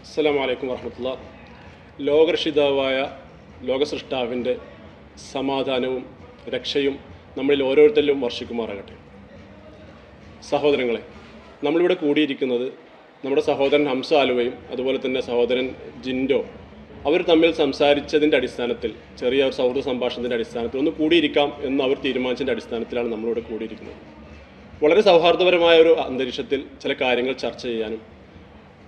അസ്സലാമു അലൈക്കും വറഹ്മത്തുള്ളാഹി. ലോകരക്ഷിതാവായ ലോകസൃഷ്ടാവിൻ്റെ സമാധാനവും രക്ഷയും നമ്മളിൽ ഓരോരുത്തരിലും വർഷിക്കുമാറാകട്ടെ. സഹോദരങ്ങളെ, നമ്മളിവിടെ കൂടിയിരിക്കുന്നത് നമ്മുടെ സഹോദരൻ ഹംസ ആലുവയും അതുപോലെ തന്നെ സഹോദരൻ ജിൻഡോ അവർ തമ്മിൽ സംസാരിച്ചതിൻ്റെ അടിസ്ഥാനത്തിൽ, ചെറിയ ഒരു സൗഹൃദ സംഭാഷണത്തിൻ്റെ അടിസ്ഥാനത്തിൽ ഒന്ന് കൂടിയിരിക്കാം എന്ന് അവർ തീരുമാനിച്ചതിൻ്റെ അടിസ്ഥാനത്തിലാണ് നമ്മളിവിടെ കൂടിയിരിക്കുന്നത്. വളരെ സൗഹാർദ്ദപരമായ ഒരു അന്തരീക്ഷത്തിൽ ചില കാര്യങ്ങൾ ചർച്ച ചെയ്യാനും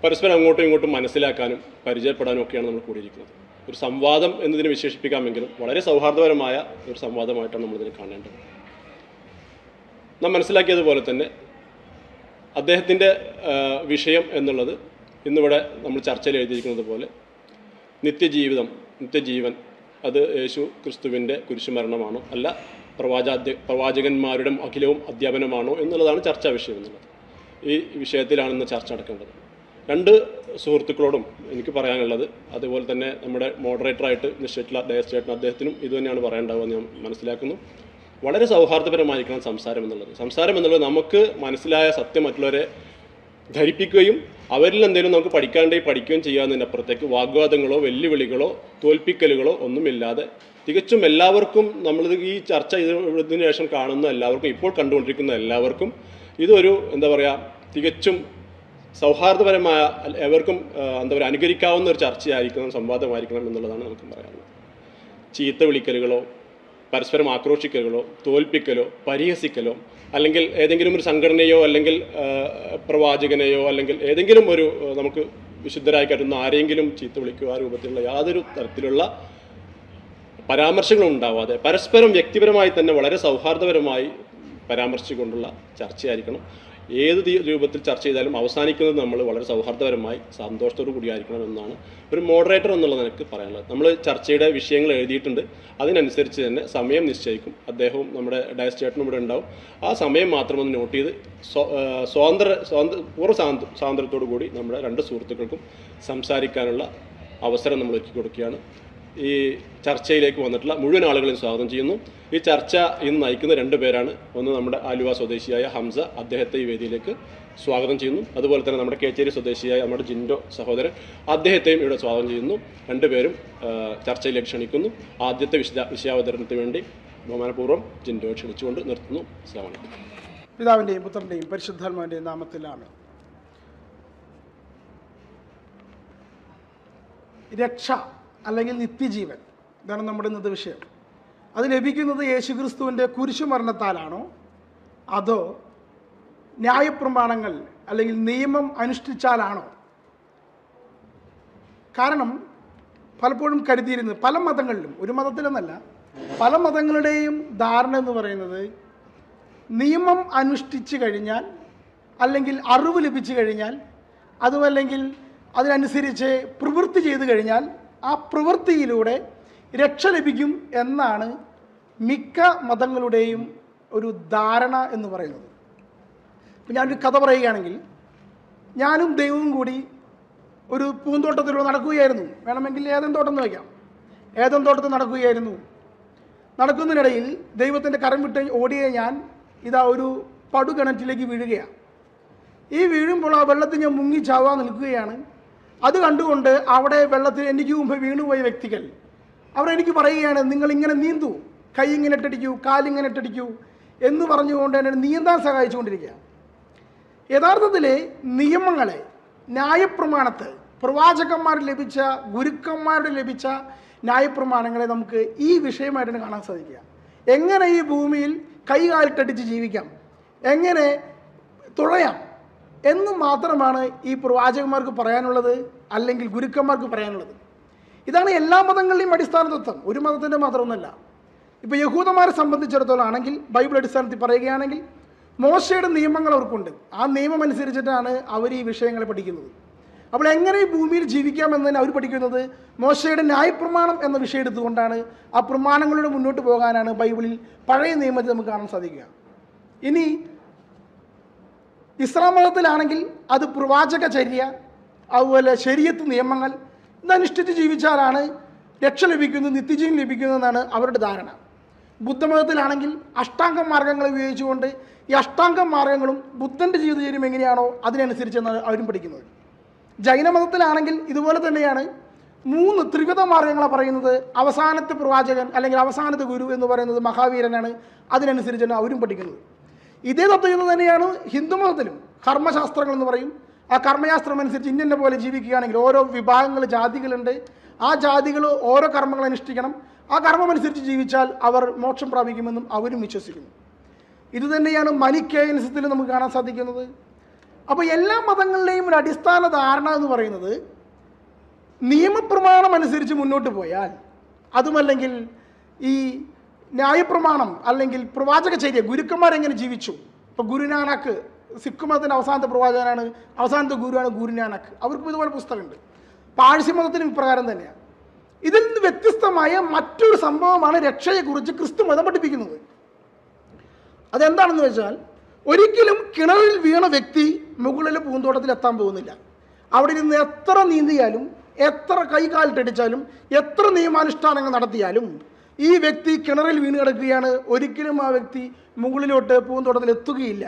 പരസ്പരം അങ്ങോട്ടും ഇങ്ങോട്ടും മനസ്സിലാക്കാനും പരിചയപ്പെടാനും ഒക്കെയാണ് നമ്മൾ കൂടിയിരിക്കുന്നത്. ഒരു സംവാദം എന്നതിനെ വിശേഷിപ്പിക്കാമെങ്കിലും വളരെ സൗഹാർദ്ദപരമായ ഒരു സംവാദമായിട്ടാണ് നമ്മളിതിനെ കാണേണ്ടത്. നാം മനസ്സിലാക്കിയതുപോലെ തന്നെ അദ്ദേഹത്തിൻ്റെ വിഷയം എന്നുള്ളത് ഇന്നിവിടെ നമ്മൾ ചർച്ചയിൽ എഴുതിയിരിക്കുന്നത് പോലെ നിത്യജീവൻ അത് യേശു ക്രിസ്തുവിൻ്റെ കുരിശുമരണമാണോ അല്ല പ്രവാചകന്മാരുടെ അഖിലവും അധ്യാപനമാണോ എന്നുള്ളതാണ് ചർച്ചാ വിഷയം എന്നുള്ളത്. ഈ വിഷയത്തിലാണ് ഇന്ന് ചർച്ച നടക്കേണ്ടത്. രണ്ട് സുഹൃത്തുക്കളോടും എനിക്ക് പറയാനുള്ളത്, അതുപോലെ തന്നെ നമ്മുടെ മോഡറേറ്ററായിട്ട് നിശ്ചയിച്ചിട്ടുള്ള ഡയസ്റ്റേട്ടൻ അദ്ദേഹത്തിനും ഇതുതന്നെയാണ് പറയേണ്ടതെന്ന് ഞാൻ മനസ്സിലാക്കുന്നു. വളരെ സൗഹാർദ്ദപരമായിരിക്കണം സംസാരം എന്നുള്ളത് നമുക്ക് മനസ്സിലായ സത്യം മറ്റുള്ളവരെ ധരിപ്പിക്കുകയും അവരിൽ എന്തെങ്കിലും നമുക്ക് പഠിക്കാണ്ടെങ്കിൽ പഠിക്കുകയും ചെയ്യാവുന്നതിനപ്പുറത്തേക്ക് വാഗ്വാദങ്ങളോ വെല്ലുവിളികളോ തോൽപ്പിക്കലുകളോ ഒന്നുമില്ലാതെ തികച്ചും എല്ലാവർക്കും നമ്മളിത് ഈ ചർച്ച ഇതിന് ശേഷം കാണുന്ന എല്ലാവർക്കും, ഇപ്പോൾ കണ്ടുകൊണ്ടിരിക്കുന്ന എല്ലാവർക്കും ഇതൊരു തികച്ചും സൗഹാർദ്ദപരമായ എവർക്കും അനുകരിക്കാവുന്ന ഒരു ചർച്ചയായിരിക്കണം, സംവാദമായിരിക്കണം എന്നുള്ളതാണ് നമുക്ക് പറയാനുള്ളത്. ചീത്ത വിളിക്കലുകളോ പരസ്പരം ആക്രോശിക്കലുകളോ തോൽപ്പിക്കലോ പരിഹസിക്കലോ അല്ലെങ്കിൽ ഏതെങ്കിലും ഒരു സംഘടനയോ അല്ലെങ്കിൽ പ്രവാചകനെയോ അല്ലെങ്കിൽ ഏതെങ്കിലും ഒരു നമുക്ക് വിശുദ്ധരായി കരുതുന്ന ആരെങ്കിലും ചീത്ത വിളിക്കുക ആ രൂപത്തിലുള്ള യാതൊരു തരത്തിലുള്ള പരാമർശങ്ങളും ഉണ്ടാവാതെ പരസ്പരം വ്യക്തിപരമായി തന്നെ വളരെ സൗഹാർദ്ദപരമായി പരാമർശിച്ചുകൊണ്ടുള്ള ചർച്ചയായിരിക്കണം. ഏത് രൂപത്തിൽ ചർച്ച ചെയ്താലും അവസാനിക്കുന്നത് നമ്മൾ വളരെ സൗഹാർദ്ദപരമായി സന്തോഷത്തോടു കൂടിയായിരിക്കണം എന്നാണ് ഒരു മോഡറേറ്റർ എന്നുള്ള നിനക്ക് പറയാനുള്ളത്. നമ്മൾ ചർച്ചയുടെ വിഷയങ്ങൾ എഴുതിയിട്ടുണ്ട്, അതിനനുസരിച്ച് തന്നെ സമയം നിശ്ചയിക്കും. അദ്ദേഹവും നമ്മുടെ ഡയസ്റ്റേട്ടനും ഇവിടെ ഉണ്ടാവും. ആ സമയം മാത്രം ഒന്ന് നോട്ട് ചെയ്ത് സ്വാതന്ത്ര്യത്തോടു കൂടി നമ്മുടെ രണ്ട് സുഹൃത്തുക്കൾക്കും സംസാരിക്കാനുള്ള അവസരം നമ്മൾ ഒരുക്കി കൊടുക്കുകയാണ്. ഈ ചർച്ചയിലേക്ക് വന്നിട്ടുള്ള മുഴുവൻ ആളുകളെയും സ്വാഗതം ചെയ്യുന്നു. ഈ ചർച്ച ഇന്ന് നയിക്കുന്ന രണ്ട് പേരാണ്. ഒന്ന് നമ്മുടെ ആലുവ സ്വദേശിയായ ഹംസ, അദ്ദേഹത്തെ ഈ വേദിയിലേക്ക് സ്വാഗതം ചെയ്യുന്നു. അതുപോലെ തന്നെ നമ്മുടെ കേച്ചേരി സ്വദേശിയായ നമ്മുടെ ജിൻഡോ സഹോദരൻ, അദ്ദേഹത്തെയും ഇവിടെ സ്വാഗതം ചെയ്യുന്നു. രണ്ടുപേരും ചർച്ചയിലേക്ക് ക്ഷണിക്കുന്നു. ആദ്യത്തെ വിഷയാവതരണത്തിന് വേണ്ടി ബഹുമാനപൂർവ്വം ജിൻഡോ ക്ഷണിച്ചുകൊണ്ട് നിർത്തുന്നു. അസ്സലാമു അലൈക്കും. പിതാവിൻ്റെയും പുത്രൻ്റെയും പരിശുദ്ധാത്മാവിൻ്റെയും നാമത്തിലാണ്. രക്ഷ അല്ലെങ്കിൽ നിത്യജീവൻ, ഇതാണ് നമ്മുടെ ഇന്നത്തെ വിഷയം. അത് ലഭിക്കുന്നത് യേശുക്രിസ്തുവിൻ്റെ കുരിശുമരണത്താലാണോ അതോ ന്യായപ്രമാണങ്ങൾ അല്ലെങ്കിൽ നിയമം അനുഷ്ഠിച്ചാലാണോ? കാരണം പലപ്പോഴും കരുതിയിരുന്നത് പല മതങ്ങളിലും, ഒരു മതത്തിലെന്നല്ല പല മതങ്ങളുടെയും ധാരണ എന്ന് പറയുന്നത് നിയമം അനുഷ്ഠിച്ചു കഴിഞ്ഞാൽ അല്ലെങ്കിൽ അറിവ് ലഭിച്ചു കഴിഞ്ഞാൽ അതുമല്ലെങ്കിൽ അതിനനുസരിച്ച് പ്രവൃത്തി ചെയ്തു കഴിഞ്ഞാൽ ആ പ്രവൃത്തിയിലൂടെ രക്ഷ ലഭിക്കും എന്നാണ് മിക്ക മതങ്ങളുടെയും ഒരു ധാരണ എന്ന് പറയുന്നത്. ഇപ്പം ഞാനൊരു കഥ പറയുകയാണെങ്കിൽ, ഞാനും ദൈവവും കൂടി ഒരു പൂന്തോട്ടത്തിലൂടെ നടക്കുകയായിരുന്നു. വേണമെങ്കിൽ ഏദൻ തോട്ടം എന്ന് വയ്ക്കാം. ഏദൻ തോട്ടത്തിൽ നടക്കുന്നതിനിടയിൽ ദൈവത്തിൻ്റെ കരം വിട്ട് ഓടിയ ഞാൻ ഇതാ ഒരു പടുകിണറ്റിലേക്ക് വീഴുകയാണ്. ഈ വീഴുമ്പോൾ ആ വെള്ളത്തിൽ ഞാൻ മുങ്ങി ചാവാൻ നിൽക്കുകയാണ്. അത് കണ്ടുകൊണ്ട് അവിടെ വെള്ളത്തിൽ എനിക്ക് മുമ്പ് വീണുപോയ വ്യക്തികൾ അവരെനിക്ക് പറയുകയാണ്, നിങ്ങളിങ്ങനെ നീന്തൂ, കൈ ഇങ്ങനെ ഇട്ടടിക്കൂ, കാലിങ്ങനെ ഇട്ടടിക്കൂ എന്ന് പറഞ്ഞുകൊണ്ട് എന്നെ നീന്താൻ സഹായിച്ചുകൊണ്ടിരിക്കുക. യഥാർത്ഥത്തിൽ നിയമങ്ങളെ, ന്യായപ്രമാണത്തെ, പ്രവാചകന്മാരിൽ ലഭിച്ച ഗുരുക്കന്മാരുടെ ലഭിച്ച ന്യായപ്രമാണങ്ങളെ നമുക്ക് ഈ വിഷയമായിട്ടാണ് കാണാൻ സാധിക്കുക. എങ്ങനെ ഈ ഭൂമിയിൽ കൈകാലിട്ടടിച്ച് ജീവിക്കാം, എങ്ങനെ തുഴയാം എന്ന് മാത്രമാണ് ഈ പ്രവാചകന്മാർക്ക് പറയാനുള്ളത്, അല്ലെങ്കിൽ ഗുരുക്കന്മാർക്ക് പറയാനുള്ളത്. ഇതാണ് എല്ലാ മതങ്ങളുടെയും അടിസ്ഥാന തത്വം, ഒരു മതത്തിൻ്റെ മാത്രമൊന്നുമല്ല. ഇപ്പോൾ യഹൂദന്മാരെ സംബന്ധിച്ചിടത്തോളം ആണെങ്കിൽ, ബൈബിൾ അടിസ്ഥാനത്തിൽ പറയുകയാണെങ്കിൽ മോശയുടെ നിയമങ്ങൾ അവർക്കുണ്ട്. ആ നിയമം അനുസരിച്ചിട്ടാണ് അവർ ഈ വിഷയങ്ങളെ പഠിക്കുന്നത്. അപ്പോൾ എങ്ങനെ ഈ ഭൂമിയിൽ ജീവിക്കാമെന്നതിന് അവർ പഠിക്കുന്നത് മോശയുടെ ന്യായപ്രമാണം എന്ന വിഷയം എടുത്തുകൊണ്ടാണ്. ആ പ്രമാണങ്ങളുടെ മുന്നോട്ട് പോകാനാണ് ബൈബിളിൽ പഴയ നിയമത്തിൽ നമുക്ക് കാണാൻ സാധിക്കുക. ഇനി ഇസ്ലാം മതത്തിലാണെങ്കിൽ അത് പ്രവാചകചര്യ, അതുപോലെ ശരീഅത്ത് നിയമങ്ങൾ ഇതനുഷ്ഠിച്ച് ജീവിച്ചാലാണ് രക്ഷ ലഭിക്കുന്നത്, നിത്യജീവൻ ലഭിക്കുന്നതെന്നാണ് അവരുടെ ധാരണ. ബുദ്ധമതത്തിലാണെങ്കിൽ അഷ്ടാംഗ മാർഗങ്ങൾ ഉപയോഗിച്ചുകൊണ്ട് ഈ അഷ്ടാംഗ മാർഗങ്ങളും ബുദ്ധൻ്റെ ജീവിതചര്യം എങ്ങനെയാണോ അതിനനുസരിച്ചാണ് അവരും പഠിക്കുന്നത്. ജൈനമതത്തിലാണെങ്കിൽ ഇതുപോലെ തന്നെയാണ് 3 ത്രിവിധ മാർഗങ്ങളാണ് പറയുന്നത്. അവസാനത്തെ പ്രവാചകൻ അല്ലെങ്കിൽ അവസാനത്തെ ഗുരു എന്ന് പറയുന്നത് മഹാവീരനാണ്. അതിനനുസരിച്ചാണ് അവരും പഠിക്കുന്നത്. ഇതേ തത്വം തന്നെയാണ് ഹിന്ദുമതത്തിലും. കർമ്മശാസ്ത്രങ്ങൾ എന്ന് പറയും. ആ കർമ്മശാസ്ത്രം അനുസരിച്ച് ഇന്ന പോലെ ജീവിക്കുകയാണെങ്കിൽ ഓരോ വിഭാഗങ്ങൾ, ജാതികളുണ്ട്. ആ ജാതികൾ ഓരോ കർമ്മങ്ങൾ അനുഷ്ഠിക്കണം. ആ കർമ്മം അനുസരിച്ച് ജീവിച്ചാൽ അവർ മോക്ഷം പ്രാപിക്കുമെന്നും അവരും വിശ്വസിക്കുന്നു. ഇതുതന്നെയാണ് മനിക്കേയനിസത്തിൽ നമുക്ക് കാണാൻ സാധിക്കുന്നത്. അപ്പോൾ എല്ലാ മതങ്ങളിലെയും ഒരു അടിസ്ഥാന ധാരണ എന്ന് പറയുന്നത് നിയമപ്രമാണം അനുസരിച്ച് മുന്നോട്ട് പോയാൽ, അതുമല്ലെങ്കിൽ ഈ ന്യായപ്രമാണം അല്ലെങ്കിൽ പ്രവാചകചര്യ, ഗുരുക്കന്മാരെങ്ങനെ ജീവിച്ചു. ഇപ്പോൾ ഗുരുനാനക്ക് സിഖ് മതത്തിൻ്റെ അവസാനത്തെ പ്രവാചകനാണ്, അവസാനത്തെ ഗുരുവാണ് ഗുരുനാനക്ക്. അവർക്കും ഇതുപോലെ പുസ്തകമുണ്ട്. പാഴ്സി മതത്തിനും ഇപ്രകാരം തന്നെയാണ്. ഇതിൽ നിന്ന് വ്യത്യസ്തമായ മറ്റൊരു സംഭവമാണ് രക്ഷയെക്കുറിച്ച് ക്രിസ്തു മതം പഠിപ്പിക്കുന്നത്. അതെന്താണെന്ന് വെച്ചാൽ, ഒരിക്കലും കിണറിൽ വീണ വ്യക്തി മുകളിൽ പൂന്തോട്ടത്തിൽ എത്താൻ പോകുന്നില്ല. അവിടെ നിന്ന് എത്ര നീന്തിയാലും, എത്ര കൈകാലിട്ടടിച്ചാലും, എത്ര നിയമാനുഷ്ഠാനങ്ങൾ നടത്തിയാലും ഈ വ്യക്തി കിണറിൽ വീണ് കിടക്കുകയാണ്. ഒരിക്കലും ആ വ്യക്തി മുകളിലോട്ട് പൂന്തോട്ടത്തിൽ എത്തുകയില്ല.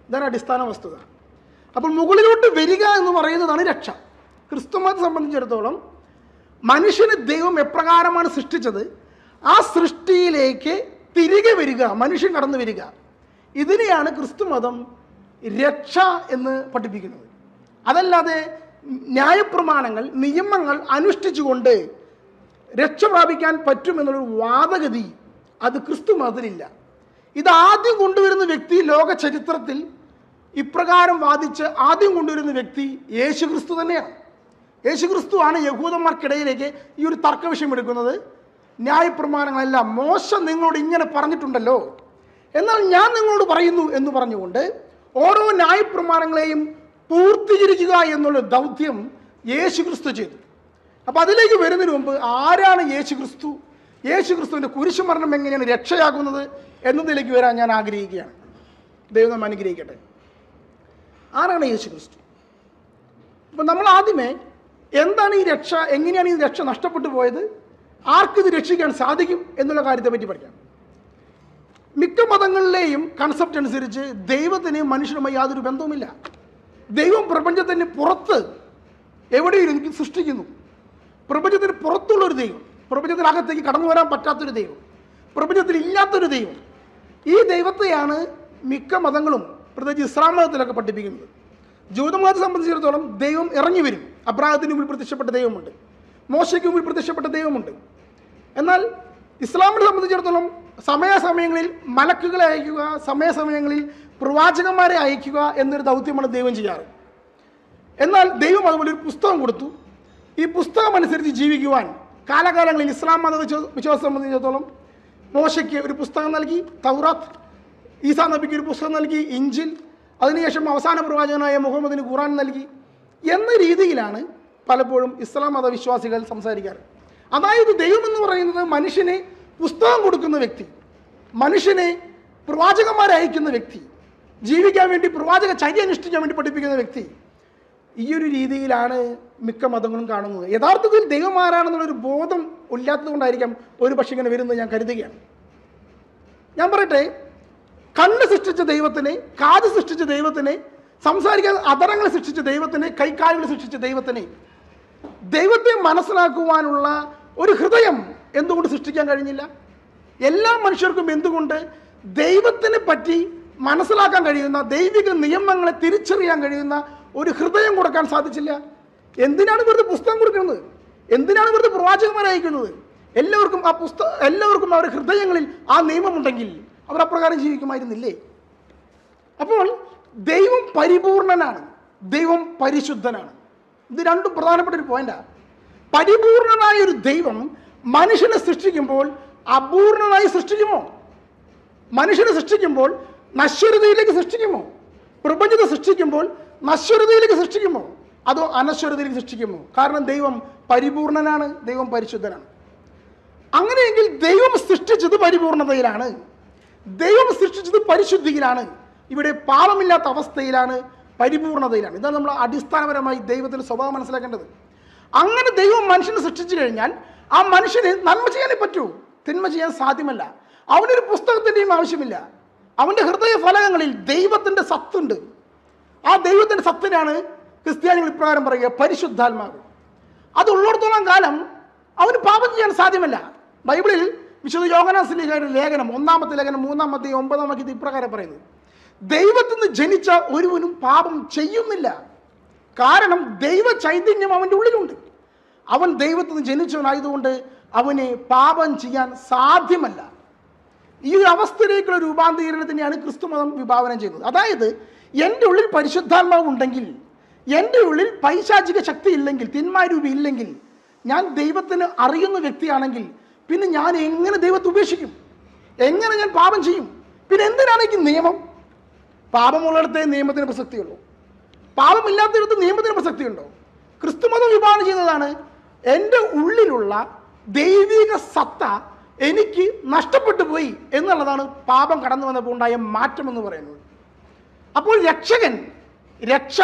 ഇതാണ് അടിസ്ഥാന വസ്തുത. അപ്പോൾ മുകളിലോട്ട് വരിക എന്ന് പറയുന്നതാണ് രക്ഷ. ക്രിസ്തുമതത്തെ സംബന്ധിച്ചിടത്തോളം മനുഷ്യന് ദൈവം എപ്രകാരമാണ് സൃഷ്ടിച്ചത്, ആ സൃഷ്ടിയിലേക്ക് തിരികെ വരിക, മനുഷ്യൻ കടന്നു വരിക. ഇതിനെയാണ് ക്രിസ്തുമതം രക്ഷ എന്ന് പഠിപ്പിക്കുന്നത്. അതല്ലാതെ ന്യായപ്രമാണങ്ങൾ, നിയമങ്ങൾ അനുഷ്ഠിച്ചുകൊണ്ട് രക്ഷ പ്രാപിക്കാൻ പറ്റുമെന്നുള്ളൊരു വാദഗതി അത് ക്രിസ്തുമതത്തിലില്ല. ഇതാദ്യം കൊണ്ടുവരുന്ന വ്യക്തി ലോക ചരിത്രത്തിൽ ഇപ്രകാരം വാദിച്ച് ആദ്യം കൊണ്ടുവരുന്ന വ്യക്തി യേശുക്രിസ്തു തന്നെയാണ്. യേശുക്രിസ്തുവാണ് യഹൂദന്മാർക്കിടയിലേക്ക് ഈ ഒരു തർക്ക വിഷയം എടുക്കുന്നത്. ന്യായപ്രമാണങ്ങളെല്ലാം മോശ നിങ്ങളോട് ഇങ്ങനെ പറഞ്ഞിട്ടുണ്ടല്ലോ, എന്നാൽ ഞാൻ നിങ്ങളോട് പറയുന്നു എന്ന് പറഞ്ഞുകൊണ്ട് ഓരോ ന്യായപ്രമാണങ്ങളെയും പൂർത്തീകരിക്കുക എന്നുള്ള ദൗത്യം യേശുക്രിസ്തു ചെയ്തു. അപ്പോൾ അതിലേക്ക് വരുന്നതിന് മുമ്പ് ആരാണ് യേശുക്രിസ്തു, യേശുക്രിസ്തുവിൻ്റെ കുരിശുമരണം എങ്ങനെയാണ് രക്ഷയാകുന്നത് എന്നതിലേക്ക് വരാൻ ഞാൻ ആഗ്രഹിക്കുകയാണ്. ദൈവം നമ്മെ അനുഗ്രഹിക്കട്ടെ. ആരാണ് യേശുക്രിസ്തു? അപ്പം നമ്മൾ ആദ്യമേ എന്താണ് ഈ രക്ഷ, എങ്ങനെയാണ് ഈ രക്ഷ നഷ്ടപ്പെട്ടു പോയത്, ആർക്കിത് രക്ഷിക്കാൻ സാധിക്കും എന്നുള്ള കാര്യത്തെ പറ്റി പഠിക്കാം. മിക്ക മതങ്ങളിലെയും കൺസെപ്റ്റ് അനുസരിച്ച് ദൈവത്തിന് മനുഷ്യനുമായി യാതൊരു ബന്ധവുമില്ല. ദൈവം പ്രപഞ്ചത്തിന് പുറത്ത് എവിടെയും സൃഷ്ടിക്കുന്നു. പ്രപഞ്ചത്തിന് പുറത്തുള്ളൊരു ദൈവം, പ്രപഞ്ചത്തിനകത്തേക്ക് കടന്നു വരാൻ പറ്റാത്തൊരു ദൈവം, പ്രപഞ്ചത്തിൽ ഇല്ലാത്തൊരു ദൈവം. ഈ ദൈവത്തെയാണ് മിക്ക മതങ്ങളും, പ്രത്യേകിച്ച് ഇസ്ലാം മതത്തിലൊക്കെ പഠിപ്പിക്കുന്നത്. ജൂതമതത്തെ സംബന്ധിച്ചിടത്തോളം ദൈവം ഇറങ്ങി വരും. അബ്രാഹത്തിന് മുമ്പിൽ പ്രത്യക്ഷപ്പെട്ട ദൈവമുണ്ട്, മോശയ്ക്ക് മുമ്പിൽ പ്രത്യക്ഷപ്പെട്ട ദൈവമുണ്ട്. എന്നാൽ ഇസ്ലാമിനെ സംബന്ധിച്ചിടത്തോളം സമയാസമയങ്ങളിൽ മലക്കുകളെ അയക്കുക, സമയാസമയങ്ങളിൽ പ്രവാചകന്മാരെ അയക്കുക എന്നൊരു ദൗത്യമാണ് ദൈവം ചെയ്യാറ്. എന്നാൽ ദൈവം അതുപോലെ ഒരു പുസ്തകം കൊടുത്തു. ഈ പുസ്തകം അനുസരിച്ച് ജീവിക്കുവാൻ കാലകാലങ്ങളിൽ ഇസ്ലാം മത വിശ്വാസം സംബന്ധിച്ചിടത്തോളം മോശയ്ക്ക് ഒരു പുസ്തകം നൽകി, തൗറാത്ത്. ഈസാ നബിക്ക് ഒരു പുസ്തകം നൽകി, ഇഞ്ചിൽ. അതിനുശേഷം അവസാന പ്രവാചകനായ മുഹമ്മദിന് ഖുറാൻ നൽകി എന്ന രീതിയിലാണ് പലപ്പോഴും ഇസ്ലാം മതവിശ്വാസികൾ സംസാരിക്കാറ്. അതായത് ദൈവം എന്ന് പറയുന്നത് മനുഷ്യനെ പുസ്തകം കൊടുക്കുന്ന വ്യക്തി, മനുഷ്യനെ പ്രവാചകന്മാരെ അയക്കുന്ന വ്യക്തി, ജീവിക്കാൻ വേണ്ടി പ്രവാചക ചര്യ അനുഷ്ഠിക്കാൻ വേണ്ടി പഠിപ്പിക്കുന്ന വ്യക്തി. ഈ ഒരു രീതിയിലാണ് മിക്ക മതങ്ങളും കാണുന്നത്. യഥാർത്ഥത്തിൽ ദൈവം ആരാണെന്നുള്ളൊരു ബോധം ഇല്ലാത്തത് കൊണ്ടായിരിക്കാം ഒരു പക്ഷേ ഇങ്ങനെ വരുന്നത് ഞാൻ കരുതുകയാണ്. ഞാൻ പറയട്ടെ, കണ്ണ് സൃഷ്ടിച്ച ദൈവത്തിനെ, കാത് സൃഷ്ടിച്ച ദൈവത്തിനെ, സംസാരിക്കാൻ അധരങ്ങൾ സൃഷ്ടിച്ച ദൈവത്തിനെ, കൈക്കാലുകൾ സൃഷ്ടിച്ച ദൈവത്തിനെ, ദൈവത്തെ മനസ്സിലാക്കുവാനുള്ള ഒരു ഹൃദയം എന്തുകൊണ്ട് സൃഷ്ടിക്കാൻ കഴിഞ്ഞില്ല? എല്ലാ മനുഷ്യർക്കും എന്തുകൊണ്ട് ദൈവത്തിനെ പറ്റി മനസ്സിലാക്കാൻ കഴിയുന്ന, ദൈവിക നിയമങ്ങളെ തിരിച്ചറിയാൻ കഴിയുന്ന ഒരു ഹൃദയം കൊടുക്കാൻ സാധിച്ചില്ല? എന്തിനാണ് വെറുതെ പുസ്തകം കൊടുക്കുന്നത്? എന്തിനാണ് വെറുതെ പ്രവാചകന്മാരെ അയക്കുന്നത്? എല്ലാവർക്കും അവരുടെ ഹൃദയങ്ങളിൽ ആ നിയമമുണ്ടെങ്കിൽ അവർ അപ്രകാരം ജീവിക്കുമായിരുന്നില്ലേ? അപ്പോൾ ദൈവം പരിപൂർണനാണ്, ദൈവം പരിശുദ്ധനാണ്. ഇത് രണ്ടും പ്രധാനപ്പെട്ട ഒരു പോയിന്റാണ്. പരിപൂർണനായ ഒരു ദൈവം മനുഷ്യനെ സൃഷ്ടിക്കുമ്പോൾ അപൂർണനായി സൃഷ്ടിക്കുമോ? മനുഷ്യനെ സൃഷ്ടിക്കുമ്പോൾ നശ്വരതയിലേക്ക് സൃഷ്ടിക്കുമോ? പ്രപഞ്ചത്തെ സൃഷ്ടിക്കുമ്പോൾ നശ്വരതയിലേക്ക് സൃഷ്ടിക്കുമോ? അതോ അനശ്വരതയിലേക്ക് സൃഷ്ടിക്കുമോ? കാരണം ദൈവം പരിപൂർണനാണ്, ദൈവം പരിശുദ്ധനാണ്. അങ്ങനെയെങ്കിൽ ദൈവം സൃഷ്ടിച്ചത് പരിപൂർണതയിലാണ്, ദൈവം സൃഷ്ടിച്ചത് പരിശുദ്ധിയിലാണ്, ഇവിടെ പാപമില്ലാത്ത അവസ്ഥയിലാണ്, പരിപൂർണതയിലാണ്. ഇതാണ് നമ്മൾ അടിസ്ഥാനപരമായി ദൈവത്തിൻ്റെ സ്വഭാവം മനസ്സിലാക്കേണ്ടത്. അങ്ങനെ ദൈവം മനുഷ്യനെ സൃഷ്ടിച്ചു കഴിഞ്ഞാൽ ആ മനുഷ്യന് നന്മ ചെയ്യാനേ പറ്റൂ, തിന്മ ചെയ്യാൻ സാധ്യമല്ല. അവനൊരു പുസ്തകത്തിൻ്റെയും ആവശ്യമില്ല. അവൻ്റെ ഹൃദയ ഫലകങ്ങളിൽ ദൈവത്തിൻ്റെ സത്തുണ്ട്. ആ ദൈവത്തിൻ്റെ സത്തിനാണ് ക്രിസ്ത്യാനികൾ ഇപ്രകാരം പറയുക, പരിശുദ്ധാത്മാവ് അതുള്ളിടത്തോളം കാലം അവന് പാപം ചെയ്യാൻ സാധ്യമല്ല. ബൈബിളിൽ വിശുദ്ധ യോഹന്നാൻ ശ്ലീഹയുടെ ലേഖനം 1-ാമത്തെ ലേഖനം 3-ാം അധ്യായം 9-ാം വാക്യത്തിൽ ഇപ്രകാരം പറയുന്നത്, ദൈവത്തിൽ നിന്ന് ജനിച്ച ഒരുവനും പാപം ചെയ്യുന്നില്ല, കാരണം ദൈവ ചൈതന്യം അവൻ്റെ ഉള്ളിലുണ്ട്. അവൻ ദൈവത്തിൽ നിന്ന് ജനിച്ചവനായതുകൊണ്ട് അവന് പാപം ചെയ്യാൻ സാധ്യമല്ല. ഈ ഒരു അവസ്ഥയിലേക്കുള്ള രൂപാന്തരീകരണത്തിനെയാണ് ക്രിസ്തുമതം വിഭാവനം ചെയ്യുന്നത്. അതായത് എൻ്റെ ഉള്ളിൽ പരിശുദ്ധാത്മാവ് ഉണ്ടെങ്കിൽ, എൻ്റെ ഉള്ളിൽ പൈശാചിക ശക്തി ഇല്ലെങ്കിൽ, തിന്മാരൂപി ഇല്ലെങ്കിൽ, ഞാൻ ദൈവത്തിന് അറിയുന്ന വ്യക്തിയാണെങ്കിൽ പിന്നെ ഞാൻ എങ്ങനെ ദൈവത്തെ ഉപേക്ഷിക്കും? എങ്ങനെ ഞാൻ പാപം ചെയ്യും? പിന്നെ എന്തിനാണ് എനിക്ക് നിയമം? പാപമുള്ളിടത്തെ നിയമത്തിന് പ്രസക്തിയുള്ളൂ, പാപമില്ലാത്തിടത്ത് നിയമത്തിന് പ്രസക്തിയുണ്ടോ? ക്രിസ്തുമതം വിഭാവനം ചെയ്യുന്നതാണ് എൻ്റെ ഉള്ളിലുള്ള ദൈവിക സത്ത എനിക്ക് നഷ്ടപ്പെട്ടു പോയി എന്നുള്ളതാണ് പാപം കടന്നു വന്നപ്പോൾ ഉണ്ടായ മാറ്റം എന്ന് പറയുന്നത്. അപ്പോൾ രക്ഷ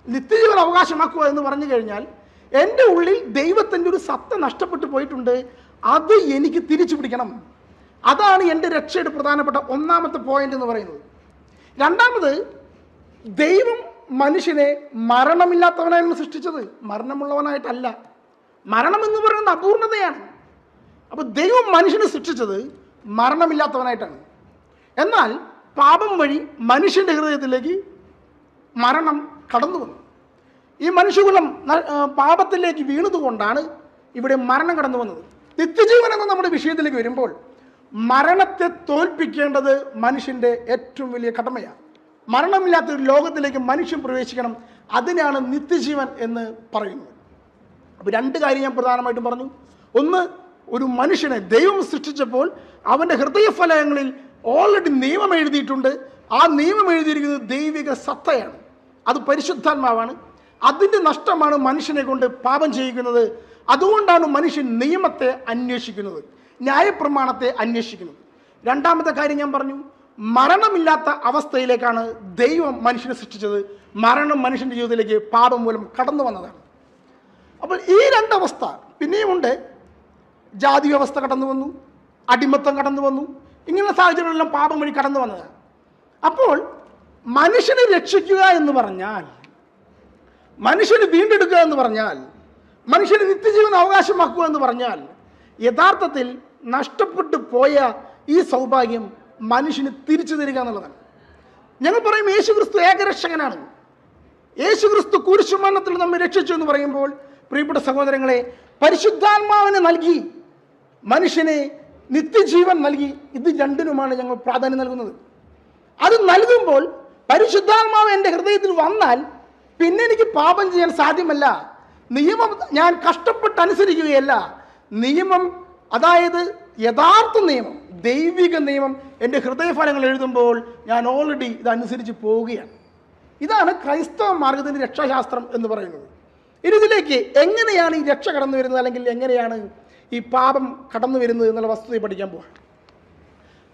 നിത്യജീവൻ അവകാശമാക്കുക എന്ന് പറഞ്ഞു കഴിഞ്ഞാൽ എൻ്റെ ഉള്ളിൽ ദൈവത്തിൻ്റെ ഒരു സത്ത നഷ്ടപ്പെട്ടു പോയിട്ടുണ്ട്, അത് എനിക്ക് തിരിച്ചു പിടിക്കണം. അതാണ് എൻ്റെ രക്ഷയുടെ പ്രധാനപ്പെട്ട 1-ാമത്തെ പോയിന്റ് എന്ന് പറയുന്നത്. രണ്ടാമത്, ദൈവം മനുഷ്യനെ മരണമില്ലാത്തവനായിരുന്നു സൃഷ്ടിച്ചത്, മരണമുള്ളവനായിട്ടല്ല. മരണം എന്ന് പറയുന്നത് അപൂർണതയാണ്. അപ്പോൾ ദൈവം മനുഷ്യനെ സൃഷ്ടിച്ചത് മരണമില്ലാത്തവനായിട്ടാണ്. എന്നാൽ പാപം വഴി മനുഷ്യൻ്റെ ഹൃദയത്തിലേക്ക് മരണം കടന്നു വന്നു. ഈ മനുഷ്യകുലം പാപത്തിലേക്ക് വീണതുകൊണ്ടാണ് ഇവിടെ മരണം കടന്നു വന്നത്. നിത്യജീവൻ എന്ന നമ്മുടെ വിഷയത്തിലേക്ക് വരുമ്പോൾ മരണത്തെ തോൽപ്പിക്കേണ്ടത് മനുഷ്യൻ്റെ ഏറ്റവും വലിയ കടമയാണ്. മരണമില്ലാത്ത ഒരു ലോകത്തിലേക്ക് മനുഷ്യൻ പ്രവേശിക്കണം, അതിനാണ് നിത്യജീവൻ എന്ന് പറയുന്നത്. അപ്പോൾ 2 കാര്യം ഞാൻ പ്രധാനമായിട്ടും പറഞ്ഞു. ഒന്ന്, ഒരു മനുഷ്യനെ ദൈവം സൃഷ്ടിച്ചപ്പോൾ അവൻ്റെ ഹൃദയഫലങ്ങളിൽ ഓൾറെഡി നിയമം എഴുതിയിട്ടുണ്ട്. ആ നിയമം എഴുതിയിരിക്കുന്നത് ദൈവിക സത്തയാണ്, അത് പരിശുദ്ധാത്മാവാണ്. അതിൻ്റെ നഷ്ടമാണ് മനുഷ്യനെ കൊണ്ട് പാപം ചെയ്യിക്കുന്നത്. അതുകൊണ്ടാണ് മനുഷ്യൻ നിയമത്തെ അന്വേഷിക്കുന്നത്, ന്യായപ്രമാണത്തെ അന്വേഷിക്കുന്നത്. രണ്ടാമത്തെ കാര്യം ഞാൻ പറഞ്ഞു, മരണമില്ലാത്ത അവസ്ഥയിലേക്കാണ് ദൈവം മനുഷ്യനെ സൃഷ്ടിച്ചത്. മരണം മനുഷ്യൻ്റെ ജീവിതത്തിലേക്ക് പാപം മൂലം കടന്നു വന്നതാണ്. അപ്പോൾ ഈ 2 അവസ്ഥ പിന്നെയുമുണ്ട്. ജാതി വ്യവസ്ഥ കടന്നു വന്നു, അടിമത്തം കടന്നു വന്നു, ഇങ്ങനെയുള്ള സാഹചര്യങ്ങളെല്ലാം പാപം വഴി കടന്നു വന്നതാണ്. അപ്പോൾ മനുഷ്യനെ രക്ഷിക്കുക എന്ന് പറഞ്ഞാൽ, മനുഷ്യന് വീണ്ടെടുക്കുക എന്ന് പറഞ്ഞാൽ, മനുഷ്യന് നിത്യജീവൻ അവകാശമാക്കുക എന്ന് പറഞ്ഞാൽ, യഥാർത്ഥത്തിൽ നഷ്ടപ്പെട്ടു പോയ ഈ സൗഭാഗ്യം മനുഷ്യന് തിരിച്ചു തരിക എന്നുള്ളതാണ്. ഞങ്ങൾ പറയും യേശുക്രിസ്തു ഏകരക്ഷകനാണ്, യേശുക്രിസ്തു കുരിശുമരണത്തിൽ നമ്മെ രക്ഷിച്ചു എന്ന് പറയുമ്പോൾ, പ്രിയപ്പെട്ട സഹോദരങ്ങളെ, പരിശുദ്ധാത്മാവിനെ നൽകി, മനുഷ്യനെ നിത്യജീവൻ നൽകി. ഇത് രണ്ടിനുമാണ് ഞങ്ങൾ പ്രാധാന്യം നൽകുന്നത്. അത് നൽകുമ്പോൾ പരിശുദ്ധാത്മാവ് എൻ്റെ ഹൃദയത്തിൽ വന്നാൽ പിന്നെ എനിക്ക് പാപം ചെയ്യാൻ സാധ്യമല്ല. നിയമം ഞാൻ കഷ്ടപ്പെട്ട് അനുസരിക്കുകയല്ല. നിയമം, അതായത് യഥാർത്ഥ നിയമം, ദൈവിക നിയമം എൻ്റെ ഹൃദയഫലങ്ങൾ എഴുതുമ്പോൾ ഞാൻ ഓൾറെഡി ഇതനുസരിച്ച് പോവുകയാണ്. ഇതാണ് ക്രൈസ്തവ മാർഗത്തിൻ്റെ രക്ഷാശാസ്ത്രം എന്ന് പറയുന്നത്. ഇനി ഇതിലേക്ക് എങ്ങനെയാണ് ഈ രക്ഷ കടന്നു വരുന്നത്, അല്ലെങ്കിൽ എങ്ങനെയാണ് ഈ പാപം കടന്നു വരുന്നത് എന്നുള്ള വസ്തുതയെ പഠിക്കാൻ പോവാം.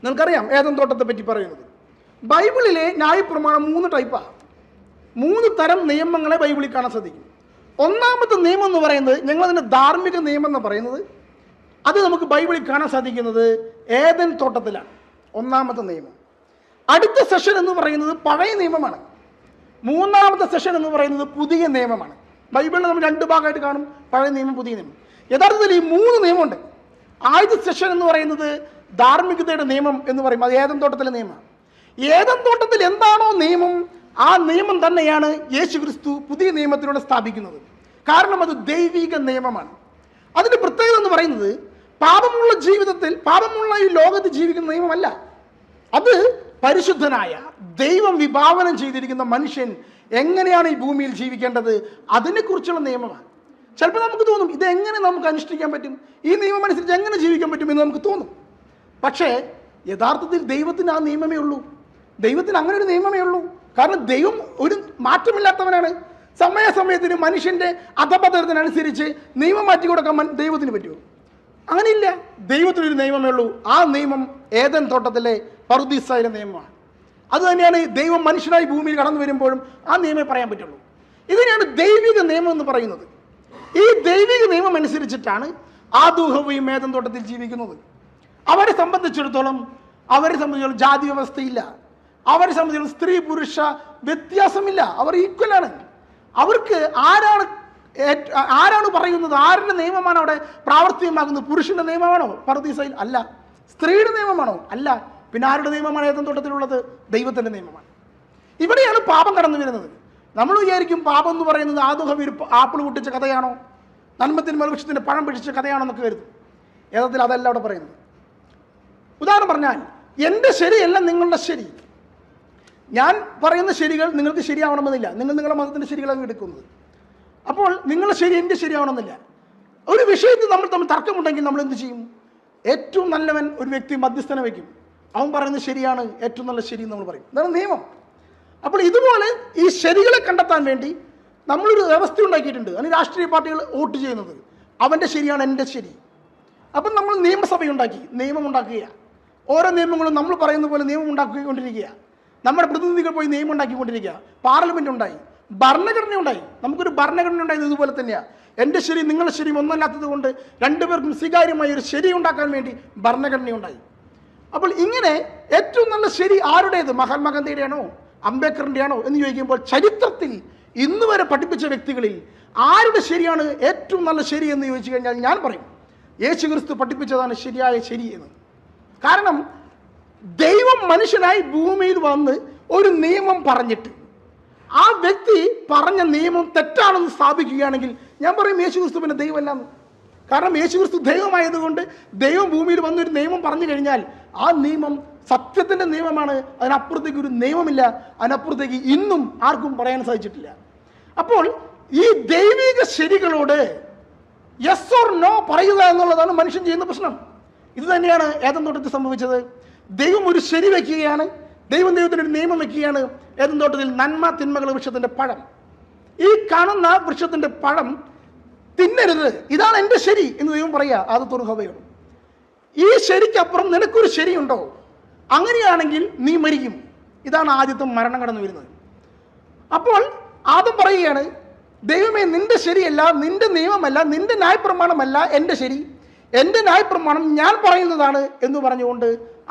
നിങ്ങൾക്കറിയാം ഏദൻ തോട്ടത്തെ പറ്റി പറയുന്നത്. ബൈബിളിലെ ന്യായപ്രമാണം 3 ടൈപ്പാണ്. 3 തരം നിയമങ്ങളെ ബൈബിളിൽ കാണാൻ സാധിക്കും. 1-ാമത്തെ നിയമം എന്ന് പറയുന്നത്, ഞങ്ങളതിൻ്റെ ധാർമ്മിക നിയമം എന്ന് പറയുന്നത്, അത് നമുക്ക് ബൈബിളിൽ കാണാൻ സാധിക്കുന്നത് ഏദൻ തോട്ടത്തിലാണ്. 1-ാമത്തെ നിയമം. അടുത്ത സെഷൻ എന്ന് പറയുന്നത് പഴയ നിയമമാണ്. 3-ാമത്തെ സെഷൻ എന്ന് പറയുന്നത് പുതിയ നിയമമാണ്. ബൈബിളിൽ നമ്മൾ 2 ഭാഗമായിട്ട് കാണും, പഴയ നിയമം, പുതിയ നിയമം. യഥാർത്ഥത്തിൽ ഈ 3 നിയമമുണ്ട്. ആദ്യത്തെ സെഷൻ എന്ന് പറയുന്നത് ധാർമ്മികതയുടെ നിയമം എന്ന് പറയും, അത് ഏദൻ തോട്ടത്തിലെ നിയമമാണ്. ഏദൻ തോട്ടത്തിൽ എന്താണോ നിയമം, ആ നിയമം തന്നെയാണ് യേശുക്രിസ്തു പുതിയ നിയമത്തിലൂടെ സ്ഥാപിക്കുന്നത്. കാരണം അത് ദൈവിക നിയമമാണ്. അതിൻ്റെ പ്രത്യേകത എന്ന് പറയുന്നത്, പാപമുള്ള ജീവിതത്തിൽ, പാപമുള്ള ഈ ലോകത്ത് ജീവിക്കുന്ന നിയമമല്ല. അത് പരിശുദ്ധനായ ദൈവം വിഭാവനം ചെയ്തിരിക്കുന്ന മനുഷ്യൻ എങ്ങനെയാണ് ഈ ഭൂമിയിൽ ജീവിക്കേണ്ടത് അതിനെക്കുറിച്ചുള്ള നിയമമാണ്. ചിലപ്പോൾ നമുക്ക് തോന്നും ഇതെങ്ങനെ നമുക്ക് അനുഷ്ഠിക്കാൻ പറ്റും, ഈ നിയമം അനുസരിച്ച് എങ്ങനെ ജീവിക്കാൻ പറ്റും എന്ന് നമുക്ക് തോന്നും. പക്ഷേ യഥാർത്ഥത്തിൽ ദൈവത്തിന് ആ നിയമമേ ഉള്ളൂ. ദൈവത്തിന് അങ്ങനെ ഒരു നിയമമേ ഉള്ളൂ. കാരണം ദൈവം ഒരു മാറ്റമില്ലാത്തവനാണ്. സമയത്തിന് മനുഷ്യൻ്റെ അധപതനത്തിനനുസരിച്ച് നിയമം മാറ്റി കൊടുക്കാൻ ദൈവത്തിന് പറ്റുമോ? അങ്ങനെയില്ല. ദൈവത്തിനൊരു നിയമമേ ഉള്ളൂ. ആ നിയമം ഏദൻ തോട്ടത്തിലെ പറുദീസയിലെ നിയമമാണ്. അത് തന്നെയാണ് ദൈവം മനുഷ്യനായി ഭൂമിയിൽ കടന്നു വരുമ്പോഴും ആ നിയമമേ പറയാൻ പറ്റുള്ളൂ. ഇതിനെയാണ് ദൈവിക നിയമം എന്ന് പറയുന്നത്. ഈ ദൈവിക നിയമം അനുസരിച്ചിട്ടാണ് ആദവും ഹവ്വയും ഏദൻ തോട്ടത്തിൽ ജീവിക്കുന്നത്. അവരെ സംബന്ധിച്ചിടത്തോളം ജാതി വ്യവസ്ഥയില്ല. അവരെ സംബന്ധിച്ചിടത്തോളം സ്ത്രീ പുരുഷ വ്യത്യാസമില്ല. അവർ ഈക്വലാണ്. അവർക്ക് ആരാണ് പറയുന്നത്? ആരുടെ നിയമമാണ് അവിടെ പ്രാവർത്തികമാകുന്നത്? പുരുഷന്റെ നിയമമാണോ പറുദീസയിൽ? അല്ല. സ്ത്രീയുടെ നിയമമാണോ? അല്ല. പിന്നെ ആരുടെ നിയമമാണ് ഏദൻ തോട്ടത്തിലുള്ളത്? ദൈവത്തിന്റെ നിയമമാണ്. ഇവിടെയാണ് പാപം കടന്നു വരുന്നത്. നമ്മൾ വിചാരിക്കും പാപം എന്ന് പറയുന്നത് ആദം ഹവ്വ ആപ്പിൾ പൊട്ടിച്ച കഥയാണോ, നന്മത്തിന്മേൽ വൃക്ഷത്തിന്റെ പഴം പിടിച്ച കഥയാണോ എന്നൊക്കെ കരുതും. യഥാർത്ഥത്തിൽ അതല്ല അവിടെ പറയുന്നത്. ഉദാഹരണം പറഞ്ഞാൽ, എൻ്റെ ശരിയല്ല നിങ്ങളുടെ ശരി. ഞാൻ പറയുന്ന ശരികൾ നിങ്ങൾക്ക് ശരിയാവണമെന്നില്ല. നിങ്ങൾ നിങ്ങളുടെ മതത്തിൻ്റെ ശരികളാണ് എടുക്കുന്നത്. അപ്പോൾ നിങ്ങളുടെ ശരി എൻ്റെ ശരിയാവണമെന്നില്ല. ഒരു വിഷയത്തിൽ നമ്മൾ തമ്മിൽ തർക്കമുണ്ടെങ്കിൽ നമ്മൾ എന്ത് ചെയ്യും? ഏറ്റവും നല്ലവൻ ഒരു വ്യക്തി മധ്യസ്ഥനെ വയ്ക്കും. അവൻ പറയുന്നത് ശരിയാണ്, ഏറ്റവും നല്ല ശരി നമ്മൾ പറയും. ഇതാണ് നിയമം. അപ്പോൾ ഇതുപോലെ ഈ ശരികളെ കണ്ടെത്താൻ വേണ്ടി നമ്മളൊരു വ്യവസ്ഥ ഉണ്ടാക്കിയിട്ടുണ്ട്. അതിന് രാഷ്ട്രീയ പാർട്ടികൾ വോട്ട് ചെയ്യുന്നത് അവൻ്റെ ശരിയാണ് എൻ്റെ ശരി. അപ്പം നമ്മൾ നിയമസഭയുണ്ടാക്കി, നിയമം ഉണ്ടാക്കുക. ഓരോ നിയമങ്ങളും നമ്മൾ പറയുന്ന പോലെ നിയമം ഉണ്ടാക്കിക്കൊണ്ടിരിക്കുക. നമ്മുടെ പ്രതിനിധികൾ പോയി നിയമം ഉണ്ടാക്കിക്കൊണ്ടിരിക്കുക. പാർലമെന്റ് ഉണ്ടായി, ഭരണഘടന ഉണ്ടായി. നമുക്കൊരു ഭരണഘടന ഉണ്ടായത് ഇതുപോലെ തന്നെയാണ്. എൻ്റെ ശരി നിങ്ങളുടെ ശരി ഒന്നല്ലാത്തത് കൊണ്ട് രണ്ടുപേർക്കും സ്വീകാര്യമായ ഒരു ശരി ഉണ്ടാക്കാൻ വേണ്ടി ഭരണഘടന ഉണ്ടായി. അപ്പോൾ ഇങ്ങനെ ഏറ്റവും നല്ല ശരി ആരുടേത്? മഹാത്മാഗാന്ധിയുടെയാണോ അംബേദ്കറിൻ്റെയാണോ എന്ന് ചോദിക്കുമ്പോൾ ചരിത്രത്തിൽ ഇന്ന് വരെ പഠിപ്പിച്ച വ്യക്തികളിൽ ആരുടെ ശരിയാണ് ഏറ്റവും നല്ല ശരി എന്ന് ചോദിച്ചു കഴിഞ്ഞാൽ ഞാൻ പറയും യേശു ക്രിസ്തു പഠിപ്പിച്ചതാണ് ശരിയായ ശരി എന്ന്. കാരണം ദൈവം മനുഷ്യനായി ഭൂമിയിൽ വന്ന് ഒരു നിയമം പറഞ്ഞിട്ട് ആ വ്യക്തി പറഞ്ഞ നിയമം തെറ്റാണെന്ന് സ്ഥാപിക്കുകയാണെങ്കിൽ ഞാൻ പറയും യേശു ക്രിസ്തു പിന്നെ ദൈവമല്ലാന്ന്. കാരണം യേശു ക്രിസ്തു ദൈവമായതുകൊണ്ട് ദൈവം ഭൂമിയിൽ വന്നൊരു നിയമം പറഞ്ഞു കഴിഞ്ഞാൽ ആ നിയമം സത്യത്തിൻ്റെ നിയമമാണ്. അതിനപ്പുറത്തേക്ക് ഒരു നിയമമില്ല. അതിനപ്പുറത്തേക്ക് ഇന്നും ആർക്കും പറയാൻ സാധിച്ചിട്ടില്ല. അപ്പോൾ ഈ ദൈവിക ശരികളോട് യെസ് ഓർ നോ പറയുക എന്നുള്ളതാണ് മനുഷ്യൻ ചെയ്യുന്ന പ്രശ്നം. ഇത് തന്നെയാണ് ഏദൻ തോട്ടത്തിൽ സംഭവിച്ചത്. ദൈവം ഒരു ശരി വയ്ക്കുകയാണ്, ദൈവത്തിന് ഒരു നിയമം വയ്ക്കുകയാണ്. ഏദൻ തോട്ടത്തിൽ നന്മ തിന്മകൾ വൃക്ഷത്തിന്റെ പഴം, ഈ കാണുന്ന വൃക്ഷത്തിന്റെ പഴം തിന്നരുത്, ഇതാണ് എൻ്റെ ശരി എന്ന് ദൈവം പറയുക ആദത്തോടും ഹവ്വയോടും. ഈ ശരിക്കപ്പുറം നിനക്കൊരു ശരിയുണ്ടോ? അങ്ങനെയാണെങ്കിൽ നീ മരിക്കും. ഇതാണ് ആദ്യത്തെ മരണം കടന്നു വരുന്നത്. അപ്പോൾ ആദം പറയുകയാണ്, ദൈവമേ നിന്റെ ശരിയല്ല, നിന്റെ നിയമമല്ല, നിന്റെ ന്യായപ്രമാണമല്ല എൻ്റെ ശരി, എൻ്റെ ന്യായപ്രമാണം ഞാൻ പറയുന്നതാണ് എന്ന് പറഞ്ഞുകൊണ്ട്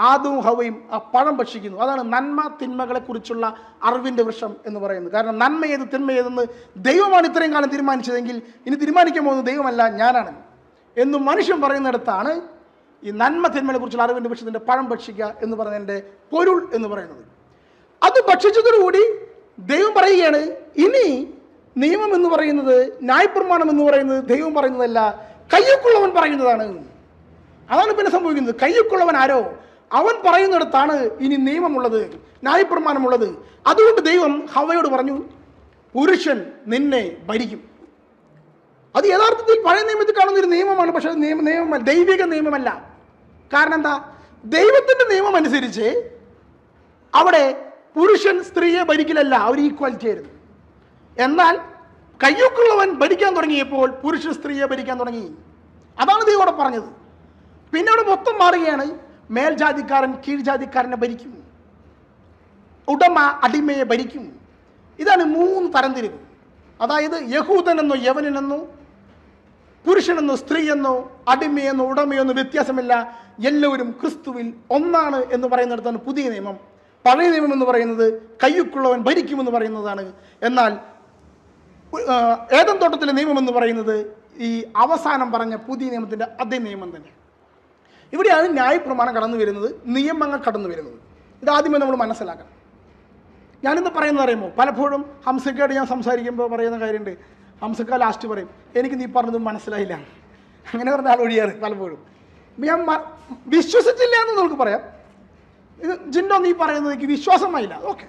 ആദവും ഹവ്വയും ആ പഴം ഭക്ഷിക്കുന്നു. അതാണ് നന്മ തിന്മകളെ കുറിച്ചുള്ള അറിവിൻ്റെ വൃക്ഷം എന്ന് പറയുന്നത്. കാരണം നന്മ ഏത് തിന്മ ഏതെന്ന് ദൈവമാണ് ഇത്രയും കാലം തീരുമാനിച്ചതെങ്കിൽ ഇനി തീരുമാനിക്കാൻ പോകുന്നത് ദൈവമല്ല ഞാനാണ് എന്ന് മനുഷ്യൻ പറയുന്നിടത്താണ് ഈ നന്മ തിന്മകളെ കുറിച്ചുള്ള അറിവിൻ്റെ വൃക്ഷത്തിൻ്റെ പഴം ഭക്ഷിക്കുക എന്ന് പറയുന്നതിൻ്റെ പൊരുൾ എന്ന് പറയുന്നത്. അത് ഭക്ഷിച്ചതോടുകൂടി ദൈവം പറയുകയാണ്, ഇനി നിയമം എന്ന് പറയുന്നത്, ന്യായപ്രമാണം എന്ന് പറയുന്നത് ദൈവം പറയുന്നതല്ല, കയ്യൊക്കുള്ളവൻ പറയുന്നതാണ്. അതാണ് പിന്നെ സംഭവിക്കുന്നത്. കയ്യൊക്കുള്ളവൻ ആരോ അവൻ പറയുന്നിടത്താണ് ഇനി നിയമമുള്ളത്, ന്യായപ്രമാണമുള്ളത്. അതുകൊണ്ട് ദൈവം ഹവ്വയോട് പറഞ്ഞു, പുരുഷൻ നിന്നെ ഭരിക്കും. അത് യഥാർത്ഥത്തിൽ പഴയ നിയമത്തിൽ കാണുന്ന ഒരു നിയമമാണ്. പക്ഷെ നിയമം ദൈവിക നിയമമല്ല. കാരണം എന്താ? ദൈവത്തിന്റെ നിയമം അനുസരിച്ച് അവിടെ പുരുഷൻ സ്ത്രീയെ ഭരിക്കലല്ല, അവർ ഈക്വാലിറ്റി ആയിരുന്നു. എന്നാൽ കയ്യൊക്കുള്ളവൻ ഭരിക്കാൻ തുടങ്ങിയപ്പോൾ പുരുഷൻ സ്ത്രീയെ ഭരിക്കാൻ തുടങ്ങി. അതാണ് ദൈവം അവിടെ പറഞ്ഞത്. പിന്നെ അവിടെ മൊത്തം മാറുകയാണ്. മേൽജാതിക്കാരൻ കീഴ്ജാതിക്കാരനെ ഭരിക്കും, ഉടമ അടിമയെ ഭരിക്കും. ഇതാണ് 3 തരംതിരിവ്. അതായത് യഹൂദനെന്നോ യവനെന്നോ പുരുഷനെന്നോ സ്ത്രീയെന്നോ അടിമയെന്നോ ഉടമയെന്നോ വ്യത്യാസമില്ല, എല്ലാവരും ക്രിസ്തുവിൽ ഒന്നാണ് എന്ന് പറയുന്നിടത്താണ് പുതിയ നിയമം. പഴയ നിയമം എന്ന് പറയുന്നത് കയ്യൊക്കുള്ളവൻ ഭരിക്കുമെന്ന് പറയുന്നതാണ്. എന്നാൽ ഏദൻ തോട്ടത്തിലെ നിയമം എന്ന് പറയുന്നത് ഈ അവസാനം പറഞ്ഞ പുതിയ നിയമത്തിൻ്റെ അതേ നിയമം തന്നെ. ഇവിടെയാണ് ന്യായപ്രമാണം കടന്നു വരുന്നത്, നിയമങ്ങൾ കടന്നു വരുന്നത്. ഇതാദ്യമേ നമ്മൾ മനസ്സിലാക്കണം. ഞാനിന്ന് പറയുന്നത് അറിയുമോ, പലപ്പോഴും ഹംസക്കാട് ഞാൻ സംസാരിക്കുമ്പോൾ പറയുന്ന കാര്യമുണ്ട്. ഹംസക്ക ലാസ്റ്റ് പറയും, എനിക്ക് നീ പറഞ്ഞത് മനസ്സിലായില്ല. അങ്ങനെ പറഞ്ഞാൽ ഒഴിയാറ് പലപ്പോഴും. ഞാൻ വിശ്വസിച്ചില്ല എന്ന് നമുക്ക് പറയാം. ഇത് ജിൻഡോ നീ പറയുന്നത് എനിക്ക് വിശ്വാസമായില്ല. ഓക്കെ,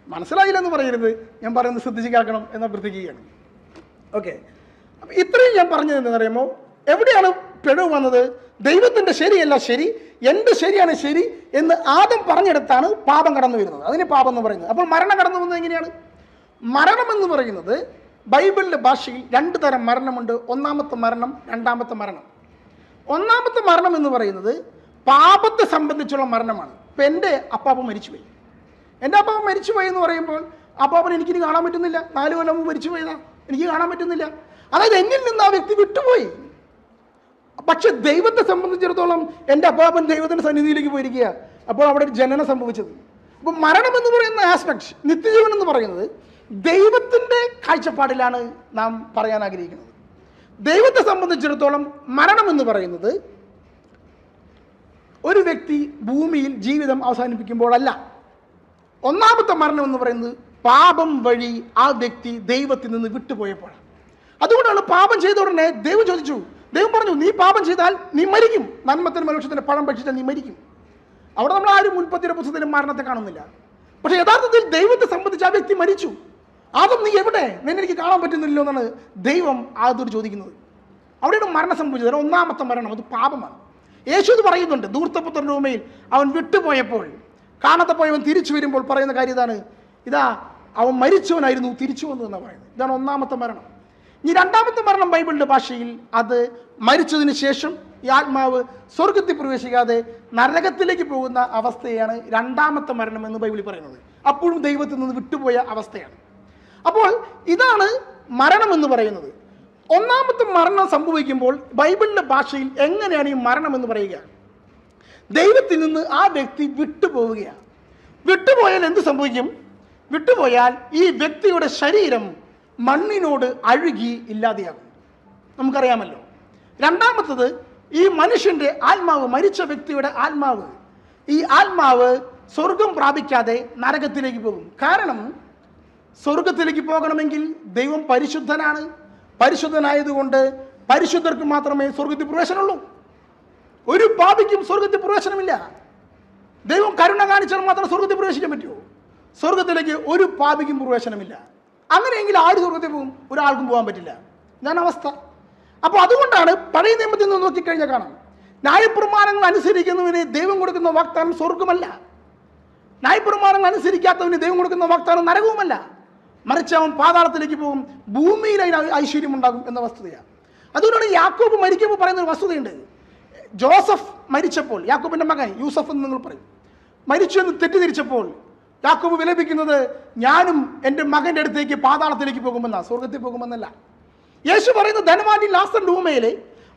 മനസ്സിലായില്ല എന്ന് പറയരുത്, ഞാൻ പറയുന്നത് ശ്രദ്ധിച്ച് കേൾക്കണം എന്ന് അഭ്യർത്ഥിക്കുകയാണ്. ഓക്കെ, അപ്പം ഇത്രയും ഞാൻ പറഞ്ഞത് എന്താണെന്നറിയാമോ, എവിടെയാണ് പിഴവ് വന്നത്? ദൈവത്തിൻ്റെ ശരിയല്ല ശരി, എൻ്റെ ശരിയാണ് ശരി എന്ന് ആദം പറഞ്ഞെടുത്താണ് പാപം കടന്നു വരുന്നത്. അതിന് പാപം എന്ന് പറയുന്നത്. അപ്പോൾ മരണം കടന്നു വന്നത് എങ്ങനെയാണ്? മരണം എന്ന് പറയുന്നത് ബൈബിളിൻ്റെ ഭാഷയിൽ 2 തരം മരണമുണ്ട്. ഒന്നാമത്തെ മരണം, രണ്ടാമത്തെ മരണം. ഒന്നാമത്തെ മരണം എന്ന് പറയുന്നത് പാപത്തെ സംബന്ധിച്ചുള്ള മരണമാണ്. ഇപ്പം എൻ്റെ അപ്പാപ്പൻ മരിച്ചുപോയി. എൻ്റെ അപ്പാപ്പൻ മരിച്ചുപോയി എന്ന് പറയുമ്പോൾ അപ്പാപ്പൻ എനിക്കിനി കാണാൻ പറ്റുന്നില്ല. 4 കൊല്ലം മുമ്പ് മരിച്ചു പോയതാ, എനിക്ക് കാണാൻ പറ്റുന്നില്ല. അതായത് എന്നിൽ നിന്ന് ആ വ്യക്തി വിട്ടുപോയി. പക്ഷെ ദൈവത്തെ സംബന്ധിച്ചിടത്തോളം എൻ്റെ അപ്പാപ്പൻ ദൈവത്തിൻ്റെ സന്നിധിയിലേക്ക് പോയിരിക്കുക. അപ്പോൾ അവിടെ ഒരു ജനനം സംഭവിച്ചത്. അപ്പോൾ മരണം എന്ന് പറയുന്ന ആസ്പെക്ട്, നിത്യജീവൻ എന്ന് പറയുന്നത് ദൈവത്തിൻ്റെ കാഴ്ചപ്പാടിലാണ് നാം പറയാൻ ആഗ്രഹിക്കുന്നത്. ദൈവത്തെ സംബന്ധിച്ചിടത്തോളം മരണം എന്ന് പറയുന്നത് ഒരു വ്യക്തി ഭൂമിയിൽ ജീവിതം അവസാനിപ്പിക്കുമ്പോഴല്ല. ഒന്നാമത്തെ മരണം എന്ന് പറയുന്നത് പാപം വഴി ആ വ്യക്തി ദൈവത്തിൽ നിന്ന് വിട്ടുപോയപ്പോഴാണ്. അതുകൊണ്ടാണ് പാപം ചെയ്ത ഉടനെ ദൈവം ചോദിച്ചു, ദൈവം പറഞ്ഞു, നീ പാപം ചെയ്താൽ നീ മരിക്കും, നന്മത്തിന് മനുഷ്യത്തിൻ്റെ പഴം ഭക്ഷിച്ചാൽ നീ മരിക്കും. അവിടെ നമ്മൾ ആരും ഉൽപ്പത്തിയുടെ പുസ്തകത്തിലും മരണത്തെ കാണുന്നില്ല. പക്ഷെ യഥാർത്ഥത്തിൽ ദൈവത്തെ സംബന്ധിച്ച് ആ വ്യക്തി മരിച്ചു. ആദം നീ എവിടെ, നിന്നെ എനിക്ക് കാണാൻ പറ്റുന്നില്ലോ എന്നാണ് ദൈവം ആദത്തോട് ചോദിക്കുന്നത്. അവിടെയാണ് മരണം സംഭവിച്ചത്. ഒന്നാമത്തെ മരണം അത് പാപമാണ്. യേശു ഇത് പറയുന്നുണ്ട്. ധൂർത്തപുത്രന്റെ ഉപമയിൽ അവൻ വിട്ടുപോയപ്പോൾ കാണാതെ പോയവൻ തിരിച്ചു വരുമ്പോൾ പറയുന്ന കാര്യം ഇതാണ്, ഇതാ അവൻ മരിച്ചവനായിരുന്നു തിരിച്ചു വന്നു എന്നാണ് പറയുന്നത്. ഇതാണ് ഒന്നാമത്തെ മരണം. ഇനി രണ്ടാമത്തെ മരണം ബൈബിളിൻ്റെ ഭാഷയിൽ അത് മരിച്ചതിന് ശേഷം ഈ ആത്മാവ് സ്വർഗത്തിൽ പ്രവേശിക്കാതെ നരകത്തിലേക്ക് പോകുന്ന അവസ്ഥയാണ് രണ്ടാമത്തെ മരണം എന്ന് ബൈബിളിൽ പറയുന്നത്. അപ്പോഴും ദൈവത്തിൽ നിന്ന് വിട്ടുപോയ അവസ്ഥയാണ്. അപ്പോൾ ഇതാണ് മരണം എന്ന് പറയുന്നത്. ഒന്നാമത്തെ മരണം സംഭവിക്കുമ്പോൾ ബൈബിളിൻ്റെ ഭാഷയിൽ എങ്ങനെയാണ് ഈ മരണം എന്ന് പറയുക? ദൈവത്തിൽ നിന്ന് ആ വ്യക്തി വിട്ടുപോവുകയാണ്. വിട്ടുപോയാൽ എന്ത് സംഭവിക്കും? വിട്ടുപോയാൽ ഈ വ്യക്തിയുടെ ശരീരം മണ്ണിനോട് അഴുകി ഇല്ലാതെയാകും. നമുക്കറിയാമല്ലോ. രണ്ടാമത്തത്, ഈ മനുഷ്യൻ്റെ ആത്മാവ്, മരിച്ച വ്യക്തിയുടെ ആത്മാവ്, ഈ ആത്മാവ് സ്വർഗം പ്രാപിക്കാതെ നരകത്തിലേക്ക് പോകും. കാരണം സ്വർഗത്തിലേക്ക് പോകണമെങ്കിൽ ദൈവം പരിശുദ്ധനാണ്. പരിശുദ്ധനായതുകൊണ്ട് പരിശുദ്ധർക്ക് മാത്രമേ സ്വർഗത്തിൽ പ്രവേശനമുള്ളൂ. ഒരു പാപിക്കും സ്വർഗത്തിൽ പ്രവേശനമില്ല. ദൈവം കരുണ കാണിച്ചാൽ മാത്രം സ്വർഗത്തിൽ പ്രവേശിക്കാൻ പറ്റുമോ? സ്വർഗത്തിലേക്ക് ഒരു പാപിക്കും പ്രവേശനമില്ല. അങ്ങനെയെങ്കിൽ ആര് സ്വർഗത്തിൽ പോകും? ഒരാൾക്കും പോകാൻ പറ്റില്ല. ഇതാണ് അവസ്ഥ. അപ്പോൾ അതുകൊണ്ടാണ് പഴയ നിയമത്തിൽ നിന്ന് നോക്കിക്കഴിഞ്ഞാൽ കാണാം, ന്യായപ്രമാണങ്ങൾ അനുസരിക്കുന്നവന് ദൈവം കൊടുക്കുന്ന വാഗ്ദാനം സ്വർഗമല്ല, ന്യായപ്രമാണങ്ങൾ അനുസരിക്കാത്തവന് ദൈവം കൊടുക്കുന്ന വാഗ്ദാനം നരകവുമല്ല. മറിച്ച് അവൻ പാതാളത്തിലേക്ക് പോകും, ഭൂമിയിൽ അതിന് ഐശ്വര്യം ഉണ്ടാകും എന്ന വസ്തുതയാണ്. അതുകൊണ്ടാണ് യാക്കോബ് മരിക്കുമ്പോൾ പറയുന്ന ഒരു വസ്തുതയുണ്ട്. ജോസഫ് മരിച്ചപ്പോൾ, യാക്കോബിൻ്റെ മകൻ യൂസഫ് എന്ന് നിങ്ങൾ പറയും, മരിച്ചു എന്ന് തെറ്റിദ്ധരിച്ചപ്പോൾ യാക്കോബ് വിലപിക്കുന്നത്, ഞാനും എൻ്റെ മകൻ്റെ അടുത്തേക്ക് പാതാളത്തിലേക്ക് പോകുമെന്നാണ്, സ്വർഗത്തിൽ പോകുമെന്നല്ല. യേശു പറയുന്ന ധനവാനി ലാസറിന്റെ ഉപമയിലെ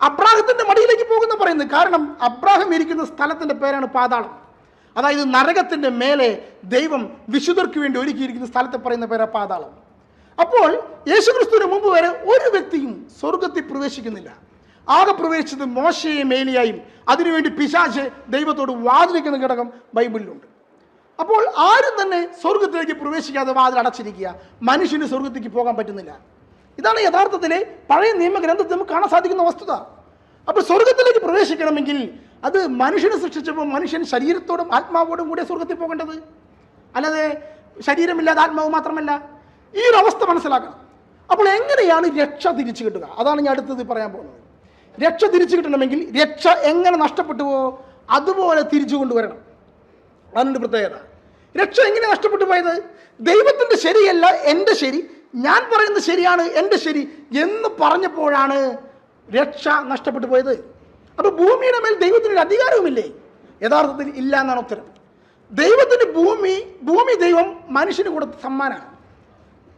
അബ്രാഹത്തിന്റെ മടിയിലേക്ക് പോകുന്ന പറയുന്നത്. കാരണം അബ്രാഹം ഇരിക്കുന്ന സ്ഥലത്തിന്റെ പേരാണ് പാതാളം. അതായത് നരകത്തിന്റെ മേലെ ദൈവം വിശുദ്ധർക്ക് വേണ്ടി ഒരുക്കിയിരിക്കുന്ന സ്ഥലത്തെ പറയുന്ന പേരാ പാതാളം. അപ്പോൾ യേശുക്രിസ്തുവിന് മുമ്പ് വരെ ഒരു വ്യക്തിയും സ്വർഗത്തിൽ പ്രവേശിക്കുന്നില്ല. ആകെ പ്രവേശിച്ചത് മോശയെയും ഏലിയായും. അതിനുവേണ്ടി പിശാച് ദൈവത്തോട് വാതിലിക്കുന്ന ഘടകം ബൈബിളിലുണ്ട്. അപ്പോൾ ആരും തന്നെ സ്വർഗത്തിലേക്ക് പ്രവേശിക്കാതെ വാതിൽ അടച്ചിരിക്കുക. മനുഷ്യന് സ്വർഗത്തിലേക്ക് പോകാൻ പറ്റുന്നില്ല. ഇതാണ് യഥാർത്ഥത്തിലെ പഴയ നിയമഗ്രന്ഥത്തിൽ നമുക്ക് കാണാൻ സാധിക്കുന്ന വസ്തുത. അപ്പോൾ സ്വർഗത്തിലേക്ക് പ്രവേശിക്കണമെങ്കിൽ അത് മനുഷ്യനെ സൃഷ്ടിച്ചപ്പോൾ മനുഷ്യൻ ശരീരത്തോടും ആത്മാവോടും കൂടെ സ്വർഗത്തിൽ പോകേണ്ടത്, അല്ലാതെ ശരീരമില്ലാതെ ആത്മാവ് മാത്രമല്ല. ഈ ഒരു അവസ്ഥ മനസ്സിലാക്കണം. അപ്പോൾ എങ്ങനെയാണ് രക്ഷ തിരിച്ചു കിട്ടുക? അതാണ് ഞാൻ അടുത്തത് പറയാൻ പോകുന്നത്. രക്ഷ തിരിച്ചു കിട്ടണമെങ്കിൽ രക്ഷ എങ്ങനെ നഷ്ടപ്പെട്ടുവോ അതുപോലെ തിരിച്ചു കൊണ്ടുവരണം. അതിൻ്റെ പ്രത്യേകത. രക്ഷ എങ്ങനെ നഷ്ടപ്പെട്ടു പോയത്? ദൈവത്തിൻ്റെ ശരിയല്ല എൻ്റെ ശരി, ഞാൻ പറയുന്നത് ശരിയാണ് എൻ്റെ ശരി എന്ന് പറഞ്ഞപ്പോഴാണ് രക്ഷ നഷ്ടപ്പെട്ടു പോയത്. അപ്പോൾ ഭൂമിയുടെ മേൽ ദൈവത്തിനൊരു അധികാരവുമില്ലേ? യഥാർത്ഥത്തിൽ ഇല്ല എന്നാണ് ഉത്തരം. ദൈവത്തിന് ഭൂമി ദൈവം മനുഷ്യന് കൊടുത്ത സമ്മാനമാണ്.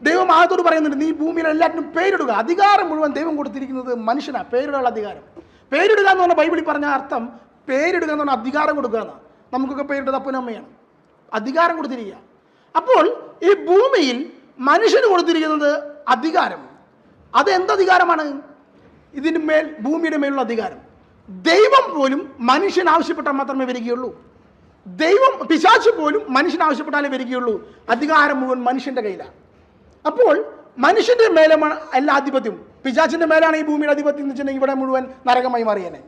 ദൈവം ആദ്യത്തോട് പറയുന്നുണ്ട്, നീ ഭൂമിയിൽ എല്ലാറ്റിനും പേരിടുക. അധികാരം മുഴുവൻ ദൈവം കൊടുത്തിരിക്കുന്നത് മനുഷ്യനാണ്, പേരിടാനുള്ള അധികാരം. പേരിടുക എന്ന് പറഞ്ഞാൽ ബൈബിളിൽ പറഞ്ഞ അർത്ഥം പേരിടുക എന്ന് പറഞ്ഞാൽ അധികാരം കൊടുക്കുക എന്നാണ്. നമുക്കൊക്കെ പേരിട്ടത് അപ്പനും അമ്മയാണ്, അധികാരം കൊടുത്തിരിക്കുക. അപ്പോൾ ഈ ഭൂമിയിൽ മനുഷ്യന് കൊടുത്തിരിക്കുന്നത് അധികാരം. അത് എന്തധികാരമാണ്? ഇതിന് മേൽ, ഭൂമിയുടെ മേലുള്ള അധികാരം. ദൈവം പോലും മനുഷ്യൻ ആവശ്യപ്പെട്ടാൽ മാത്രമേ വരികയുള്ളൂ. പിശാച് പോലും മനുഷ്യൻ ആവശ്യപ്പെട്ടാലേ വരികയുള്ളൂ. അധികാരം മുഴുവൻ മനുഷ്യന്റെ കയ്യിലാണ്. അപ്പോൾ മനുഷ്യന്റെ മേലാണ് എല്ലാ ആധിപത്യവും. പിശാചിന്റെ മേലാണ് ഈ ഭൂമിയുടെ ആധിപത്യം എന്ന് വെച്ചിട്ടുണ്ടെങ്കിൽ ഇവിടെ മുഴുവൻ നരകമായി മാറിയനെ.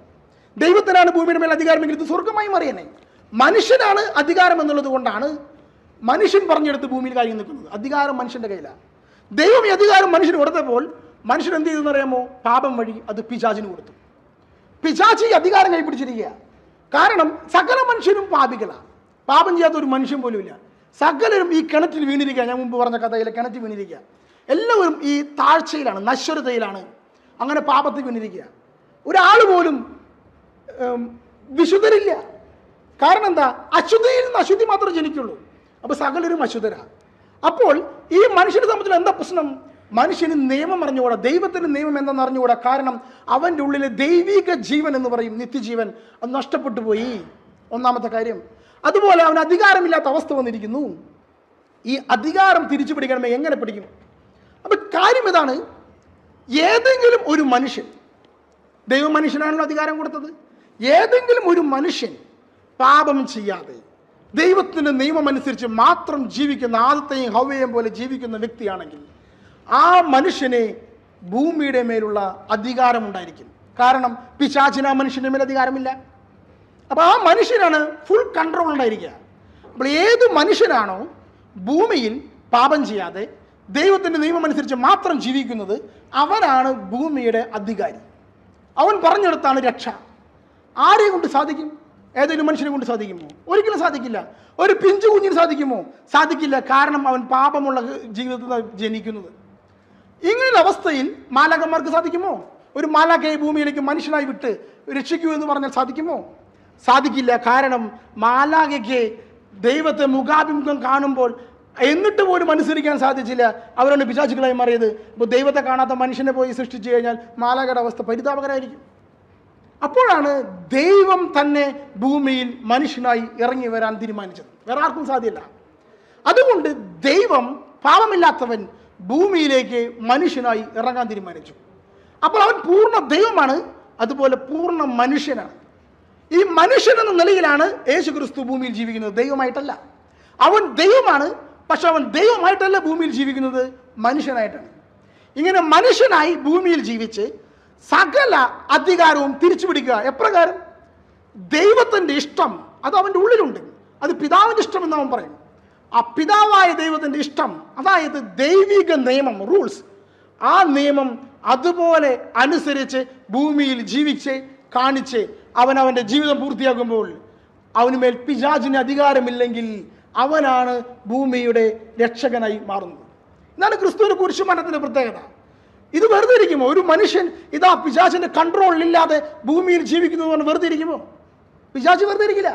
ദൈവത്തിനാണ് ഭൂമിയുടെ മേൽ അധികാരമെങ്കിൽ ഇത് സ്വർഗമായി മാറിയനെ. മനുഷ്യനാണ് അധികാരം എന്നുള്ളത് കൊണ്ടാണ് മനുഷ്യൻ പറഞ്ഞെടുത്ത് ഭൂമിയിൽ കാര്യം നിൽക്കുന്നത്. അധികാരം മനുഷ്യന്റെ കയ്യിലാണ്. ദൈവം ഈ അധികാരം മനുഷ്യന് കൊടുത്തപ്പോൾ മനുഷ്യൻ എന്ത് ചെയ്തെന്ന് അറിയാമോ? പാപം വഴി അത് പിശാചിന് കൊടുത്തു. പിശാച് ഈ അധികാരം കൈപ്പിടിച്ചിരിക്കുക. കാരണം സകല മനുഷ്യരും പാപികളാണ്. പാപം ചെയ്യാത്ത ഒരു മനുഷ്യൻ പോലും ഇല്ല. സകലരും ഈ കിണറ്റിൽ വീണിരിക്കുക. ഞാൻ മുമ്പ് പറഞ്ഞ കഥയിലെ കിണറ്റിൽ വീണിരിക്കുക. എല്ലാവരും ഈ താഴ്ചയിലാണ്, നശ്വരതയിലാണ്, അങ്ങനെ പാപത്തിൽ വീണിരിക്കുക. ഒരാൾ പോലും വിശുദ്ധരില്ല. കാരണം എന്താ? അശുദ്ധിയിൽ നിന്ന് അശുദ്ധി മാത്രമേ ജനിക്കുള്ളൂ. അപ്പോൾ സകലരും അശുദ്ധരാണ്. അപ്പോൾ ഈ മനുഷ്യനെ സംബന്ധിച്ച് എന്താ പ്രശ്നം? മനുഷ്യന് നിയമം അറിഞ്ഞുകൂടാ, ദൈവത്തിൻ്റെ നിയമം എന്തെന്ന് അറിഞ്ഞുകൂടാ. കാരണം അവൻ്റെ ഉള്ളിലെ ദൈവിക ജീവൻ എന്ന് പറയും, നിത്യജീവൻ, അത് നഷ്ടപ്പെട്ടു പോയി. ഒന്നാമത്തെ കാര്യം. അതുപോലെ അവന് അധികാരമില്ലാത്ത അവസ്ഥ വന്നിരിക്കുന്നു. ഈ അധികാരം തിരിച്ചു പിടിക്കണമേ, എങ്ങനെ പിടിക്കും? അപ്പം കാര്യം ഇതാണ്, ഏതെങ്കിലും ഒരു മനുഷ്യൻ, ദൈവം മനുഷ്യനാണല്ലോ അധികാരം കൊടുത്തത്, ഏതെങ്കിലും ഒരു മനുഷ്യൻ പാപം ചെയ്യാതെ ദൈവത്തിൻ്റെ നിയമമനുസരിച്ച് മാത്രം ജീവിക്കുന്ന, ആദത്തെയും ഹവ്വയെയും പോലെ ജീവിക്കുന്ന വ്യക്തിയാണെങ്കിൽ ആ മനുഷ്യനെ ഭൂമിയുടെ മേലുള്ള അധികാരമുണ്ടായിരിക്കും. കാരണം പിശാചിന് ആ മനുഷ്യൻ്റെ മേൽ അധികാരമില്ല. അപ്പോൾ ആ മനുഷ്യനാണ് ഫുൾ കൺട്രോൾ ഉണ്ടായിരിക്കുക. അപ്പോൾ ഏത് മനുഷ്യനാണോ ഭൂമിയിൽ പാപം ചെയ്യാതെ ദൈവത്തിൻ്റെ നിയമമനുസരിച്ച് മാത്രം ജീവിക്കുന്നത്, അവനാണ് ഭൂമിയുടെ അധികാരി. അവൻ പറഞ്ഞെടുത്താണ് രക്ഷ. ആരെയും കൊണ്ട് സാധിക്കും? ഏതെങ്കിലും മനുഷ്യനെ കൊണ്ട് സാധിക്കുമോ? ഒരിക്കലും സാധിക്കില്ല. ഒരു പിഞ്ചു കുഞ്ഞിന് സാധിക്കുമോ? സാധിക്കില്ല. കാരണം അവൻ പാപമുള്ള ജീവിതത്തിൽ ജനിക്കുന്നത്. ഇങ്ങനൊരു അവസ്ഥയിൽ മാലാഖമാർക്ക് സാധിക്കുമോ? ഒരു മാലാഖയെ ഭൂമിയിലേക്ക് മനുഷ്യനായി വിട്ട് രക്ഷിക്കൂ എന്ന് പറഞ്ഞാൽ സാധിക്കുമോ? സാധിക്കില്ല. കാരണം മാലാഖയ്ക്ക് ദൈവത്തെ മുഖാഭിമുഖം കാണുമ്പോൾ എന്നിട്ട് പോലും അനുസരിക്കാൻ സാധിച്ചില്ല. അവരാണ് പിശാചുക്കളായി മാറിയത്. ഇപ്പോൾ ദൈവത്തെ കാണാത്ത മനുഷ്യനെ പോയി സൃഷ്ടിച്ചു കഴിഞ്ഞാൽ മാലാഖയുടെ അവസ്ഥ പരിതാപകരമായിരിക്കും. അപ്പോഴാണ് ദൈവം തന്നെ ഭൂമിയിൽ മനുഷ്യനായി ഇറങ്ങി വരാൻ തീരുമാനിച്ചത്. വേറെ ആർക്കും സാധ്യമല്ല. അതുകൊണ്ട് ദൈവം പാപമില്ലാത്തവൻ ഭൂമിയിലേക്ക് മനുഷ്യനായി ഇറങ്ങാൻ തീരുമാനിച്ചു. അപ്പോൾ അവൻ പൂർണ്ണ ദൈവമാണ്, അതുപോലെ പൂർണ്ണ മനുഷ്യനാണ്. ഈ മനുഷ്യൻ എന്ന നിലയിലാണ് യേശു ക്രിസ്തു ഭൂമിയിൽ ജീവിക്കുന്നത്, ദൈവമായിട്ടല്ല. അവൻ ദൈവമാണ്, പക്ഷെ അവൻ ദൈവമായിട്ടല്ല ഭൂമിയിൽ ജീവിക്കുന്നത്, മനുഷ്യനായിട്ടാണ്. ഇങ്ങനെ മനുഷ്യനായി ഭൂമിയിൽ ജീവിച്ച് സകല അധികാരവും തിരിച്ചു പിടിക്കുക. എപ്രകാരം? ദൈവത്തിൻ്റെ ഇഷ്ടം അത് അവൻ്റെ ഉള്ളിലുണ്ട്. അത് പിതാവിൻ്റെ ഇഷ്ടം എന്ന് അവൻ പറയും. ആ പിതാവായ ദൈവത്തിൻ്റെ ഇഷ്ടം, അതായത് ദൈവിക നിയമം, റൂൾസ്, ആ നിയമം അതുപോലെ അനുസരിച്ച് ഭൂമിയിൽ ജീവിച്ച് കാണിച്ച് അവൻ അവൻ്റെ ജീവിതം പൂർത്തിയാക്കുമ്പോൾ അവന് മേൽ പിശാചിന് അധികാരമില്ലെങ്കിൽ അവനാണ് ഭൂമിയുടെ രക്ഷകനായി മാറുന്നത്. ഇതാണ് ക്രിസ്തുവിന്റെ കുരിശുമരണത്തിന്റെ പ്രത്യേകത. ഇത് വെറുതെ ഇരിക്കുമോ? ഒരു മനുഷ്യൻ ഇതാ പിശാചിന്റെ കൺട്രോളിലില്ലാതെ ഭൂമിയിൽ ജീവിക്കുന്നത് വെറുതെ ഇരിക്കുമോ? പിശാച് വെറുതെ ഇരിക്കില്ല.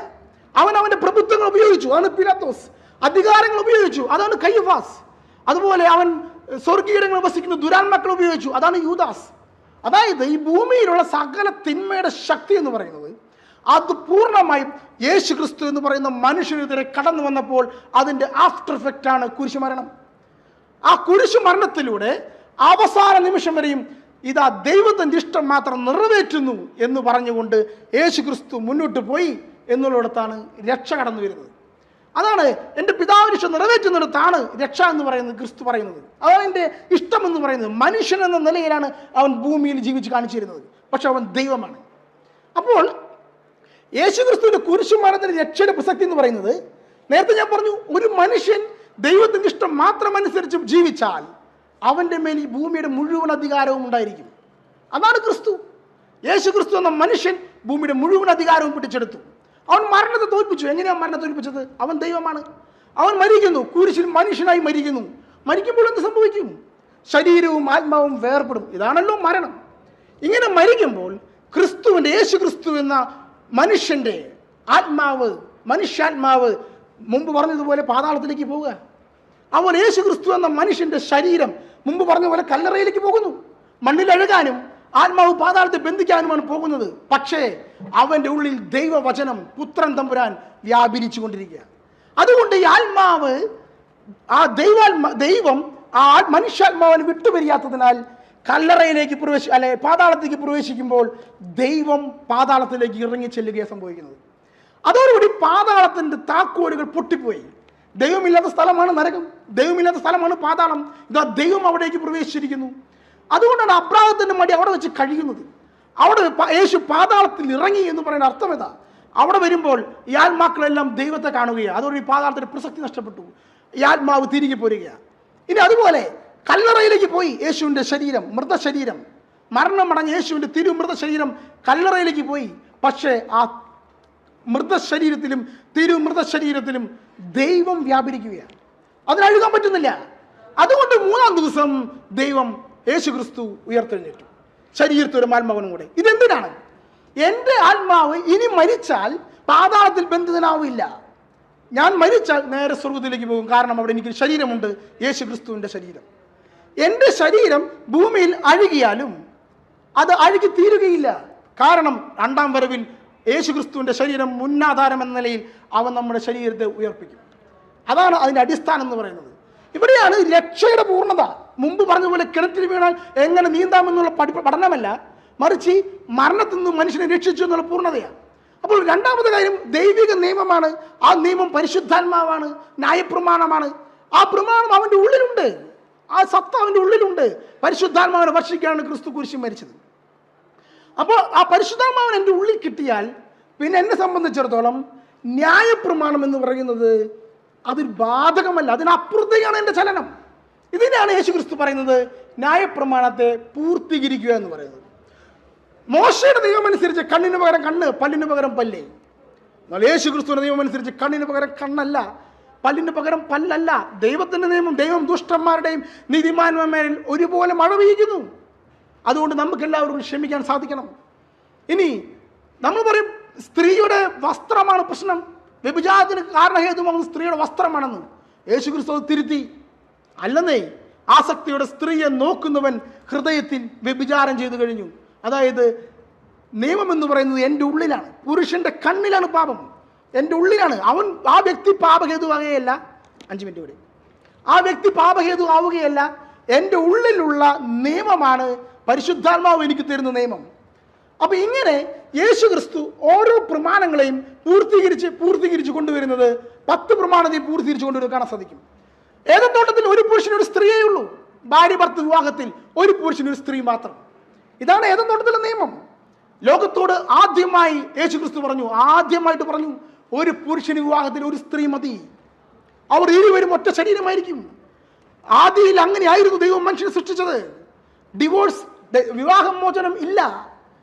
അവൻ അവന്റെ പ്രഭുത്വങ്ങൾ ഉപയോഗിച്ചു, അതാണ് പിലാത്തോസ്. അധികാരങ്ങൾ ഉപയോഗിച്ചു, അതാണ് കയ്യഫാസ്. അതുപോലെ അവൻ സ്വർഗീയങ്ങൾ വസിക്കുന്ന ദുരാത്മാക്കൾ ഉപയോഗിച്ചു, അതാണ് യൂദാസ്. അതായത് ഈ ഭൂമിയിലുള്ള സകല തിന്മയുടെ ശക്തി എന്ന് പറയുന്നത് അത് പൂർണ്ണമായും യേശു ക്രിസ്തു എന്ന് പറയുന്ന മനുഷ്യനെതിരെ കടന്നു വന്നപ്പോൾ അതിൻ്റെ ആഫ്റ്റർ എഫക്റ്റ് ആണ് കുരിശുമരണം. ആ കുരിശുമരണത്തിലൂടെ അവസാന നിമിഷം വരെയും ഇതാ ദൈവത്തിൻ്റെ ഇഷ്ടം മാത്രം നിറവേറ്റുന്നു എന്ന് പറഞ്ഞുകൊണ്ട് യേശു ക്രിസ്തു മുന്നോട്ട് പോയി എന്നുള്ളിടത്താണ് രക്ഷ കടന്നു വരുന്നത്. അതാണ് എൻ്റെ പിതാവിൻ്റെ ഇഷ്ടം നിറവേറ്റുന്നിടത്താണ് രക്ഷ എന്ന് പറയുന്നത് ക്രിസ്തു പറയുന്നത്. അതാണ് എൻ്റെ ഇഷ്ടം എന്ന് പറയുന്നത്. മനുഷ്യൻ എന്ന നിലയിലാണ് അവൻ ഭൂമിയിൽ ജീവിച്ച് കാണിച്ചിരുന്നത്, പക്ഷെ അവൻ ദൈവമാണ്. അപ്പോൾ യേശു ക്രിസ്തുവിൻ്റെ കുരിശുമരണത്തിൻ്റെ രക്ഷയുടെ പ്രസക്തി എന്ന് പറയുന്നത്, നേരത്തെ ഞാൻ പറഞ്ഞു, ഒരു മനുഷ്യൻ ദൈവത്തിൻ്റെ ഇഷ്ടം മാത്രം അനുസരിച്ച് ജീവിച്ചാൽ അവൻ്റെ മേൽ ഈ ഭൂമിയുടെ മുഴുവൻ അധികാരവും ഉണ്ടായിരിക്കും. അതാണ് ക്രിസ്തു. യേശു ക്രിസ്തു എന്ന മനുഷ്യൻ ഭൂമിയുടെ മുഴുവൻ അധികാരവും പിടിച്ചെടുത്തു. അവൻ മരണത്തെ തോൽപ്പിച്ചു. എങ്ങനെയാണ് മരണത്തെ തോൽപ്പിച്ചത്? അവൻ ദൈവമാണ്. അവൻ മരിക്കുന്നു, കുരിശിൽ മനുഷ്യനായി മരിക്കുന്നു. മരിക്കുമ്പോൾ എന്ത് സംഭവിക്കും? ശരീരവും ആത്മാവും വേർപെടും. ഇതാണല്ലോ മരണം. ഇങ്ങനെ മരിക്കുമ്പോൾ ക്രിസ്തുവിൻ്റെ, യേശു ക്രിസ്തു എന്ന മനുഷ്യൻ്റെ ആത്മാവ്, മനുഷ്യാത്മാവ് മുമ്പ് പറഞ്ഞതുപോലെ പാതാളത്തിലേക്ക് പോവുക. അവൻ യേശു ക്രിസ്തു എന്ന മനുഷ്യൻ്റെ ശരീരം മുമ്പ് പറഞ്ഞ പോലെ കല്ലറയിലേക്ക് പോകുന്നു. മണ്ണിലഴുകാനും ആത്മാവ് പാതാളത്തെ ബന്ധിക്കാനുമാണ് പോകുന്നത്. പക്ഷേ അവൻ്റെ ഉള്ളിൽ ദൈവവചനം, പുത്രൻ തമ്പുരാൻ വ്യാപരിച്ചു കൊണ്ടിരിക്കുക. അതുകൊണ്ട് ഈ ആത്മാവ്, ആ ദൈവം ആ മനുഷ്യാത്മാവിന് വിട്ടുപിരിയാത്തതിനാൽ കല്ലറയിലേക്ക് പാതാളത്തേക്ക് പ്രവേശിക്കുമ്പോൾ ദൈവം പാതാളത്തിലേക്ക് ഇറങ്ങി ചെല്ലുകയാണ് സംഭവിക്കുന്നത്. അതോടുകൂടി പാതാളത്തിൻ്റെ താക്കോലുകൾ പൊട്ടിപ്പോയി. ദൈവമില്ലാത്ത സ്ഥലമാണ് നരകം, ദൈവമില്ലാത്ത സ്ഥലമാണ് പാതാളം. ഇതാ ദൈവം അവിടേക്ക് പ്രവേശിച്ചിരിക്കുന്നു. അതുകൊണ്ടാണ് അബ്രാഹത്തിൻ്റെ മടി അവിടെ വെച്ച് കഴിയുന്നത്. അവിടെ യേശു പാതാളത്തിൽ ഇറങ്ങി എന്ന് പറയുന്ന അർത്ഥം ഏതാ? അവിടെ വരുമ്പോൾ ഈ ആത്മാക്കളെല്ലാം ദൈവത്തെ കാണുകയാണ്. അതോടെ ഈ പാതാളത്തിൻ്റെ പ്രസക്തി നഷ്ടപ്പെട്ടു. ഈ ആത്മാവ് തിരികെ പോരുകയാണ്. ഇനി അതുപോലെ കല്ലറയിലേക്ക് പോയി യേശുവിൻ്റെ ശരീരം, മൃതശരീരം, മരണമടഞ്ഞ യേശുവിൻ്റെ തിരുമൃതശരീരം കല്ലറയിലേക്ക് പോയി. പക്ഷേ ആ മൃതശരീരത്തിലും തിരുമൃതശരീരത്തിലും ദൈവം വ്യാപരിക്കുകയാണ്. അതിനഴുകാൻ പറ്റുന്നില്ല. അതുകൊണ്ട് 3-ാം ദിവസം ദൈവം യേശു ക്രിസ്തു ഉയർത്തെഴുന്നേറ്റു, ശരീരത്തോടും ആത്മാവിനും കൂടെ. ഇതെന്തിനാണ്? എൻ്റെ ആത്മാവ് ഇനി മരിച്ചാൽ പാതാളത്തിൽ ബന്ധിതനാവില്ല. ഞാൻ മരിച്ചാൽ നേരെ സ്വർഗത്തിലേക്ക് പോകും. കാരണം അവിടെ എനിക്ക് ശരീരമുണ്ട്, യേശു ക്രിസ്തുവിൻ്റെ ശരീരം. എൻ്റെ ശരീരം ഭൂമിയിൽ അഴുകിയാലും അത് അഴുകി തീരുകയില്ല. കാരണം 2-ാം വരവിൽ യേശു ക്രിസ്തുവിൻ്റെ ശരീരം മുന്നാധാരം എന്ന നിലയിൽ അവൻ നമ്മുടെ ശരീരത്തെ ഉയർപ്പിക്കും. അതാണ് അതിൻ്റെ അടിസ്ഥാനം എന്ന് പറയുന്നത്. ഇവിടെയാണ് രക്ഷയുടെ പൂർണ്ണത. മുമ്പ് പറഞ്ഞതുപോലെ കിണറ്റിൽ വീണാൽ എങ്ങനെ നീന്താമെന്നുള്ള പഠനമല്ല, മറിച്ച് മരണത്തിൽ നിന്ന് മനുഷ്യനെ രക്ഷിച്ചു എന്നുള്ള പൂർണ്ണതയാണ്. അപ്പോൾ രണ്ടാമത്തെ കാര്യം ദൈവിക നിയമമാണ്. ആ നിയമം പരിശുദ്ധാത്മാവാണ്, ന്യായപ്രമാണമാണ്. ആ പ്രമാണം അവൻ്റെ ഉള്ളിലുണ്ട്, ആ സത്ത അവൻ്റെ ഉള്ളിലുണ്ട്. പരിശുദ്ധാത്മാവിനെ വർഷിക്കാനാണ് ക്രിസ്തു കുരിശിൽ മരിച്ചത്. അപ്പോൾ ആ പരിശുദ്ധാത്മാവിന് എൻ്റെ ഉള്ളിൽ കിട്ടിയാൽ പിന്നെ എന്നെ സംബന്ധിച്ചിടത്തോളം ന്യായപ്രമാണം എന്ന് പറയുന്നത് അതൊരു ബാധകമല്ല, അതിനപ്പുറത്തേക്കാണ് എൻ്റെ ചലനം. ഇതിനാണ് യേശു ക്രിസ്തു പറയുന്നത് ന്യായപ്രമാണത്തെ പൂർത്തീകരിക്കുക എന്ന് പറയുന്നത്. മോശയുടെ നിയമം അനുസരിച്ച് കണ്ണിന് പകരം കണ്ണ്, പല്ലിന് പകരം പല്ല്. എന്നാൽ യേശു ക്രിസ്തുവിന്റെ നിയമം അനുസരിച്ച് കണ്ണിന് പകരം കണ്ണല്ല, പല്ലിന് പകരം പല്ലല്ല. ദൈവത്തിൻ്റെ നിയമം, ദൈവം ദുഷ്ടന്മാരുടെയും നീതിമാന്മാരുടെയും ഒരുപോലെ മഴ പെയ്യിക്കുന്നു. അതുകൊണ്ട് നമുക്ക് എല്ലാവർക്കും ക്ഷമിക്കാൻ സാധിക്കണം. ഇനി നമ്മൾ പറയും സ്ത്രീയുടെ വസ്ത്രമാണ് പ്രശ്നം, വ്യഭിചാരത്തിന് കാരണഹേതുവാകുന്ന സ്ത്രീയുടെ വസ്ത്രമാണെന്ന്. യേശു ക്രിസ്തു തിരുത്തി. അല്ലെന്നേ, ആസക്തിയുടെ സ്ത്രീയെ നോക്കുന്നവൻ ഹൃദയത്തിൽ വ്യഭിചാരം ചെയ്തു കഴിഞ്ഞു. അതായത് നിയമം എന്ന് പറയുന്നത് എൻ്റെ ഉള്ളിലാണ്. പുരുഷന്റെ കണ്ണിലാണ് പാപം, എൻ്റെ ഉള്ളിലാണ്. ആ വ്യക്തി പാപഹേതുവാകുകയല്ല. 5 മിനിറ്റ് കൂടി. ആ വ്യക്തി പാപഹേതു ആവുകയല്ല. എൻ്റെ ഉള്ളിലുള്ള നിയമമാണ് പരിശുദ്ധാത്മാവ് എനിക്ക് തരുന്ന നിയമം. അപ്പൊ ഇങ്ങനെ യേശു ക്രിസ്തു ഓരോ പ്രമാണങ്ങളെയും പൂർത്തീകരിച്ച് കൊണ്ടുവരുന്നത് 10 പ്രമാണത്തെ പൂർത്തീകരിച്ച് കൊണ്ടുവരുന്നത് കാണാൻ സാധിക്കും. ഏതൻ തോട്ടത്തിൽ ഒരു പുരുഷന് ഒരു സ്ത്രീയേ ഉള്ളൂ. ഭാര്യ ഭർത്തൃ വിവാഹത്തിൽ ഒരു പുരുഷന് ഒരു സ്ത്രീ മാത്രം. ഇതാണ് ഏതൻ തോട്ടത്തിലെ നിയമം. ലോകത്തോട് ആദ്യമായി യേശു ക്രിസ്തു ആദ്യമായിട്ട് പറഞ്ഞു, ഒരു പുരുഷന് വിവാഹത്തിൽ ഒരു സ്ത്രീ മതി, അവർ ഇരുവരും ഒറ്റ ശരീരമായിരിക്കും. ആദിയിൽ അങ്ങനെയായിരുന്നു ദൈവം മനുഷ്യനെ സൃഷ്ടിച്ചത്. ഡിവോഴ്സ്, വിവാഹമോചനം ഇല്ല.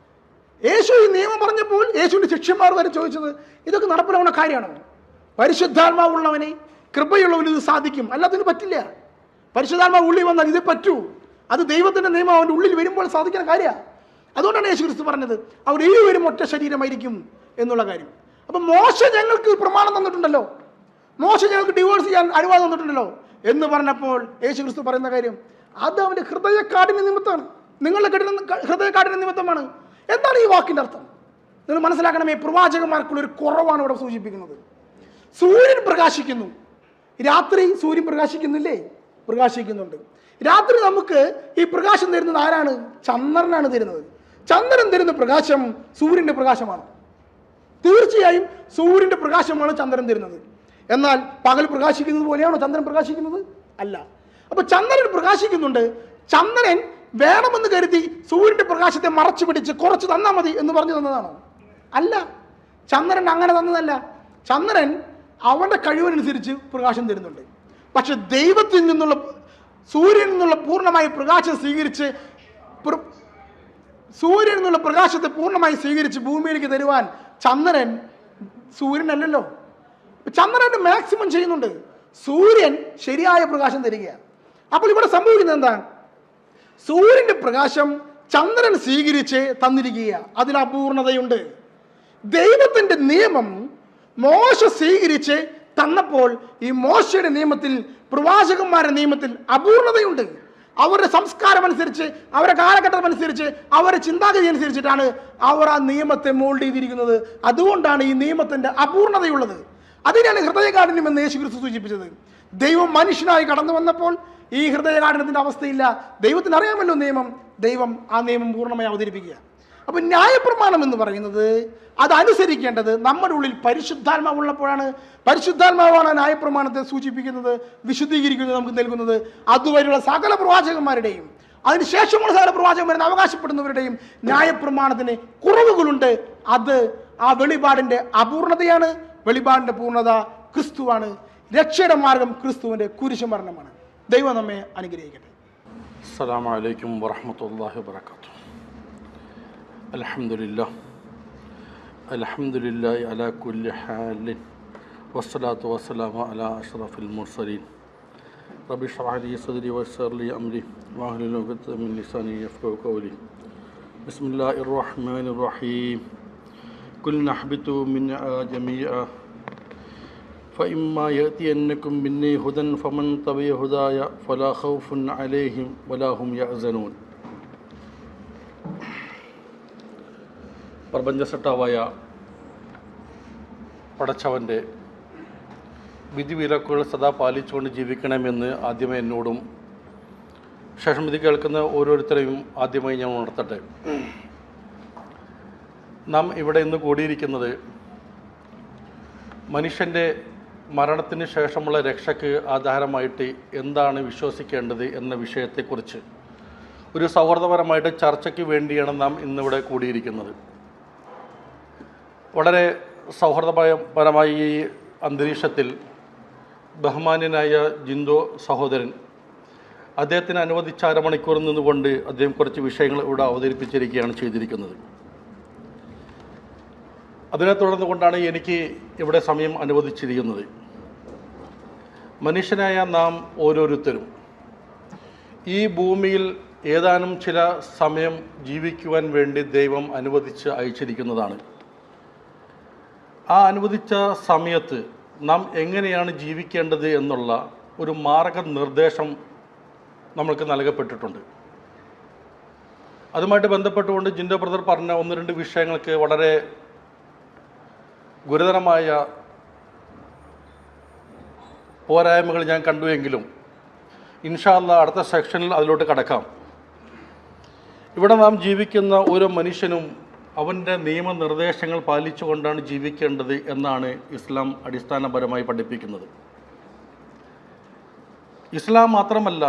യേശു ഈ നിയമം പറഞ്ഞപ്പോൾ യേശുവിന്റെ ശിഷ്യന്മാർ വരെ ചോദിച്ചത്, ഇതൊക്കെ നടപ്പിലാവുന്ന കാര്യമാണോ? പരിശുദ്ധാത്മാവുള്ളവനെ, കൃപയുള്ളവന് ഇത് സാധിക്കും, അല്ലാത്തതിന് പറ്റില്ല. പരിശുദ്ധാത്മാവ് ഉള്ളിൽ വന്നാൽ ഇത് പറ്റൂ. അത് ദൈവത്തിന്റെ നിയമം അവൻ്റെ ഉള്ളിൽ വരുമ്പോൾ സാധിക്കുന്ന കാര്യമാണ്. അതുകൊണ്ടാണ് യേശു ക്രിസ്തു പറഞ്ഞത് അവർ ഇരുവരും ഒറ്റ ശരീരമായിരിക്കും എന്നുള്ള കാര്യം. അപ്പം മോശ ഞങ്ങൾക്ക് പ്രമാണം തന്നിട്ടുണ്ടല്ലോ, മോശ ഞങ്ങൾക്ക് ഡിവോഴ്സ് ചെയ്യാൻ അനുവാദം തന്നിട്ടുണ്ടല്ലോ എന്ന് പറഞ്ഞപ്പോൾ യേശു ക്രിസ്തു പറയുന്ന കാര്യം അത് അവൻ്റെ ഹൃദയക്കാടിന് നിമിത്തമാണ്, നിങ്ങളുടെ ഹൃദയക്കാടിന് നിമിത്തമാണ്. എന്താണ് ഈ വാക്കിൻ്റെ അർത്ഥം? നിങ്ങൾ മനസ്സിലാക്കണമേ, പ്രവാചകന്മാർക്കുള്ള ഒരു കുറവാണ് ഇവിടെ സൂചിപ്പിക്കുന്നത്. സൂര്യൻ പ്രകാശിക്കുന്നു, രാത്രി സൂര്യൻ പ്രകാശിക്കുന്നില്ലേ? പ്രകാശിക്കുന്നുണ്ട്. രാത്രി നമുക്ക് ഈ പ്രകാശം തരുന്നത് ആരാണ്? ചന്ദ്രനാണ് തരുന്നത്. ചന്ദ്രൻ തരുന്ന പ്രകാശം സൂര്യൻ്റെ പ്രകാശമാണ്. തീർച്ചയായും സൂര്യൻ്റെ പ്രകാശമാണ് ചന്ദ്രൻ തരുന്നത്. എന്നാൽ പകൽ പ്രകാശിക്കുന്നത് പോലെയാണോ ചന്ദ്രൻ പ്രകാശിക്കുന്നത്? അല്ല. അപ്പൊ ചന്ദ്രൻ പ്രകാശിക്കുന്നുണ്ട്. ചന്ദ്രൻ വേണമെന്ന് കരുതി സൂര്യന്റെ പ്രകാശത്തെ മറച്ചു പിടിച്ച് കുറച്ച് തന്നാൽ മതി എന്ന് പറഞ്ഞു തന്നതാണോ? അല്ല. ചന്ദ്രൻ അങ്ങനെ തന്നതല്ല. ചന്ദ്രൻ അവന്റെ കഴിവിനനുസരിച്ച് പ്രകാശം തരുന്നുണ്ട്. പക്ഷെ ദൈവത്തിൽ നിന്നുള്ള, സൂര്യനിൽ നിന്നുള്ള പൂർണ്ണമായ പ്രകാശം സ്വീകരിച്ച്, സൂര്യനിൽ നിന്നുള്ള പ്രകാശത്തെ പൂർണ്ണമായി സ്വീകരിച്ച് ഭൂമിയിലേക്ക് തരുവാൻ ചന്ദ്രൻ സൂര്യനല്ലല്ലോ. ചന്ദ്രൻ മാക്സിമം ചെയ്യുന്നുണ്ട്, സൂര്യൻ ശരിയായ പ്രകാശം തരികയാണ്. അപ്പോൾ ഇവിടെ സംഭവിക്കുന്നത് എന്താണ്? സൂര്യന്റെ പ്രകാശം ചന്ദ്രൻ സ്വീകരിച്ച് തന്നിരിക്കുക, അതിന് അപൂർണതയുണ്ട്. ദൈവത്തിന്റെ നിയമം മോശ സ്വീകരിച്ച് തന്നപ്പോൾ ഈ മോശയുടെ നിയമത്തിൽ, പ്രവാചകന്മാരുടെ നിയമത്തിൽ അപൂർണതയുണ്ട്. അവരുടെ സംസ്കാരം അനുസരിച്ച്, അവരുടെ കാലഘട്ടം അനുസരിച്ച്, അവരുടെ ചിന്താഗതി അനുസരിച്ചിട്ടാണ് അവർ ആ നിയമത്തെ മോൾഡ് ചെയ്തിരിക്കുന്നത്. അതുകൊണ്ടാണ് ഈ നിയമത്തിന്റെ അപൂർണതയുള്ളത്. അതിനാണ് ഹൃദയകാഠിന്യം എന്ന് യേശു ക്രിസ്തു സൂചിപ്പിച്ചത്. ദൈവം മനുഷ്യനായി കടന്നു വന്നപ്പോൾ ഈ ഹൃദയകാഠിന്യത്തിന്റെ അവസ്ഥയില്ല. ദൈവത്തിന് അറിയാമല്ലോ നിയമം, ദൈവം ആ നിയമം പൂർണ്ണമായി അവതരിപ്പിക്കുക. അപ്പൊ ന്യായപ്രമാണം എന്ന് പറയുന്നത് അത് അനുസരിക്കേണ്ടത് നമ്മുടെ ഉള്ളിൽ പരിശുദ്ധാത്മാവുള്ളപ്പോഴാണ്. പരിശുദ്ധാത്മാവാണ് ന്യായപ്രമാണത്തെ സൂചിപ്പിക്കുന്നത്, വിശുദ്ധീകരിക്കുന്നത്, നമുക്ക് നൽകുന്നത്. അതുവരെയുള്ള സകല പ്രവാചകന്മാരുടെയും അതിനുശേഷമുള്ള സകല പ്രവാചകന്മാരെന്ന് അവകാശപ്പെടുന്നവരുടെയും ന്യായപ്രമാണത്തിന് കുറവുകളുണ്ട്. അത് ആ വെളിപാടിന്റെ അപൂർണതയാണ്. വെളിപാടിന്റെ പൂർണ്ണത ക്രിസ്തുവാണ്. രക്ഷയുടെ മാർഗം ക്രിസ്തുവിന്റെ കുരിശുമരണമാണ്. ദൈവം നമ്മെ അനുഗ്രഹിക്കട്ടെ. അസ്സലാമു അലൈക്കും വറഹ്മത്തുള്ളാഹി വബറകാതുഹു. അൽഹംദുലില്ലാഹി അലാ കുല്ലി ഹാലിൻ വസ്സലാത്തു വസ്സലാമു അലാ അഷ്റഫിൽ മുർസലീൻ. റബ്ബി ഇശ്റഹ് ലി സദ്രി വയസ്സിർ ലി അംരി വഹ്ലുൽ ഉഖ്ദത മിൻ ലിസാനി യഫ്ഖഹു ഖൗലി. ബിസ്മില്ലാഹിർ റഹ്മാനിർ റഹീം. ഖുൽനാ ഹ്ബിതു മിൻഹാ ജമീഅ فإما يأتينكم مني هدى فمن تبع هداي فلا خوف عليهم ولا هم يحزنون. പ്രപഞ്ചസൃഷ്ടാവായ പടച്ചവൻ്റെ വിധിവിലക്കുകൾ സദാ പാലിച്ചുകൊണ്ട് ജീവിക്കണമെന്ന് ആദ്യമേ എന്നോടും ശേഷം ഇത് കേൾക്കുന്ന ഓരോരുത്തരെയും ആദ്യമായി ഞാൻ ഉണർത്തട്ടെ. നാം ഇവിടെ ഇന്ന് കൂടിയിരിക്കുന്നത് മനുഷ്യൻ്റെ മരണത്തിന് ശേഷമുള്ള രക്ഷയ്ക്ക് ആധാരമായിട്ട് എന്താണ് വിശ്വസിക്കേണ്ടത് എന്ന വിഷയത്തെക്കുറിച്ച് ഒരു സൗഹൃദപരമായിട്ട് ചർച്ചയ്ക്ക് വേണ്ടിയാണ് നാം ഇന്നിവിടെ കൂടിയിരിക്കുന്നത്. വളരെ സൗഹൃദപരമായ ഈ അന്തരീക്ഷത്തിൽ ബഹുമാന്യനായ ജിൻഡോ സഹോദരൻ അദ്ദേഹത്തിന് അനുവദിച്ച അരമണിക്കൂർ നിന്നുകൊണ്ട് അദ്ദേഹം കുറച്ച് വിഷയങ്ങൾ ഇവിടെ അവതരിപ്പിച്ചിരിക്കുകയാണ് ചെയ്തിരിക്കുന്നത്. അതിനെ തുടർന്ന് കൊണ്ടാണ് എനിക്ക് ഇവിടെ സമയം അനുവദിച്ചിരിക്കുന്നത്. മനുഷ്യനായ നാം ഓരോരുത്തരും ഈ ഭൂമിയിൽ ഏതാനും ചില സമയം ജീവിക്കുവാൻ വേണ്ടി ദൈവം അനുവദിച്ച് അയച്ചിരിക്കുന്നതാണ്. ആ അനുവദിച്ച സമയത്ത് നാം എങ്ങനെയാണ് ജീവിക്കേണ്ടത് എന്നുള്ള ഒരു മാർഗനിർദ്ദേശം നമ്മൾക്ക് നൽകപ്പെട്ടിട്ടുണ്ട്. അതുമായിട്ട് ബന്ധപ്പെട്ടുകൊണ്ട് ജിൻഡോ ബ്രദർ പറഞ്ഞ ഒന്ന് രണ്ട് വിഷയങ്ങൾക്ക് വളരെ ഗുരുതരമായ പോരായ്മകൾ ഞാൻ കണ്ടുവെങ്കിലും ഇൻഷാ അല്ലാഹ് അടുത്ത സെക്ഷനിൽ അതിലോട്ട് കടക്കാം. ഇവിടെ നാം ജീവിക്കുന്ന ഓരോ മനുഷ്യനും അവൻ്റെ നിയമനിർദ്ദേശങ്ങൾ പാലിച്ചുകൊണ്ടാണ് ജീവിക്കേണ്ടത് എന്നാണ് ഇസ്ലാം അടിസ്ഥാനപരമായി പഠിപ്പിക്കുന്നത്. ഇസ്ലാം മാത്രമല്ല,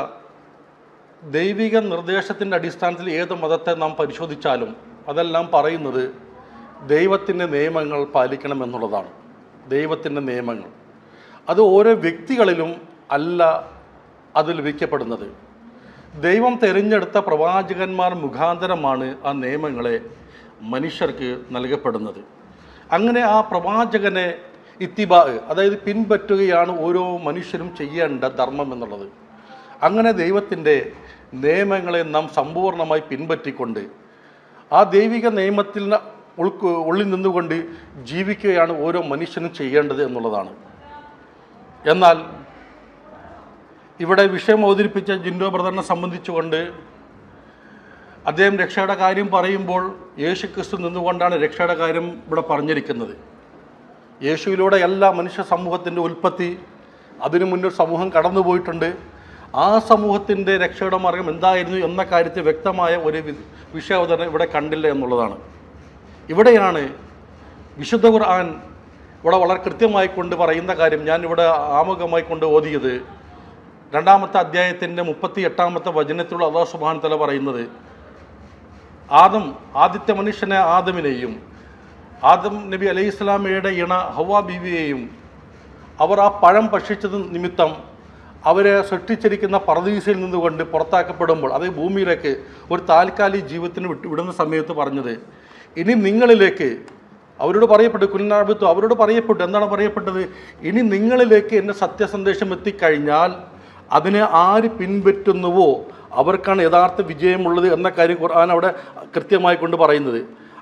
ദൈവിക നിർദ്ദേശത്തിൻ്റെ അടിസ്ഥാനത്തിൽ ഏത് മതത്തെ നാം പരിശോധിച്ചാലും അതെല്ലാം പറയുന്നത് ദൈവത്തിൻ്റെ നിയമങ്ങൾ പാലിക്കണമെന്നുള്ളതാണ്. ദൈവത്തിൻ്റെ നിയമങ്ങൾ അത് ഓരോ വ്യക്തികളിലും അല്ല അത് ലഭിക്കപ്പെടുന്നത്. ദൈവം തിരഞ്ഞെടുത്ത പ്രവാചകന്മാർ മുഖാന്തരമാണ് ആ നിയമങ്ങളെ മനുഷ്യർക്ക് നൽകപ്പെടുന്നത്. അങ്ങനെ ആ പ്രവാചകനെ ഇത്തിബാ, അതായത് പിൻപറ്റുകയാണ് ഓരോ മനുഷ്യരും ചെയ്യേണ്ട ധർമ്മം എന്നുള്ളത്. അങ്ങനെ ദൈവത്തിൻ്റെ നിയമങ്ങളെ നാം സമ്പൂർണ്ണമായി പിൻപറ്റിക്കൊണ്ട് ആ ദൈവിക നിയമത്തിൽ ഉള്ളിൽ നിന്നുകൊണ്ട് ജീവിക്കുകയാണ് ഓരോ മനുഷ്യനും ചെയ്യേണ്ടത് എന്നുള്ളതാണ്. എന്നാൽ ഇവിടെ വിഷയം അവതരിപ്പിച്ച ജിൻഡോ ബ്രദറിനെ സംബന്ധിച്ചുകൊണ്ട് അദ്ദേഹം രക്ഷയുടെ കാര്യം പറയുമ്പോൾ യേശു ക്രിസ്തു നിന്നുകൊണ്ടാണ് രക്ഷയുടെ കാര്യം ഇവിടെ പറഞ്ഞിരിക്കുന്നത്. യേശുവിലൂടെ എല്ലാ മനുഷ്യ സമൂഹത്തിൻ്റെ ഉൽപ്പത്തി, അതിനു മുന്നൊരു സമൂഹം കടന്നുപോയിട്ടുണ്ട്. ആ സമൂഹത്തിൻ്റെ രക്ഷയുടെ മാർഗം എന്തായിരുന്നു എന്ന കാര്യത്തിൽ വ്യക്തമായ ഒരു വിഷയാവതരണം ഇവിടെ കണ്ടില്ല എന്നുള്ളതാണ്. ഇവിടെയാണ് വിശുദ്ധ ഖുർആൻ ഇവിടെ വളരെ കൃത്യമായി കൊണ്ട് പറയുന്ന കാര്യം. ഞാനിവിടെ ആമുഖമായി കൊണ്ട് ഓതിയത് 2-ാമത്തെ അധ്യായത്തിൻ്റെ 38-ാമത്തെ വചനത്തിലുള്ള അല്ലാഹു സുബ്ഹാനഹു വ തആല പറയുന്നത്, ആദ്യത്തെ മനുഷ്യനെ ആദമിനെയും ആദം നബി അലൈഹി സ്വലാമയുടെ ഇണ ഹവ്വ ബീവിയെയും അവർ ആ പഴം ഭക്ഷിച്ചത് നിമിത്തം അവരെ സൃഷ്ടിച്ചിരിക്കുന്ന പർദീസയിൽ നിന്നുകൊണ്ട് പുറത്താക്കപ്പെടുമ്പോൾ, അതായത് ഭൂമിയിലേക്ക് ഒരു താൽക്കാലിക ജീവിതത്തിന് വിടുന്ന സമയത്ത് പറഞ്ഞത്, ഇനി നിങ്ങളിലേക്ക് അവരോട് പറയപ്പെട്ടു, കുന്നാബിത്തു അവരോട് പറയപ്പെട്ടു, എന്താണ് പറയപ്പെട്ടത്? ഇനി നിങ്ങളിലേക്ക് എൻ്റെ സത്യസന്ദേശം എത്തിക്കഴിഞ്ഞാൽ അതിനെ ആര് പിൻപറ്റുന്നുവോ അവർക്കാണ് യഥാർത്ഥ വിജയമുള്ളത് എന്ന കാര്യം ഖുർആൻ അവിടെ കൃത്യമായി കൊണ്ട് പറയുന്നത്.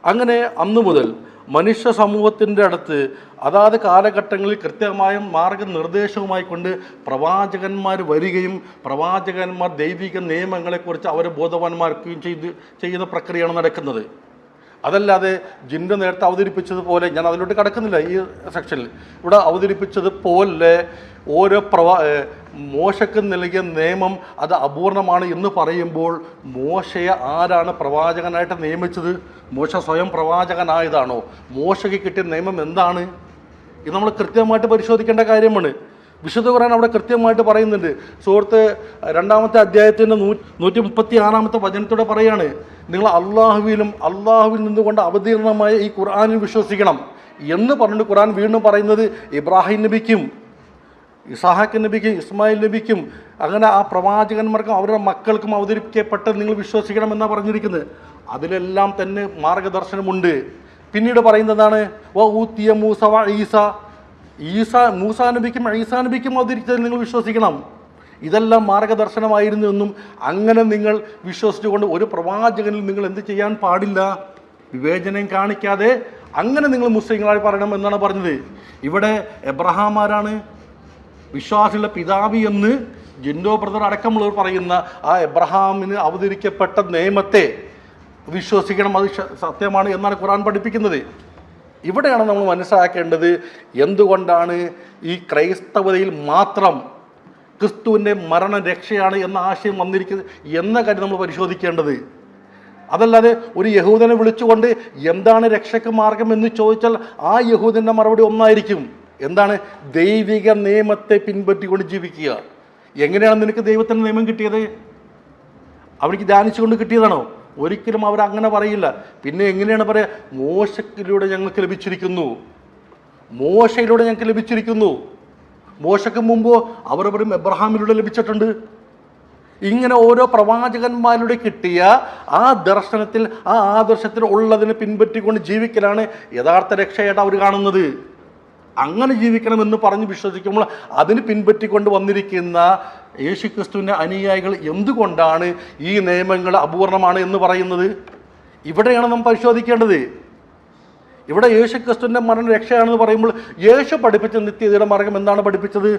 അങ്ങനെ അന്നു മുതൽ മനുഷ്യ സമൂഹത്തിൻ്റെ അടുത്ത് അതാത് കാലഘട്ടങ്ങളിൽ കൃത്യമായ മാർഗനിർദ്ദേശവുമായി കൊണ്ട് പ്രവാചകന്മാർ വരികയും പ്രവാചകന്മാർ ദൈവിക നിയമങ്ങളെക്കുറിച്ച് അവരെ ബോധവാന്മാർക്കുകയും ചെയ്യുന്ന പ്രക്രിയയാണ് നടക്കുന്നത്. അതല്ലാതെ ജിൻഡോ നേരത്തെ അവതരിപ്പിച്ചതുപോലെ, ഞാൻ അതിലോട്ട് കടക്കുന്നില്ല ഈ സെക്ഷനിൽ, ഇവിടെ അവതരിപ്പിച്ചതുപോലെ ഓരോ മോശക്ക് നൽകിയ നിയമം അത് അപൂർണമാണ് എന്ന് പറയുമ്പോൾ മോശയെ ആരാണ് പ്രവാചകനായിട്ട് നിയമിച്ചത്? മോശ സ്വയം പ്രവാചകനായതാണോ? മോശയ്ക്ക് കിട്ടിയ നിയമം എന്താണ്? ഇത് നമ്മൾ കൃത്യമായിട്ട് പരിശോധിക്കേണ്ട കാര്യമാണ്. വിശുദ്ധ ഖുർആൻ അവിടെ കൃത്യമായിട്ട് പറയുന്നുണ്ട്. സുഹൃത്ത് 2-ാമത്തെ അധ്യായത്തിൻ്റെ 136-ാമത്തെ വചനത്തോടെ പറയാണ്, നിങ്ങൾ അള്ളാഹുവിൽ നിന്നുകൊണ്ട് അവതീർണമായ ഈ ഖുർആനിൽ വിശ്വസിക്കണം എന്ന് പറഞ്ഞിട്ട് ഖുർആൻ വീണ്ടും പറയുന്നത് ഇബ്രാഹിം നബിക്കും ഇസ്ഹാഖ് നബിക്കും ഇസ്മായിൽ നബിക്കും അങ്ങനെ ആ പ്രവാചകന്മാർക്കും അവരുടെ മക്കൾക്കും അവതരിപ്പിക്കപ്പെട്ടത് നിങ്ങൾ വിശ്വസിക്കണം എന്നാണ് പറഞ്ഞിരിക്കുന്നത്. അതിലെല്ലാം തന്നെ മാർഗദർശനമുണ്ട്. പിന്നീട് പറയുന്നതാണ് വഊതിയ മൂസ വ മൂസാ നബിക്കും ഈസാ നബിക്കും അവതരിച്ചത് നിങ്ങൾ വിശ്വസിക്കണം. ഇതെല്ലാം മാർഗദർശനമായിരുന്നു എന്നും അങ്ങനെ നിങ്ങൾ വിശ്വസിച്ചുകൊണ്ട് ഒരു പ്രവാചകനിൽ നിങ്ങൾ എന്ത് ചെയ്യാൻ പാടില്ല, വിവേചനം കാണിക്കാതെ അങ്ങനെ നിങ്ങൾ മുസ്ലിങ്ങളായി പറയണം എന്നാണ് പറഞ്ഞത്. ഇവിടെ എബ്രഹാം ആരാണ്? വിശ്വാസികളുടെ പിതാവ് എന്ന് ജിൻഡോ ബ്രദർ അടക്കമുള്ളവർ പറയുന്ന ആ എബ്രഹാമിന് അവതരിക്കപ്പെട്ട നിയമത്തെ വിശ്വസിക്കണം, അത് സത്യമാണ് എന്നാണ് ഖുർആൻ പഠിപ്പിക്കുന്നത്. ഇവിടെയാണ് നമ്മൾ മനസ്സിലാക്കേണ്ടത് എന്തുകൊണ്ടാണ് ഈ ക്രൈസ്തവതയിൽ മാത്രം ക്രിസ്തുവിൻ്റെ മരണം രക്ഷയാണ് എന്ന ആശയം വന്നിരിക്കുന്നത് എന്ന കാര്യം നമ്മൾ പരിശോധിക്കേണ്ടത്. അതല്ലാതെ ഒരു യഹൂദനെ വിളിച്ചുകൊണ്ട് എന്താണ് രക്ഷയ്ക്ക് മാർഗം എന്ന് ചോദിച്ചാൽ ആ യഹൂദൻ്റെ മറുപടി ഒന്നായിരിക്കും. എന്താണ്? ദൈവിക നിയമത്തെ പിൻപറ്റിക്കൊണ്ട് ജീവിക്കുക. എങ്ങനെയാണ് നിനക്ക് ദൈവത്തിൻ്റെ നിയമം കിട്ടിയത്? അവർക്ക് ധ്യാനിച്ചുകൊണ്ട് കിട്ടിയതാണോ? ഒരിക്കലും അവരങ്ങനെ പറയില്ല. പിന്നെ എങ്ങനെയാണ് പറയുക? മോശയിലൂടെ ഞങ്ങൾക്ക് ലഭിച്ചിരിക്കുന്നു, മോശയിലൂടെ ഞങ്ങൾക്ക് ലഭിച്ചിരിക്കുന്നു. മോശയ്ക്ക് മുമ്പോ അവർ പറയും എബ്രഹാമിലൂടെ ലഭിച്ചിട്ടുണ്ട്. ഇങ്ങനെ ഓരോ പ്രവാചകന്മാരുടെ കിട്ടിയ ആ ദർശനത്തിൽ, ആ ആദർശത്തിൽ ഉള്ളതിനെ പിൻപറ്റിക്കൊണ്ട് ജീവിക്കലാണ് യഥാർത്ഥ രക്ഷയായിട്ട് അവർ കാണുന്നത്. അങ്ങനെ ജീവിക്കണമെന്ന് പറഞ്ഞ് വിശ്വസിക്കുമ്പോൾ അതിന് പിൻപറ്റിക്കൊണ്ട് വന്നിരിക്കുന്ന യേശുക്രിസ്തുവിൻ്റെ അനുയായികൾ എന്തുകൊണ്ടാണ് ഈ നിയമങ്ങൾ അപൂർണമാണ് എന്ന് പറയുന്നത്? ഇവിടെയാണ് നാം പരിശോധിക്കേണ്ടത്. ഇവിടെ യേശുക്രിസ്തുവിൻ്റെ മരണം രക്ഷയാണെന്ന് പറയുമ്പോൾ യേശു പഠിപ്പിച്ച നിത്യതയുടെ മാർഗം എന്താണ് പഠിപ്പിച്ചത്?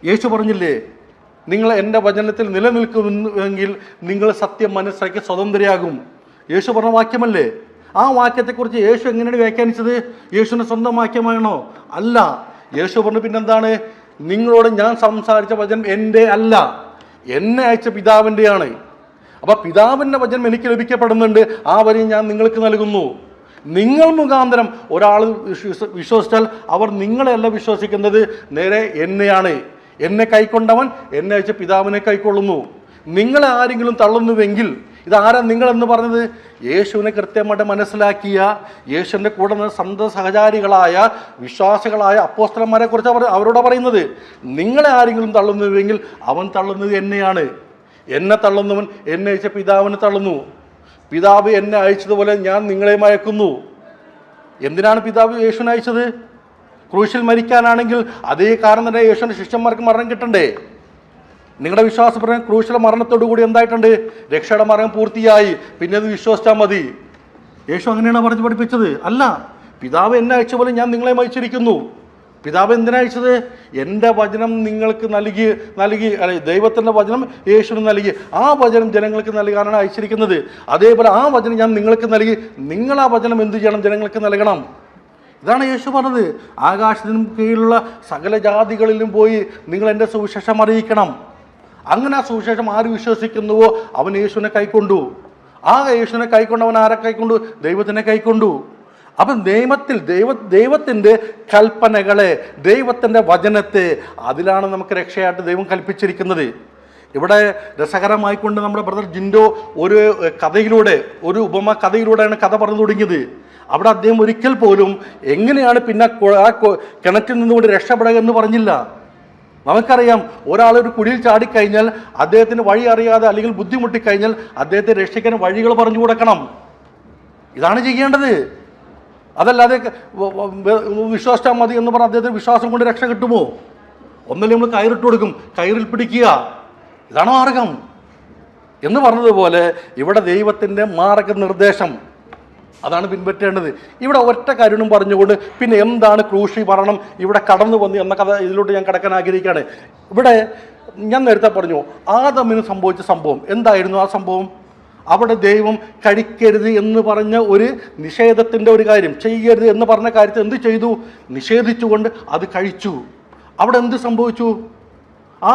യേശു പറഞ്ഞില്ലേ, നിങ്ങൾ എൻ്റെ വചനത്തിൽ നിലനിൽക്കുമെങ്കിൽ നിങ്ങൾ സത്യം മനസ്സിലാക്കി സ്വതന്ത്രയാകും. യേശു പറഞ്ഞ വാക്യമല്ലേ? ആ വാക്യത്തെക്കുറിച്ച് യേശു എങ്ങനെയാണ് വ്യാഖ്യാനിച്ചത്? യേശുവിൻ്റെ സ്വന്തം വാക്യമാണോ? അല്ല. യേശു പറഞ്ഞു പിന്നെന്താണ്? നിങ്ങളോട് ഞാൻ സംസാരിച്ച വചനം എൻ്റെ അല്ല, എന്നെ അയച്ച പിതാവിൻ്റെയാണ്. അപ്പം പിതാവിൻ്റെ വചനം എനിക്ക് ലഭിക്കപ്പെടുന്നുണ്ട്, ആ വരി ഞാൻ നിങ്ങൾക്ക് നൽകുന്നു. നിങ്ങൾ മുഖാന്തരം ഒരാൾ വിശ്വസിച്ചാൽ അവർ നിങ്ങളെയല്ല വിശ്വസിക്കുന്നത്, നേരെ എന്നെയാണ്. എന്നെ കൈക്കൊണ്ടവൻ എന്നെ അയച്ച പിതാവിനെ കൈക്കൊള്ളുന്നു. നിങ്ങളെ ആരെങ്കിലും തള്ളുന്നുവെങ്കിൽ, ഇതാരാ നിങ്ങളെന്ന് പറഞ്ഞത്? യേശുവിനെ കൃത്യമായിട്ട് മനസ്സിലാക്കിയ യേശുവിൻ്റെ കൂടെ സന്ത സഹചാരികളായ വിശ്വാസികളായ അപ്പോസ്തലന്മാരെ കുറിച്ച് അവരോട് പറയുന്നത്. നിങ്ങളെ ആരെങ്കിലും തള്ളുന്നുവെങ്കിൽ അവൻ തള്ളുന്നത് എന്നെയാണ്. എന്നെ തള്ളുന്നവൻ എന്നെ അയച്ച പിതാവിനെ തള്ളുന്നു. പിതാവ് എന്നെ അയച്ചതുപോലെ ഞാൻ നിങ്ങളെ അയക്കുന്നു. എന്തിനാണ് പിതാവ് യേശുവിനെ അയച്ചത്? ക്രൂശിൽ മരിക്കാനാണെങ്കിൽ അതേ കാരണം തന്നെ യേശുവിൻ്റെ ശിഷ്യന്മാർക്ക് മരണം കിട്ടണ്ടേ? നിങ്ങളുടെ വിശ്വാസപ്രകാരം ക്രൂശിലെ മരണത്തോടു കൂടി എന്തായിട്ടുണ്ട്? രക്ഷയുടെ മാർഗം പൂർത്തിയായി, പിന്നെ അത് വിശ്വസിച്ചാൽ മതി. യേശു അങ്ങനെയാണ് പറഞ്ഞു പഠിപ്പിച്ചത്? അല്ല. പിതാവ് എന്നെ അയച്ച പോലെ ഞാൻ നിങ്ങളെ അയച്ചിരിക്കുന്നു. പിതാവ് എന്തിനാ അയച്ചത്? എൻ്റെ വചനം നിങ്ങൾക്ക് നൽകി അല്ലെ, ദൈവത്തിൻ്റെ വചനം യേശുവിന് നൽകി, ആ വചനം ജനങ്ങൾക്ക് നൽകാനാണ് അയച്ചിരിക്കുന്നത്. അതേപോലെ ആ വചനം ഞാൻ നിങ്ങൾക്ക് നൽകി, നിങ്ങൾ ആ വചനം എന്ത് ചെയ്യണം? ജനങ്ങൾക്ക് നൽകണം. ഇതാണ് യേശു പറഞ്ഞത്. ആകാശത്തിനും കീഴിലുള്ള സകല ജാതികളിലും പോയി നിങ്ങൾ എൻ്റെ സുവിശേഷം അറിയിക്കണം. അങ്ങനെ ആ സുവിശേഷം ആര് വിശ്വസിക്കുന്നുവോ അവൻ യേശുവിനെ കൈക്കൊണ്ടു. ആ യേശുവിനെ കൈക്കൊണ്ടവൻ ആരെ കൈക്കൊണ്ടു? ദൈവത്തിനെ കൈക്കൊണ്ടു. അപ്പം നിയമത്തിൽ ദൈവത്തിൻ്റെ കൽപ്പനകളെ, ദൈവത്തിൻ്റെ വചനത്തെ, അതിലാണ് നമുക്ക് രക്ഷയായിട്ട് ദൈവം കൽപ്പിച്ചിരിക്കുന്നത്. ഇവിടെ രസകരമായിക്കൊണ്ട് നമ്മുടെ ബ്രദർ ജിൻഡോ ഒരു കഥയിലൂടെ, ഒരു ഉപമ കഥയിലൂടെയാണ് കഥ പറഞ്ഞു തുടങ്ങിയത്. അവിടെ അദ്ദേഹം ഒരിക്കൽ പോലും എങ്ങനെയാണ് പിന്നെ ആ കിണറ്റിൽ നിന്നുകൊണ്ട് രക്ഷപ്പെടുക എന്ന് പറഞ്ഞില്ല. നമുക്കറിയാം, ഒരാളൊരു കുഴിയിൽ ചാടിക്കഴിഞ്ഞാൽ അദ്ദേഹത്തിന് വഴി അറിയാതെ അല്ലെങ്കിൽ ബുദ്ധിമുട്ടിക്കഴിഞ്ഞാൽ അദ്ദേഹത്തെ രക്ഷിക്കാൻ വഴികൾ പറഞ്ഞു കൊടുക്കണം. ഇതാണ് ചെയ്യേണ്ടത്. അതല്ലാതെ വിശ്വസിച്ചാൽ മതി എന്ന് പറഞ്ഞാൽ അദ്ദേഹത്തിന് വിശ്വാസം കൊണ്ട് രക്ഷ കിട്ടുമോ? ഒന്നല്ലേ നമ്മൾ കയറിട്ട് കൊടുക്കും, കയറിൽ പിടിക്കുക, ഇതാണ് മാർഗം എന്ന് പറഞ്ഞതുപോലെ ഇവിടെ ദൈവത്തിൻ്റെ മാർഗനിർദ്ദേശം അതാണ് പിൻപറ്റേണ്ടത്. ഇവിടെ ഒറ്റ കരുണും പറഞ്ഞുകൊണ്ട് പിന്നെ എന്താണ് ക്രൂശി മരണം ഇവിടെ കടന്നു വന്നു എന്ന കഥ ഇതിലോട്ട് ഞാൻ കടക്കാൻ ആഗ്രഹിക്കുകയാണ്. ഇവിടെ ഞാൻ നേരത്തെ പറഞ്ഞു ആദമിന് സംഭവിച്ച സംഭവം എന്തായിരുന്നു? ആ സംഭവം അവിടെ ദൈവം കഴിക്കരുത് എന്ന് പറഞ്ഞ ഒരു നിഷേധത്തിൻ്റെ ഒരു കാര്യം, ചെയ്യരുത് എന്ന് പറഞ്ഞ കാര്യത്തെ എന്ത് ചെയ്തു? നിഷേധിച്ചുകൊണ്ട് അത് കഴിച്ചു. അവിടെ എന്ത് സംഭവിച്ചു? ആ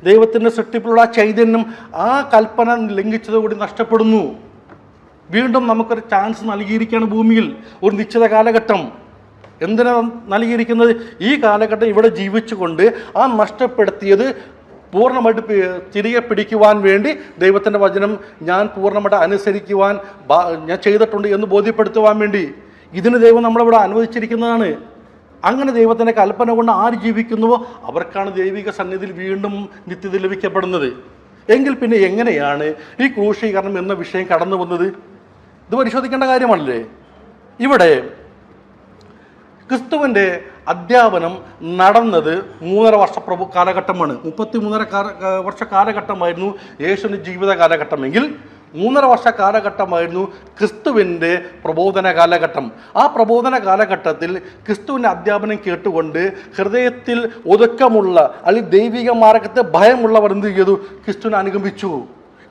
ദൈവത്തിൻ്റെ സൃഷ്ടിപ്പിലുള്ള ആ ചൈതന്യം ആ കൽപ്പന ലംഘിച്ചതുകൂടി നഷ്ടപ്പെടുന്നു. വീണ്ടും നമുക്കൊരു ചാൻസ് നൽകിയിരിക്കുകയാണ് ഭൂമിയിൽ, ഒരു നിശ്ചിത കാലഘട്ടം. എന്തിനാണ് നൽകിയിരിക്കുന്നത്? ഈ കാലഘട്ടം ഇവിടെ ജീവിച്ചുകൊണ്ട് ആ നഷ്ടപ്പെടുത്തിയത് പൂർണ്ണമായിട്ട് തിരികെ പിടിക്കുവാൻ വേണ്ടി ദൈവത്തിൻ്റെ വചനം ഞാൻ പൂർണ്ണമായിട്ട് അനുസരിക്കുവാൻ ഞാൻ ചെയ്തിട്ടുണ്ട് എന്ന് ബോധ്യപ്പെടുത്തുവാൻ വേണ്ടി ഇതിന് ദൈവം നമ്മളിവിടെ അനുവദിച്ചിരിക്കുന്നതാണ്. അങ്ങനെ ദൈവത്തിൻ്റെ കൽപ്പന കൊണ്ട് ആര് ജീവിക്കുന്നുവോ അവർക്കാണ് ദൈവിക സന്നിധിയിൽ വീണ്ടും നിത്യത ലഭിക്കപ്പെടുന്നത്. എങ്കിൽ പിന്നെ എങ്ങനെയാണ് ഈ ക്രൂശീകരണം എന്ന വിഷയം കടന്നു വന്നത്? ഇത് പരിശോധിക്കേണ്ട കാര്യമാണല്ലേ. ഇവിടെ ക്രിസ്തുവിൻ്റെ അധ്യാപനം നടന്നത് 3.5 വർഷ കാലഘട്ടമാണ്. 33 വർഷ കാലഘട്ടമായിരുന്നു യേശുവിൻ്റെ ജീവിത കാലഘട്ടമെങ്കിൽ 3.5 വർഷ കാലഘട്ടമായിരുന്നു ക്രിസ്തുവിൻ്റെ പ്രബോധന കാലഘട്ടം. ആ പ്രബോധന കാലഘട്ടത്തിൽ ക്രിസ്തുവിൻ്റെ അധ്യാപനം കേട്ടുകൊണ്ട് ഹൃദയത്തിൽ ഒതുക്കമുള്ള അല്ലെങ്കിൽ ദൈവിക മാർഗത്തെ ഭയമുള്ളവർ എന്ത് ചെയ്തു? ക്രിസ്തുവിനെ അനുഗമിച്ചു.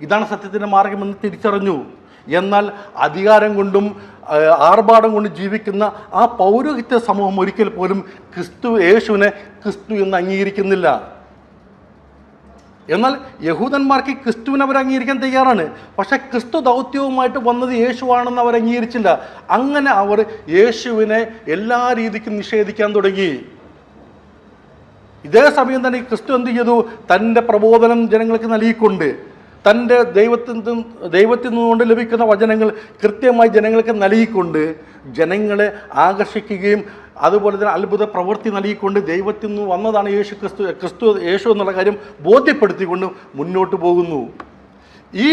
ഇതാണ് സത്യത്തിൻ്റെ മാർഗമെന്ന് തിരിച്ചറിഞ്ഞു. എന്നാൽ അധികാരം കൊണ്ടും ആർഭാടം കൊണ്ട് ജീവിക്കുന്ന ആ പൗരോഹിത്യ സമൂഹം ഒരിക്കൽ പോലും യേശുവിനെ ക്രിസ്തു എന്ന് അംഗീകരിക്കുന്നില്ല. എന്നാൽ യഹൂദന്മാർക്ക് ക്രിസ്തുവിനെ അവർ അംഗീകരിക്കാൻ തയ്യാറാണ്. പക്ഷേ ക്രിസ്തു ദൗത്യവുമായിട്ട് വന്നത് യേശുവാണെന്ന് അവർ അംഗീകരിച്ചില്ല. അങ്ങനെ അവർ യേശുവിനെ എല്ലാ രീതിക്കും നിഷേധിക്കാൻ തുടങ്ങി. ഇതേ സമയം തന്നെ ക്രിസ്തു എന്ത് ചെയ്തു? തൻ്റെ പ്രബോധനം ജനങ്ങൾക്ക് നൽകിക്കൊണ്ട്, തൻ്റെ ദൈവത്തിൽ നിന്നുകൊണ്ട് ലഭിക്കുന്ന വചനങ്ങൾ കൃത്യമായി ജനങ്ങൾക്ക് നൽകിക്കൊണ്ട് ജനങ്ങളെ ആകർഷിക്കുകയും അതുപോലെ തന്നെ അത്ഭുത പ്രവൃത്തി നൽകിക്കൊണ്ട് ദൈവത്തിൽ നിന്ന് വന്നതാണ് യേശു എന്നുള്ള കാര്യം ബോധ്യപ്പെടുത്തിക്കൊണ്ട് മുന്നോട്ട് പോകുന്നു. ഈ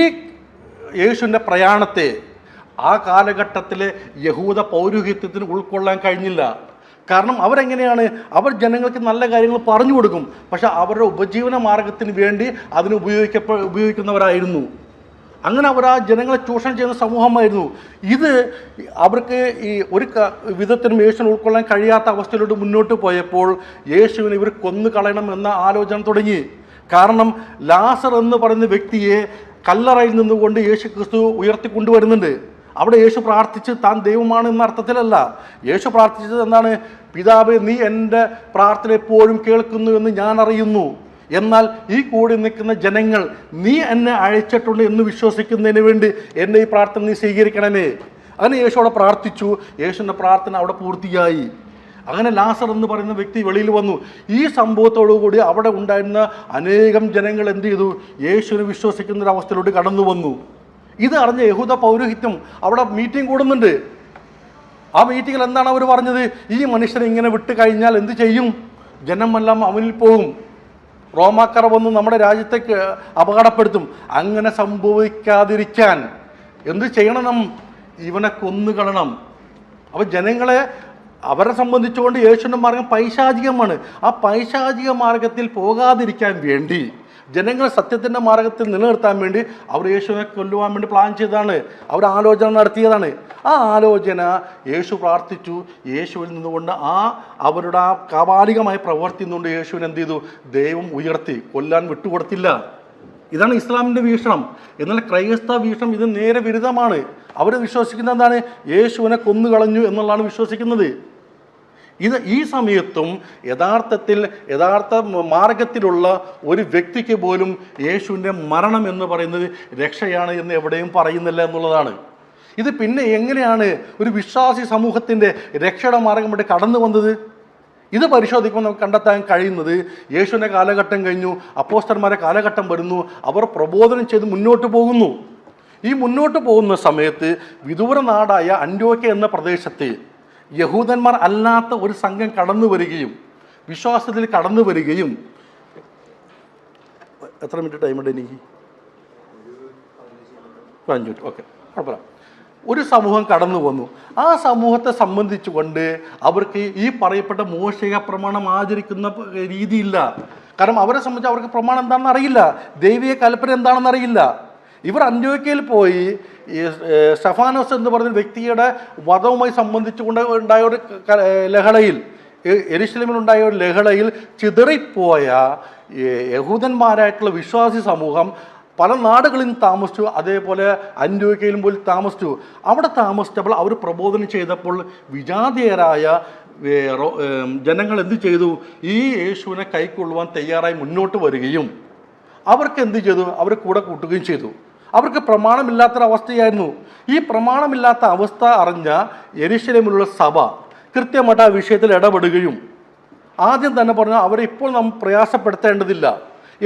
യേശുവിൻ്റെ പ്രയാണത്തെ ആ കാലഘട്ടത്തിലെ യഹൂദ പൗരോഹിത്യത്തിന് ഉൾക്കൊള്ളാൻ കഴിഞ്ഞില്ല. കാരണം അവരെങ്ങനെയാണ്? അവർ ജനങ്ങൾക്ക് നല്ല കാര്യങ്ങൾ പറഞ്ഞു കൊടുക്കും, പക്ഷെ അവരുടെ ഉപജീവന മാർഗത്തിന് വേണ്ടി അതിന് ഉപയോഗിക്കുന്നവരായിരുന്നു. അങ്ങനെ അവർ ആ ജനങ്ങളെ ചൂഷണം ചെയ്യുന്ന സമൂഹമായിരുന്നു. ഇത് അവർക്ക് ഈ ഒരു വിധത്തിനും യേശുവിനെ ഉൾക്കൊള്ളാൻ കഴിയാത്ത അവസ്ഥയിലോട്ട് മുന്നോട്ട് പോയപ്പോൾ യേശുവിനെ ഇവർ കൊന്നു കളയണം എന്ന ആലോചന തുടങ്ങി. കാരണം ലാസർ എന്ന് പറയുന്ന വ്യക്തിയെ കല്ലറയിൽ നിന്നുകൊണ്ട് യേശു ക്രിസ്തു ഉയർത്തിക്കൊണ്ടുവരുന്നുണ്ട്. അവിടെ യേശു പ്രാർത്ഥിച്ച് താൻ ദൈവമാണ് എന്ന അർത്ഥത്തിലല്ല. യേശു പ്രാർത്ഥിച്ചത് എന്താണ്? പിതാവേ, നീ എൻ്റെ പ്രാർത്ഥന എപ്പോഴും കേൾക്കുന്നു എന്ന് ഞാൻ അറിയുന്നു. എന്നാൽ ഈ കൂടി നിൽക്കുന്ന ജനങ്ങൾ നീ എന്നെ അയച്ചിട്ടുണ്ട് എന്ന് വിശ്വസിക്കുന്നതിന് വേണ്ടി എൻ്റെ ഈ പ്രാർത്ഥന നീ സ്വീകരിക്കണമേ. അങ്ങനെ യേശു അവിടെ പ്രാർത്ഥിച്ചു. യേശുവിൻ്റെ പ്രാർത്ഥന അവിടെ പൂർത്തിയായി. അങ്ങനെ ലാസർ എന്ന് പറയുന്ന വ്യക്തി വെളിയിൽ വന്നു. ഈ സംഭവത്തോടുകൂടി അവിടെ ഉണ്ടായിരുന്ന അനേകം ജനങ്ങൾ എന്ത് ചെയ്തു? യേശുവിനെ വിശ്വസിക്കുന്നൊരവസ്ഥയിലോട്ട് കടന്നു വന്നു. ഇത് അറിഞ്ഞ യഹൂദ പൗരോഹിത്യം അവിടെ മീറ്റിംഗ് കൂടുന്നുണ്ട്. ആ മീറ്റിങ്ങിൽ എന്താണ് അവർ പറഞ്ഞത്? ഈ മനുഷ്യനെ ഇങ്ങനെ വിട്ട് കഴിഞ്ഞാൽ എന്ത് ചെയ്യും? ജനമെല്ലാം അവനിൽ പോകും, റോമാക്കാർ വന്ന് നമ്മുടെ രാജ്യത്തേക്ക് അപകടപ്പെടുത്തും. അങ്ങനെ സംഭവിക്കാതിരിക്കാൻ എന്ത് ചെയ്യണം? ഇവനെ കൊന്നുകളണം. അപ്പോൾ ജനങ്ങളെ അവരെ സംബന്ധിച്ചുകൊണ്ട് യേശുവിൻ്റെ മാർഗം പൈശാചികമാണ്. ആ പൈശാചിക മാർഗത്തിൽ പോകാതിരിക്കാൻ വേണ്ടി, ജനങ്ങളെ സത്യത്തിൻ്റെ മാർഗത്തിൽ നിലനിർത്താൻ വേണ്ടി അവർ യേശുവിനെ കൊല്ലുവാൻ വേണ്ടി പ്ലാൻ ചെയ്തതാണ്. അവർ ആലോചന നടത്തിയതാണ്. ആ ആലോചന യേശു പ്രാർത്ഥിച്ചു. യേശുവിൽ നിന്നുകൊണ്ട് അവരുടെ ആ കാപാലികമായ പ്രവൃത്തി നിന്നുകൊണ്ട് യേശുവിനെ എന്ത് ചെയ്തു? ദൈവം ഉയർത്തി, കൊല്ലാൻ വിട്ടുകൊടുത്തില്ല. ഇതാണ് ഇസ്ലാമിൻ്റെ വീക്ഷണം. എന്നാൽ ക്രൈസ്തവ വീക്ഷണം ഇത് നേരെ വിരുദ്ധമാണ്. അവർ വിശ്വസിക്കുന്നത് എന്താണ്? യേശുവിനെ കൊന്നുകളഞ്ഞു എന്നുള്ളതാണ് വിശ്വസിക്കുന്നത്. ഈ സമയത്തും യഥാർത്ഥ മാർഗത്തിലുള്ള ഒരു വ്യക്തിക്ക് പോലും യേശുവിൻ്റെ മരണം എന്ന് പറയുന്നത് രക്ഷയാണ് എന്ന് എവിടെയും പറയുന്നില്ല എന്നുള്ളതാണ്. ഇത് പിന്നെ എങ്ങനെയാണ് ഒരു വിശ്വാസി സമൂഹത്തിൻ്റെ രക്ഷയുടെ മാർഗം ഇവിടെ കടന്നു വന്നത്? ഇത് പരിശോധിക്കുമ്പോൾ നമുക്ക് കണ്ടെത്താൻ കഴിയുന്നത്, യേശുവിൻ്റെ കാലഘട്ടം കഴിഞ്ഞു, അപ്പോസ്തലന്മാരുടെ കാലഘട്ടം വരുന്നു, അവർ പ്രബോധനം ചെയ്ത് മുന്നോട്ട് പോകുന്നു. ഈ മുന്നോട്ട് പോകുന്ന സമയത്ത് വിദൂര നാടായ അന്ത്യോക്യ എന്ന പ്രദേശത്ത് യഹൂദന്മാർ അല്ലാത്ത ഒരു സംഘം കടന്നു വരികയും വിശ്വാസത്തിൽ കടന്നു വരികയും, എത്ര മിനിറ്റ് ടൈമുണ്ട് എനിക്ക്? 5 മിനിറ്റ്, ഓക്കെ, കുഴപ്പമില്ല. ഒരു സമൂഹം കടന്നു വന്നു. ആ സമൂഹത്തെ സംബന്ധിച്ചുകൊണ്ട് അവർക്ക് ഈ പറയപ്പെട്ട മോശിക പ്രമാണം ആചരിക്കുന്ന രീതിയില്ല. കാരണം അവരെ സംബന്ധിച്ച് അവർക്ക് പ്രമാണം എന്താണെന്ന് അറിയില്ല, ദൈവിക കൽപ്പന എന്താണെന്ന് അറിയില്ല. ഇവർ അന്ത്യോക്യയിൽ പോയി സ്റ്റെഫാനോസ് എന്ന് പറഞ്ഞ വ്യക്തിയുടെ വധവുമായി സംബന്ധിച്ചുകൊണ്ട് ഉണ്ടായ ഒരു ലഹളയിൽ, യെരുശലേമിലുണ്ടായ ഒരു ലഹളയിൽ ചിതറിപ്പോയ യഹൂദന്മാരായിട്ടുള്ള വിശ്വാസി സമൂഹം പല നാടുകളിൽ താമസിച്ചു. അതേപോലെ അന്ത്യോക്യയിലും പോയി താമസിച്ചു. അവിടെ താമസിച്ചപ്പോൾ അവർ പ്രബോധനം ചെയ്തപ്പോൾ വിജാതീയരായ ജനങ്ങൾ എന്ത് ചെയ്തു? ഈ യേശുവിനെ കൈക്കൊള്ളുവാൻ തയ്യാറായി മുന്നോട്ട് വരികയും അവർക്ക് എന്ത് ചെയ്തു? അവർ കൂടെ കൂട്ടുകയും ചെയ്തു. അവർക്ക് പ്രമാണമില്ലാത്തൊരവസ്ഥയായിരുന്നു. ഈ പ്രമാണമില്ലാത്ത അവസ്ഥ അറിഞ്ഞ യെരുശലേമിലുള്ള സഭ കൃത്യമായിട്ട് ആ വിഷയത്തിൽ ഇടപെടുകയും ആദ്യം തന്നെ പറഞ്ഞു അവരെ ഇപ്പോൾ നാം പ്രയാസപ്പെടുത്തേണ്ടതില്ല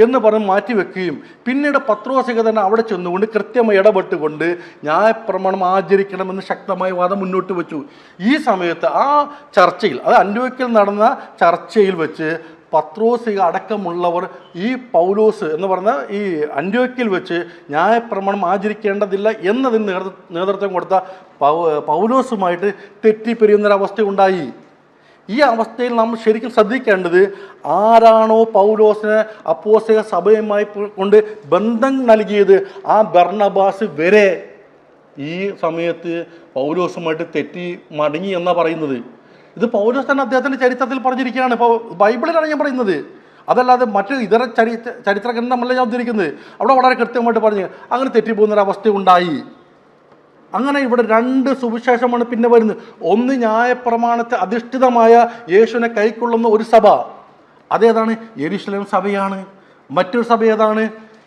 എന്ന് പറഞ്ഞ് മാറ്റിവെക്കുകയും പിന്നീട് പത്രോസിക തന്നെ അവിടെ ചെന്നുകൊണ്ട് കൃത്യമായി ഇടപെട്ടുകൊണ്ട് ന്യായപ്രമാണം ആചരിക്കണമെന്ന് ശക്തമായ വാദം മുന്നോട്ട് വെച്ചു. ഈ സമയത്ത് ആ ചർച്ചയിൽ, അത് അന്ത്യോക്യയിൽ നടന്ന ചർച്ചയിൽ വെച്ച് പത്രോസിക അടക്കമുള്ളവർ ഈ പൗലോസ് എന്ന് പറഞ്ഞ ഈ അന്ത്യോക്യയിൽ വെച്ച് ന്യായപ്രമാണം ആചരിക്കേണ്ടതില്ല എന്നതിന് നേതൃത്വം കൊടുത്ത പൗലോസുമായിട്ട് തെറ്റിപ്പിരിയുന്നൊരവസ്ഥ ഉണ്ടായി. ഈ അവസ്ഥയിൽ നാം ശരിക്കും ശ്രദ്ധിക്കേണ്ടത്, ആരാണോ പൗലോസിനെ അപ്പോസ്തലിക സഭയുമായി കൊണ്ട് ബന്ധം നൽകിയത്, ആ ബർണബാസ് വരെ ഈ സമയത്ത് പൗലോസുമായിട്ട് തെറ്റി മടങ്ങി എന്നാണ് പറയുന്നത്. ഇത് പൗലോസ് തന്നെ അദ്ദേഹത്തിൻ്റെ ചരിത്രത്തിൽ പറഞ്ഞിരിക്കുകയാണ്. ഇപ്പോൾ ബൈബിളിലാണ് ഞാൻ പറയുന്നത്, അതല്ലാതെ മറ്റ് ഇതര ചരിത്ര ഗ്രന്ഥമല്ല ഞാൻ ഉദ്ധരിക്കുന്നത്. അവിടെ വളരെ കൃത്യമായിട്ട് പറഞ്ഞ് അങ്ങനെ തെറ്റിപ്പോകുന്നൊരവസ്ഥ ഉണ്ടായി. അങ്ങനെ ഇവിടെ രണ്ട് സുവിശേഷമാണ് പിന്നെ വരുന്നത്. ഒന്ന് ന്യായപ്രമാണത്തെ അധിഷ്ഠിതമായ യേശുവിനെ കൈക്കൊള്ളുന്ന ഒരു സഭ, അതേതാണ്? യെരുശലേം സഭയാണ്. മറ്റൊരു സഭ ഏതാണ്?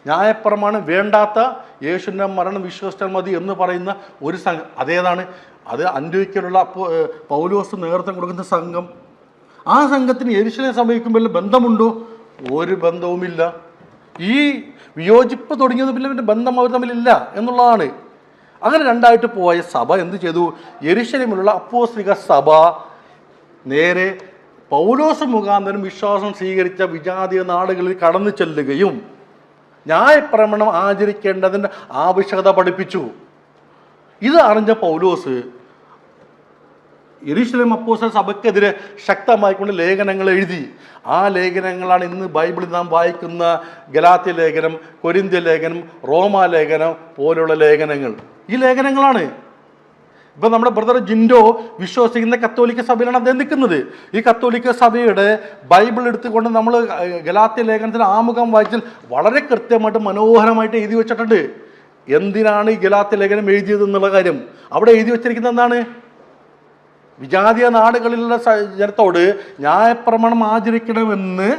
ന്യായപ്രമാണം വേണ്ടാത്ത യേശുവിൻ്റെ മരണം വിശ്വസിച്ചാൽ മതി എന്ന് പറയുന്ന ഒരു സംഘം, അതേതാണ്? അത് അന്ത്യോക്യയിലുള്ള പൗലോസ് നേതൃത്വം കൊടുക്കുന്ന സംഘം. ആ സംഘത്തിന് യെരുശലേം സഭയ്ക്കും വല്ല ബന്ധമുണ്ടോ? ഒരു ബന്ധവുമില്ല. ഈ വിയോജിപ്പ് തുടങ്ങിയത് പിന്നെ ബന്ധം അവർ തമ്മിലില്ല എന്നുള്ളതാണ്. അങ്ങനെ രണ്ടായിട്ട് പോയ സഭ എന്ത് ചെയ്തു? യെരുശലേമിലുള്ള അപ്പോസ്തലിക സഭ നേരെ പൗലോസ് മുഖാന്തരം വിശ്വാസം സ്വീകരിച്ച വിജാതീയ നാടുകളിൽ കടന്നു ചെല്ലുകയും ന്യായപ്രമാണം ആചരിക്കേണ്ടതിൻ്റെ ആവശ്യകത പഠിപ്പിച്ചു. ഇത് അറിഞ്ഞ പൗലോസ് യെരുശലേം അപ്പോസ്തല സഭയ്ക്കെതിരെ ശക്തമായിക്കൊണ്ട് ലേഖനങ്ങൾ എഴുതി. ആ ലേഖനങ്ങളാണ് ഇന്ന് ബൈബിളിൽ നാം വായിക്കുന്ന ഗലാത്യ ലേഖനം, കൊരിന്ത്യ ലേഖനം, റോമാ ലേഖനം പോലുള്ള ലേഖനങ്ങൾ. ഈ ലേഖനങ്ങളാണ്. ഇപ്പം നമ്മുടെ ബ്രദർ ജിൻഡോ വിശ്വസിക്കുന്ന കത്തോലിക്ക സഭയിലാണ് അദ്ദേഹം നിൽക്കുന്നത്. ഈ കത്തോലിക്ക സഭയുടെ ബൈബിൾ എടുത്തുകൊണ്ട് നമ്മൾ ഗലാത്യ ലേഖനത്തിന് ആമുഖം വായിച്ചാൽ വളരെ കൃത്യമായിട്ട് മനോഹരമായിട്ട് എഴുതി വെച്ചിട്ടുണ്ട്. എന്തിനാണ് ഈ ഗലാത്യ ലേഖനം എഴുതിയത് എന്നുള്ള കാര്യം അവിടെ എഴുതി വെച്ചിരിക്കുന്നത് എന്താണ്? വിജാതീയ നാടുകളിലുള്ള ജനത്തോട് ന്യായപ്രമാണം ആചരിക്കണമെന്ന്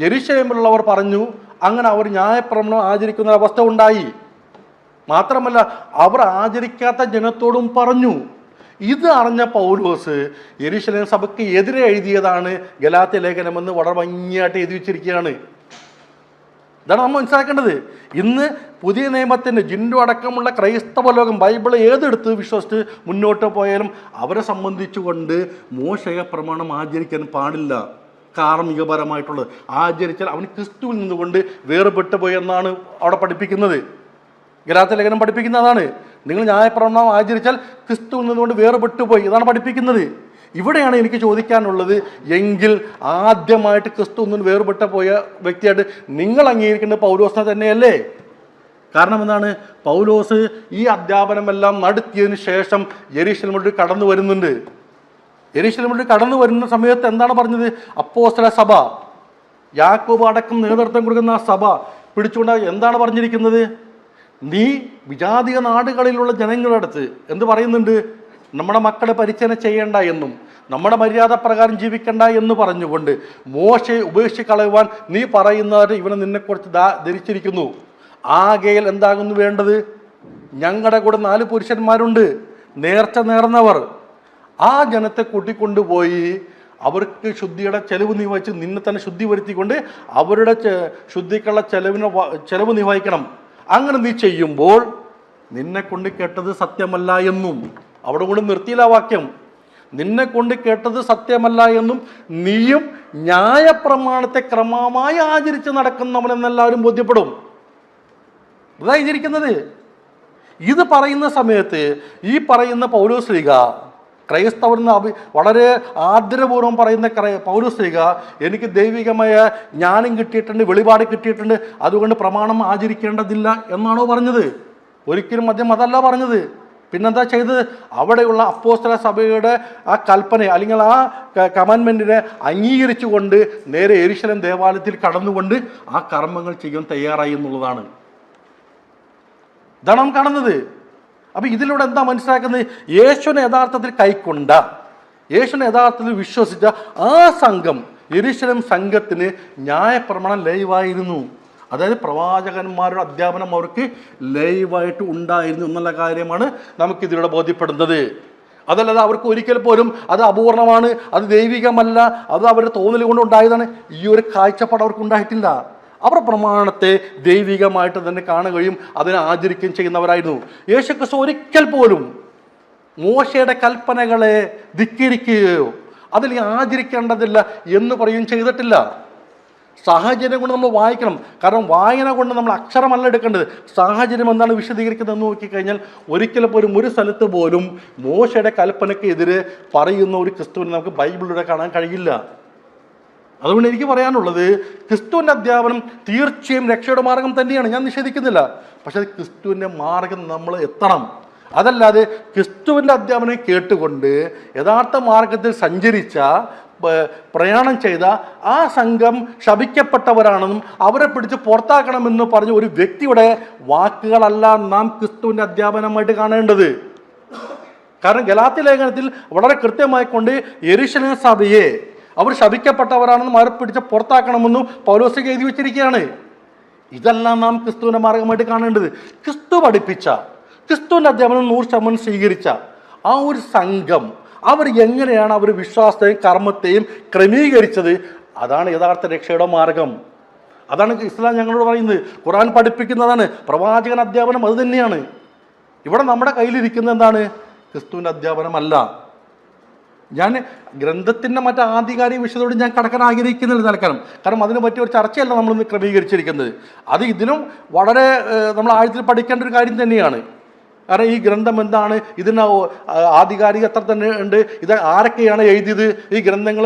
യെരുശലേമിലുള്ളവർ പറഞ്ഞു. അങ്ങനെ അവർ ന്യായപ്രമാണം ആചരിക്കുന്ന അവസ്ഥ ഉണ്ടായി. മാത്രമല്ല അവർ ആചരിക്കാത്ത ജനത്തോടും പറഞ്ഞു. ഇത് അറിഞ്ഞ പൗലോസ് യെരുശലേം സഭയ്ക്ക് എതിരെ എഴുതിയതാണ് ഗലാത്യ ലേഖനമെന്ന് വളരെ ഭംഗിയായിട്ട് എഴുതി വെച്ചിരിക്കുകയാണ്. ഇതാണ് നമ്മൾ മനസ്സിലാക്കേണ്ടത്. ഇന്ന് പുതിയ നിയമത്തിൻ്റെ ജിൻഡു അടക്കമുള്ള ക്രൈസ്തവ ലോകം ബൈബിൾ ഏതെടുത്ത് വിശ്വസിച്ച് മുന്നോട്ട് പോയാലും അവരെ സംബന്ധിച്ചുകൊണ്ട് മോശയ പ്രമാണം ആചരിക്കാൻ പാടില്ല. കാർമ്മികപരമായിട്ടുള്ളത് ആചരിച്ചാൽ അവൻ ക്രിസ്തുവിൽ നിന്നുകൊണ്ട് വേർപെട്ടു പോയി എന്നാണ് അവിടെ പഠിപ്പിക്കുന്നത്. ഗലാത്യ ലേഖനം പഠിപ്പിക്കുന്നതാണ്. നിങ്ങൾ ന്യായപ്രമാണം ആചരിച്ചാൽ ക്രിസ്തുവിൽ നിന്നുകൊണ്ട് വേർപെട്ടു പോയി, ഇതാണ് പഠിപ്പിക്കുന്നത്. ഇവിടെയാണ് എനിക്ക് ചോദിക്കാനുള്ളത്, എങ്കിൽ ആദ്യമായിട്ട് ക്രിസ്തു നിന്ന് വേർപെട്ട പോയ വ്യക്തിയായിട്ട് നിങ്ങൾ അംഗീകരിക്കേണ്ടത് പൗലോസിനെ തന്നെയല്ലേ? കാരണം എന്താണ്? പൗലോസ് ഈ അധ്യാപനമെല്ലാം നടത്തിയതിന് ശേഷം യെരുശലേമിലേക്ക് കടന്നു വരുന്നുണ്ട്. യെരുശലേമിലേക്ക് കടന്നു വരുന്ന സമയത്ത് എന്താണ് പറഞ്ഞത്? അപ്പോസ്തല സഭ, യാക്കോബ് അടക്കം നേതൃത്വം കൊടുക്കുന്ന ആ സഭ പിടിച്ചുകൊണ്ട് എന്താണ് പറഞ്ഞിരിക്കുന്നത്? നീ വിജാതീയ നാടുകളിലുള്ള ജനങ്ങളുടെ അടുത്ത് എന്ത് പറയുന്നുണ്ട്? നമ്മുടെ മക്കളെ പരിചയം ചെയ്യേണ്ട എന്നും നമ്മുടെ മര്യാദ പ്രകാരം ജീവിക്കണ്ട എന്ന് പറഞ്ഞുകൊണ്ട് മോശയെ ഉപേക്ഷിച്ച് കളയുവാൻ നീ പറയുന്നതായിട്ട് ഇവനെ നിന്നെക്കുറിച്ച് ധരിച്ചിരിക്കുന്നു. ആകയാൽ എന്താകുന്നു വേണ്ടത്? ഞങ്ങളുടെ കൂടെ 4 പുരുഷന്മാരുണ്ട്, നേർച്ച നേർന്നവർ. ആ ജനത്തെ കൂട്ടിക്കൊണ്ടുപോയി അവർക്ക് ശുദ്ധിയുടെ ചെലവ് നിവഹിച്ച് നിന്നെ തന്നെ ശുദ്ധി വരുത്തിക്കൊണ്ട് അവരുടെ ശുദ്ധിക്കുള്ള ചെലവ് നിവഹിക്കണം. അങ്ങനെ നീ ചെയ്യുമ്പോൾ നിന്നെ കൊണ്ട് കേട്ടത് സത്യമല്ല എന്നും, അവിടെ കൊണ്ട് നിർത്തിയില്ല വാക്യം, നിന്നെ കൊണ്ട് കേട്ടത് സത്യമല്ല എന്നും നീയും ന്യായപ്രമാണത്തെ ക്രമമായി ആചരിച്ച് നടക്കുന്നവനെന്നെല്ലാവരും ബോധ്യപ്പെടും. ഇതായിരിക്കുന്നത്. ഇത് പറയുന്ന സമയത്ത് ഈ പറയുന്ന പൗലോസ്ലീഹ, ക്രൈസ്തവരെന്ന് വളരെ ആദരപൂർവ്വം പറയുന്ന പൗലോസ്ലീഹ, എനിക്ക് ദൈവികമായ ജ്ഞാനം കിട്ടിയിട്ടുണ്ട്, വെളിപാട് കിട്ടിയിട്ടുണ്ട്, അതുകൊണ്ട് പ്രമാണം ആചരിക്കേണ്ടതില്ല എന്നാണോ പറഞ്ഞത്? ഒരിക്കലും അദ്ദേഹം അതല്ല പറഞ്ഞത്. പിന്നെന്താ ചെയ്തത്? അവിടെയുള്ള അപ്പോസ്തല സഭയുടെ ആ കൽപ്പന അല്ലെങ്കിൽ ആ കമാൻമെൻറ്റിനെ അംഗീകരിച്ചുകൊണ്ട് നേരെ യെരുശലേം ദേവാലയത്തിൽ കടന്നുകൊണ്ട് ആ കർമ്മങ്ങൾ ചെയ്യാൻ തയ്യാറായി എന്നുള്ളതാണ്. ഇതാണ് നാം കാണുന്നത്. അപ്പം ഇതിലൂടെ എന്താ മനസ്സിലാക്കുന്നത്? യേശുവിനെ യഥാർത്ഥത്തിൽ കൈക്കൊണ്ട, യേശുവിനെ യഥാർത്ഥത്തിൽ വിശ്വസിച്ച ആ സംഘം, യെരുശലേം സംഘത്തിന് ന്യായപ്രമാണം ലൈവായിരുന്നു. അതായത് പ്രവാചകന്മാരുടെ അധ്യാപനം അവർക്ക് ലൈവായിട്ട് ഉണ്ടായിരുന്നു എന്നുള്ള കാര്യമാണ് നമുക്കിതിലൂടെ ബോധ്യപ്പെടുന്നത്. അതല്ലാതെ അവർക്ക് ഒരിക്കൽ പോലും അത് അപൂർണമാണ്, അത് ദൈവികമല്ല, അത് അവരുടെ തോന്നൽ കൊണ്ട് ഉണ്ടായതാണ്, ഈ ഒരു കാഴ്ചപ്പാട് അവർക്ക് ഉണ്ടായിട്ടില്ല. അവർ പ്രമാണത്തെ ദൈവികമായിട്ട് തന്നെ കാണുകയും അതിനെ ആചരിക്കുകയും ചെയ്യുന്നവരായിരുന്നു. യേശുക്രിസ്തു ഒരിക്കൽ പോലും മോശയുടെ കൽപ്പനകളെ ധിക്കരിക്കുകയോ അതിൽ ആചരിക്കേണ്ടതില്ല എന്ന് പറയുകയും ചെയ്തിട്ടില്ല. സാഹചര്യം കൊണ്ട് നമ്മൾ വായിക്കണം. കാരണം വായന കൊണ്ട് നമ്മൾ അക്ഷരമല്ല എടുക്കേണ്ടത്, സാഹചര്യം എന്താണ് വിശദീകരിക്കുന്നതെന്ന് നോക്കിക്കഴിഞ്ഞാൽ ഒരിക്കലും പോലും ഒരു സ്ഥലത്ത് പോലും മോശയുടെ കൽപ്പനയ്ക്ക് എതിരെ പറയുന്ന ഒരു ക്രിസ്തുവിനെ നമുക്ക് ബൈബിളിലൂടെ കാണാൻ കഴിയില്ല. അതുകൊണ്ട് എനിക്ക് പറയാനുള്ളത്, ക്രിസ്തുവിൻ്റെ അധ്യാപനം തീർച്ചയായും രക്ഷയുടെ മാർഗം തന്നെയാണ്, ഞാൻ നിഷേധിക്കുന്നില്ല. പക്ഷേ ക്രിസ്തുവിൻ്റെ മാർഗം നമ്മൾ എത്തണം. അതല്ലാതെ ക്രിസ്തുവിൻ്റെ അധ്യാപനം കേട്ടുകൊണ്ട് യഥാർത്ഥ മാർഗത്തിൽ സഞ്ചരിച്ച പ്രയാണം ചെയ്ത ആ സംഘം ശപിക്കപ്പെട്ടവരാണെന്നും അവരെ പിടിച്ച് പുറത്താക്കണമെന്ന് പറഞ്ഞ ഒരു വ്യക്തിയുടെ വാക്കുകളല്ല നാം ക്രിസ്തുവിൻ്റെ അധ്യാപനമായിട്ട് കാണേണ്ടത്. കാരണം ഗലാത്യ ലേഖനത്തിൽ വളരെ കൃത്യമായിക്കൊണ്ട് യെരുശലേം സഭയെ അവർ ശപിക്കപ്പെട്ടവരാണെന്ന് മരപ്പിടിച്ച് പുറത്താക്കണമെന്നും പൗലോസ് എഴുതി വെച്ചിരിക്കുകയാണ്. ഇതെല്ലാം നാം ക്രിസ്തുവിൻ്റെ മാർഗമായിട്ട് കാണേണ്ടത്. ക്രിസ്തു പഠിപ്പിച്ച, ക്രിസ്തുവിൻ്റെ അധ്യാപനം 100% സ്വീകരിച്ച ആ ഒരു സംഘം അവർ എങ്ങനെയാണ് അവർ വിശ്വാസത്തെയും കർമ്മത്തെയും ക്രമീകരിച്ചത്, അതാണ് യഥാർത്ഥ രക്ഷയുടെ മാർഗം. അതാണ് ഇസ്ലാം ഞങ്ങളോട് പറയുന്നത്. ഖുർആൻ പഠിപ്പിക്കുന്നതാണ്, പ്രവാചകൻ അധ്യാപനം അത് തന്നെയാണ്. ഇവിടെ നമ്മുടെ കയ്യിലിരിക്കുന്ന എന്താണ്? ക്രിസ്തുവിൻ്റെ അധ്യാപനമല്ല. ഞാൻ ഗ്രന്ഥത്തിൻ്റെ മറ്റ് ആധികാരിക വിഷയത്തോട് ഞാൻ കടക്കാൻ ആഗ്രഹിക്കുന്നില്ല തൽക്കാലം. കാരണം അതിനെ പറ്റിയ ഒരു ചർച്ചയല്ല നമ്മളിന്ന് ക്രമീകരിച്ചിരിക്കുന്നത്. അത് ഇതിലും വളരെ നമ്മൾ ആഴത്തിൽ പഠിക്കേണ്ട ഒരു കാര്യം തന്നെയാണ്. കാരണം ഈ ഗ്രന്ഥം എന്താണ്, ഇതിന് ആധികാരിക എത്ര തന്നെ ഉണ്ട്, ഇത് ആരൊക്കെയാണ് എഴുതിയത്, ഈ ഗ്രന്ഥങ്ങൾ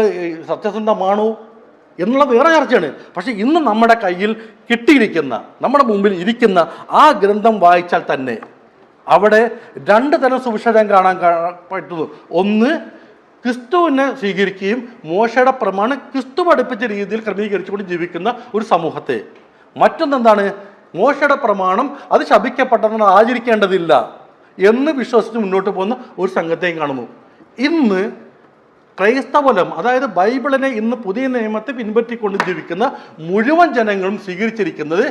സത്യസന്ധമാണോ എന്നുള്ള വേറെ ചർച്ചയാണ്. പക്ഷേ ഇന്ന് നമ്മുടെ കയ്യിൽ കിട്ടിയിരിക്കുന്ന, നമ്മുടെ മുമ്പിൽ ഇരിക്കുന്ന ആ ഗ്രന്ഥം വായിച്ചാൽ തന്നെ അവിടെ രണ്ട് തരം സുവിശേഷം കാണാൻ പറ്റുന്നു. ഒന്ന്, ക്രിസ്തുവിനെ സ്വീകരിക്കുകയും മോശയുടെ പ്രമാണം ക്രിസ്തു പഠിപ്പിച്ച രീതിയിൽ ക്രമീകരിച്ചുകൊണ്ട് ജീവിക്കുന്ന ഒരു സമൂഹത്തെ. മറ്റൊന്നെന്താണ്, മോശയുടെ പ്രമാണം അത് ശപിക്കപ്പെട്ടതെന്ന് ആചരിക്കേണ്ടതില്ല എന്ന് വിശ്വസിച്ച് മുന്നോട്ട് പോകുന്ന ഒരു സംഘത്തെയും കാണുന്നു. ഇന്ന് ക്രൈസ്തവലം, അതായത് ബൈബിളിനെ ഇന്ന് പുതിയ നിയമത്തെ പിൻപറ്റിക്കൊണ്ട് ജീവിക്കുന്ന മുഴുവൻ ജനങ്ങളും സ്വീകരിച്ചിരിക്കുന്നത്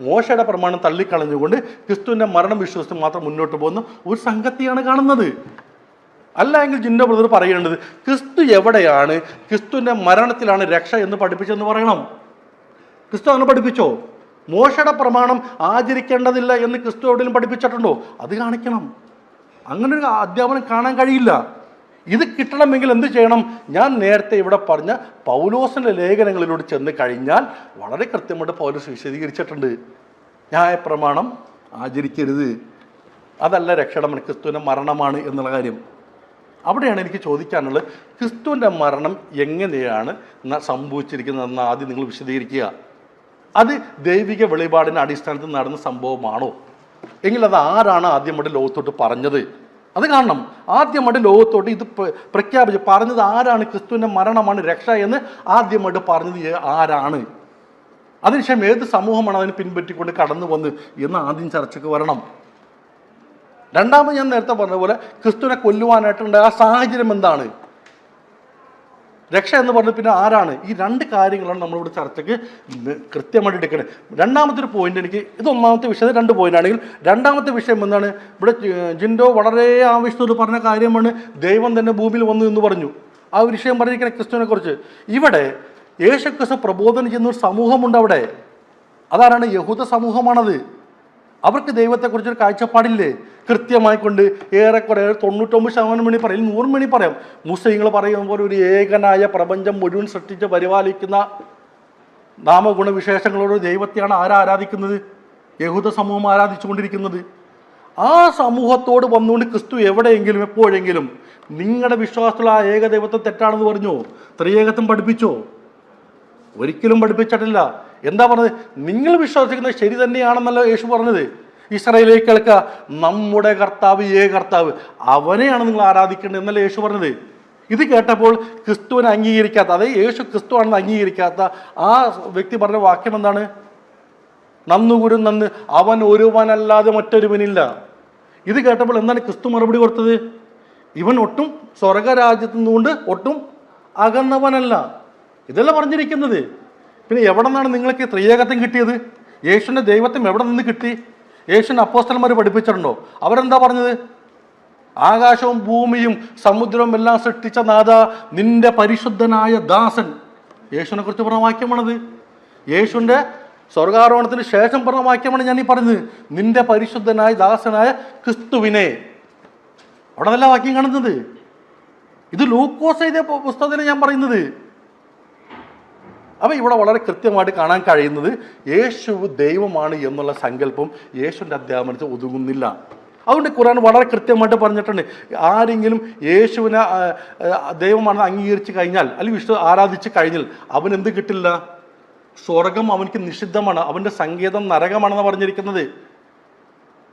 മോശയുടെ പ്രമാണം തള്ളിക്കളഞ്ഞുകൊണ്ട് ക്രിസ്തുവിൻ്റെ മരണം വിശ്വസിച്ച് മാത്രം മുന്നോട്ട് പോകുന്ന ഒരു സംഘത്തെയാണ് കാണുന്നത്. അല്ല എങ്കിൽ ജിന്ന ബ്രദർ പറയേണ്ടത് ക്രിസ്തു എവിടെയാണ്, ക്രിസ്തുവിൻ്റെ മരണത്തിലാണ് രക്ഷ എന്ന് പഠിപ്പിച്ചെന്ന് പറയണം. ക്രിസ്തു അങ്ങനെ പഠിപ്പിച്ചോ? മോശയുടെ പ്രമാണം ആചരിക്കേണ്ടതില്ല എന്ന് ക്രിസ്തു എവിടെയും പഠിപ്പിച്ചിട്ടുണ്ടോ? അത് കാണിക്കണം. അങ്ങനെ ഒരു അധ്യാപനം കാണാൻ കഴിയില്ല. ഇത് കിട്ടണമെങ്കിൽ എന്ത് ചെയ്യണം? ഞാൻ നേരത്തെ ഇവിടെ പറഞ്ഞ പൗലോസിൻ്റെ ലേഖനങ്ങളിലൂടെ ചെന്ന് കഴിഞ്ഞാൽ വളരെ കൃത്യമായിട്ട് പൗലോസ് വിശദീകരിച്ചിട്ടുണ്ട്. ന്യായപ്രമാണം ആചരിക്കരുത്, അതല്ല രക്ഷയുടെ ക്രിസ്തുവിൻ്റെ മരണമാണ് എന്നുള്ള കാര്യം. അവിടെയാണ് എനിക്ക് ചോദിക്കാനുള്ളത്, ക്രിസ്തുവിൻ്റെ മരണം എങ്ങനെയാണ് സംഭവിച്ചിരിക്കുന്നതെന്ന് ആദ്യം നിങ്ങൾ വിശദീകരിക്കുക. അത് ദൈവിക വെളിപാടിൻ്റെ അടിസ്ഥാനത്തിൽ നടന്ന സംഭവമാണോ? എങ്കിൽ അത് ആരാണ് ആദ്യമായിട്ട് ലോകത്തോട്ട് പറഞ്ഞത്? അത് കാണണം. ആദ്യമായിട്ട് ലോകത്തോട്ട് ഇത് പ്രഖ്യാപിച്ച് പറഞ്ഞത് ആരാണ്? ക്രിസ്തുവിൻ്റെ മരണമാണ് രക്ഷ എന്ന് ആദ്യമായിട്ട് പറഞ്ഞത് ആരാണ്? അതിനുശേഷം ഏത് സമൂഹമാണ് അതിനെ പിൻപറ്റിക്കൊണ്ട് കടന്നു വന്ന് എന്ന് ആദ്യം ചർച്ചയ്ക്ക് വരണം. രണ്ടാമത്, ഞാൻ നേരത്തെ പറഞ്ഞ പോലെ ക്രിസ്തുവിനെ കൊല്ലുവാനായിട്ടുണ്ടായ ആ സാഹചര്യം എന്താണ്? രക്ഷ എന്ന് പറഞ്ഞത് പിന്നെ ആരാണ്? ഈ രണ്ട് കാര്യങ്ങളാണ് നമ്മളിവിടെ ചർച്ചയ്ക്ക് കൃത്യമായിട്ട് എടുക്കുന്നത്. രണ്ടാമത്തെ ഒരു പോയിന്റ്, എനിക്ക് ഇത് ഒന്നാമത്തെ വിഷയം, രണ്ട് പോയിന്റ് ആണെങ്കിൽ രണ്ടാമത്തെ വിഷയം എന്താണ്? ഇവിടെ ജിൻഡോ വളരെ ആവശ്യത്തോട് പറഞ്ഞ കാര്യമാണ്, ദൈവം തന്നെ ഭൂമിയിൽ വന്നു എന്ന് പറഞ്ഞു. ആ ഒരു വിഷയം പറഞ്ഞിരിക്കുന്ന ക്രിസ്തുവിനെ കുറിച്ച്. ഇവിടെ യേശുക്രിസ്തു പ്രബോധനം ചെയ്യുന്ന ഒരു സമൂഹമുണ്ട് അവിടെ. അതാരാണ്? യഹൂദ സമൂഹമാണത്. അവർക്ക് ദൈവത്തെക്കുറിച്ചൊരു കാഴ്ചപ്പാടില്ലേ? കൃത്യമായിക്കൊണ്ട് ഏറെക്കുറെ 99% മണി പറയും, 100 മണി പറയാം. മുസ്ലിങ്ങൾ പറയുമ്പോൾ ഒരു ഏകനായ പ്രപഞ്ചം മുഴുവൻ സൃഷ്ടിച്ച് പരിപാലിക്കുന്ന നാമഗുണവിശേഷങ്ങളോട് ദൈവത്തെയാണ് ആരാധിക്കുന്നത്? യഹൂദ സമൂഹം ആരാധിച്ചുകൊണ്ടിരിക്കുന്നത്. ആ സമൂഹത്തോട് വന്നുകൊണ്ട് ക്രിസ്തു എവിടെയെങ്കിലും എപ്പോഴെങ്കിലും നിങ്ങളുടെ വിശ്വാസത്തിലുള്ള ആ ഏകദൈവത്വം തെറ്റാണെന്ന് പറഞ്ഞോ? ത്രിയേകത്വം പഠിപ്പിച്ചോ? ഒരിക്കലും പഠിപ്പിച്ചിട്ടില്ല. എന്താ പറഞ്ഞത്? നിങ്ങൾ വിശ്വസിക്കുന്നത് ശരി തന്നെയാണെന്നല്ല യേശു പറഞ്ഞത്. ഇസ്രായേലിലേക്ക് കേൾക്കുക, നമ്മുടെ കർത്താവ് കർത്താവ്, അവനെയാണ് നിങ്ങൾ ആരാധിക്കേണ്ടത് എന്നല്ല യേശു പറഞ്ഞത്. ഇത് കേട്ടപ്പോൾ ക്രിസ്തുവിനെ അംഗീകരിക്കാത്ത, അതായത് യേശു ക്രിസ്തു ആണെന്ന് അംഗീകരിക്കാത്ത ആ വ്യക്തി പറഞ്ഞ വാക്യം എന്താണ്? നന്നുകുരും നന്ന്, അവൻ ഒരുവനല്ലാതെ മറ്റൊരുവനില്ല. ഇത് കേട്ടപ്പോൾ എന്താണ് ക്രിസ്തു മറുപടി കൊടുത്തത്? ഇവൻ ഒട്ടും സ്വർഗരാജ്യത്തു നിന്നുകൊണ്ട് ഒട്ടും അകന്നവനല്ല. ഇതല്ല പറഞ്ഞിരിക്കുന്നത്. പിന്നെ എവിടെ നിന്നാണ് നിങ്ങൾക്ക് ത്രിയേകത്വം കിട്ടിയത്? യേശുവിൻ്റെ ദൈവത്വം എവിടെ നിന്ന് കിട്ടി? യേശുവിൻ്റെ അപ്പോസ്തലന്മാർ പഠിപ്പിച്ചിട്ടുണ്ടോ? അവരെന്താ പറഞ്ഞത്? ആകാശവും ഭൂമിയും സമുദ്രവും എല്ലാം സൃഷ്ടിച്ച നാഥ, നിന്റെ പരിശുദ്ധനായ ദാസൻ. യേശുവിനെ കുറിച്ച് പറഞ്ഞ വാക്യമാണത്. യേശുവിൻ്റെ സ്വർഗാരോഹണത്തിന് ശേഷം പറഞ്ഞ വാക്യമാണ് ഞാൻ ഈ പറഞ്ഞത്. നിന്റെ പരിശുദ്ധനായ ദാസനായ ക്രിസ്തുവിനെ. അവിടെ നല്ല വാക്യം കാണുന്നത്. ഇത് ലൂക്കോസ് എഴുതിയ പുസ്തകത്തിലാണ് ഞാൻ പറയുന്നത്. അപ്പോൾ ഇവിടെ വളരെ കൃത്യമായിട്ട് കാണാൻ കഴിയുന്നത് യേശു ദൈവമാണ് എന്നുള്ള സങ്കല്പം യേശുവിൻ്റെ അധ്യാപനത്തിൽ ഒതുങ്ങുന്നില്ല. അതുകൊണ്ട് ഖുർആൻ വളരെ കൃത്യമായിട്ട് പറഞ്ഞിട്ടുണ്ട്, ആരെങ്കിലും യേശുവിനെ ദൈവമാണെന്ന് അംഗീകരിച്ച് കഴിഞ്ഞാൽ, അല്ലെങ്കിൽ ആരാധിച്ച് കഴിഞ്ഞാൽ അവൻ എന്ത് കിട്ടില്ല? സ്വർഗം അവനക്ക് നിഷിദ്ധമാണ്, അവൻ്റെ സങ്കേതം നരകമാണെന്ന് പറഞ്ഞിരിക്കുന്നത്.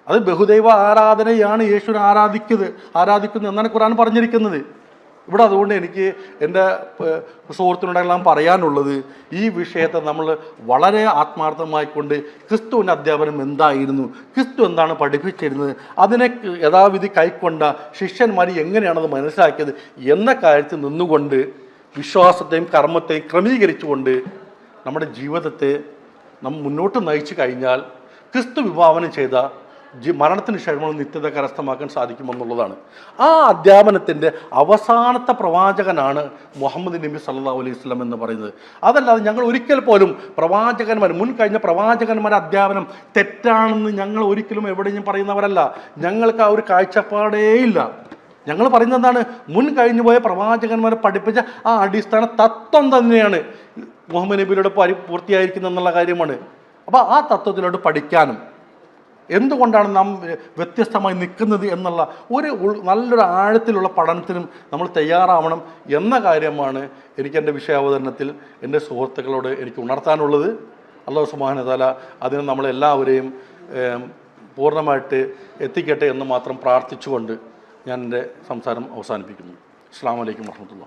അത് ബഹുദൈവ ആരാധനയാണ് യേശുവിനെ ആരാധിക്കുന്നത് എന്നാണ് ഖുർആൻ പറഞ്ഞിരിക്കുന്നത്. ഇവിടെ അതുകൊണ്ട് എനിക്ക് എൻ്റെ സുഹൃത്തിനോടെല്ലാം പറയാനുള്ളത്, ഈ വിഷയത്തെ നമ്മൾ വളരെ ആത്മാർത്ഥമായിക്കൊണ്ട് ക്രിസ്തുവിൻ്റെ അധ്യാപനം എന്തായിരുന്നു, ക്രിസ്തു എന്താണ് പഠിപ്പിച്ചിരുന്നത്, അതിനെ യഥാവിധി കൈക്കൊണ്ട ശിഷ്യന്മാർ എങ്ങനെയാണത് മനസ്സിലാക്കിയത് എന്ന കാര്യത്തിൽ നിന്നുകൊണ്ട് വിശ്വാസത്തെയും കർമ്മത്തെയും ക്രമീകരിച്ചുകൊണ്ട് നമ്മുടെ ജീവിതത്തെ നാം മുന്നോട്ട് നയിച്ചു കഴിഞ്ഞാൽ ക്രിസ്തു വിഭാവനം ചെയ്ത മരണത്തിന് ശേഷമുള്ള നിത്യത കരസ്ഥമാക്കാൻ സാധിക്കുമെന്നുള്ളതാണ്. ആ അധ്യാപനത്തിൻ്റെ അവസാനത്തെ പ്രവാചകനാണ് മുഹമ്മദ് നബി സല്ലല്ലാഹു അലൈഹി വസല്ലം എന്ന് പറയുന്നത്. അതല്ലാതെ ഞങ്ങൾ ഒരിക്കൽ പോലും മുൻ കഴിഞ്ഞ പ്രവാചകന്മാരുടെ അധ്യാപനം തെറ്റാണെന്ന് ഞങ്ങൾ ഒരിക്കലും എവിടെയും പറയുന്നവരല്ല. ഞങ്ങൾക്ക് ആ ഒരു കാഴ്ചപ്പാടേ ഇല്ല. ഞങ്ങൾ പറയുന്നത് എന്താണ്? മുൻ കഴിഞ്ഞു പോയ പ്രവാചകന്മാരെ പഠിപ്പിച്ച ആ അടിസ്ഥാന തത്വം തന്നെയാണ് മുഹമ്മദ് നബിയിലൂടെ പൂർത്തിയായിരിക്കുന്നത് എന്നുള്ള കാര്യമാണ്. അപ്പോൾ ആ തത്വത്തിലോട്ട് പഠിക്കാനും എന്തുകൊണ്ടാണ് നാം വ്യത്യസ്തമായി നിൽക്കുന്നത് എന്നുള്ള നല്ലൊരു ആഴത്തിലുള്ള പഠനത്തിനും നമ്മൾ തയ്യാറാവണം എന്ന കാര്യമാണ് എനിക്ക് എൻ്റെ വിഷയാവതരണത്തിൽ എൻ്റെ സുഹൃത്തുക്കളോട് എനിക്ക് ഉണർത്താനുള്ളത്. അല്ലാഹു സുബ്ഹാനഹു വ തആല അതിന് നമ്മളെല്ലാവരെയും പൂർണ്ണമായിട്ട് എത്തിക്കട്ടെ എന്ന് മാത്രം പ്രാർത്ഥിച്ചുകൊണ്ട് ഞാൻ എൻ്റെ സംസാരം അവസാനിപ്പിക്കുന്നു. അസ്സലാമു അലൈക്കും വറഹ്മത്തുള്ളാഹി.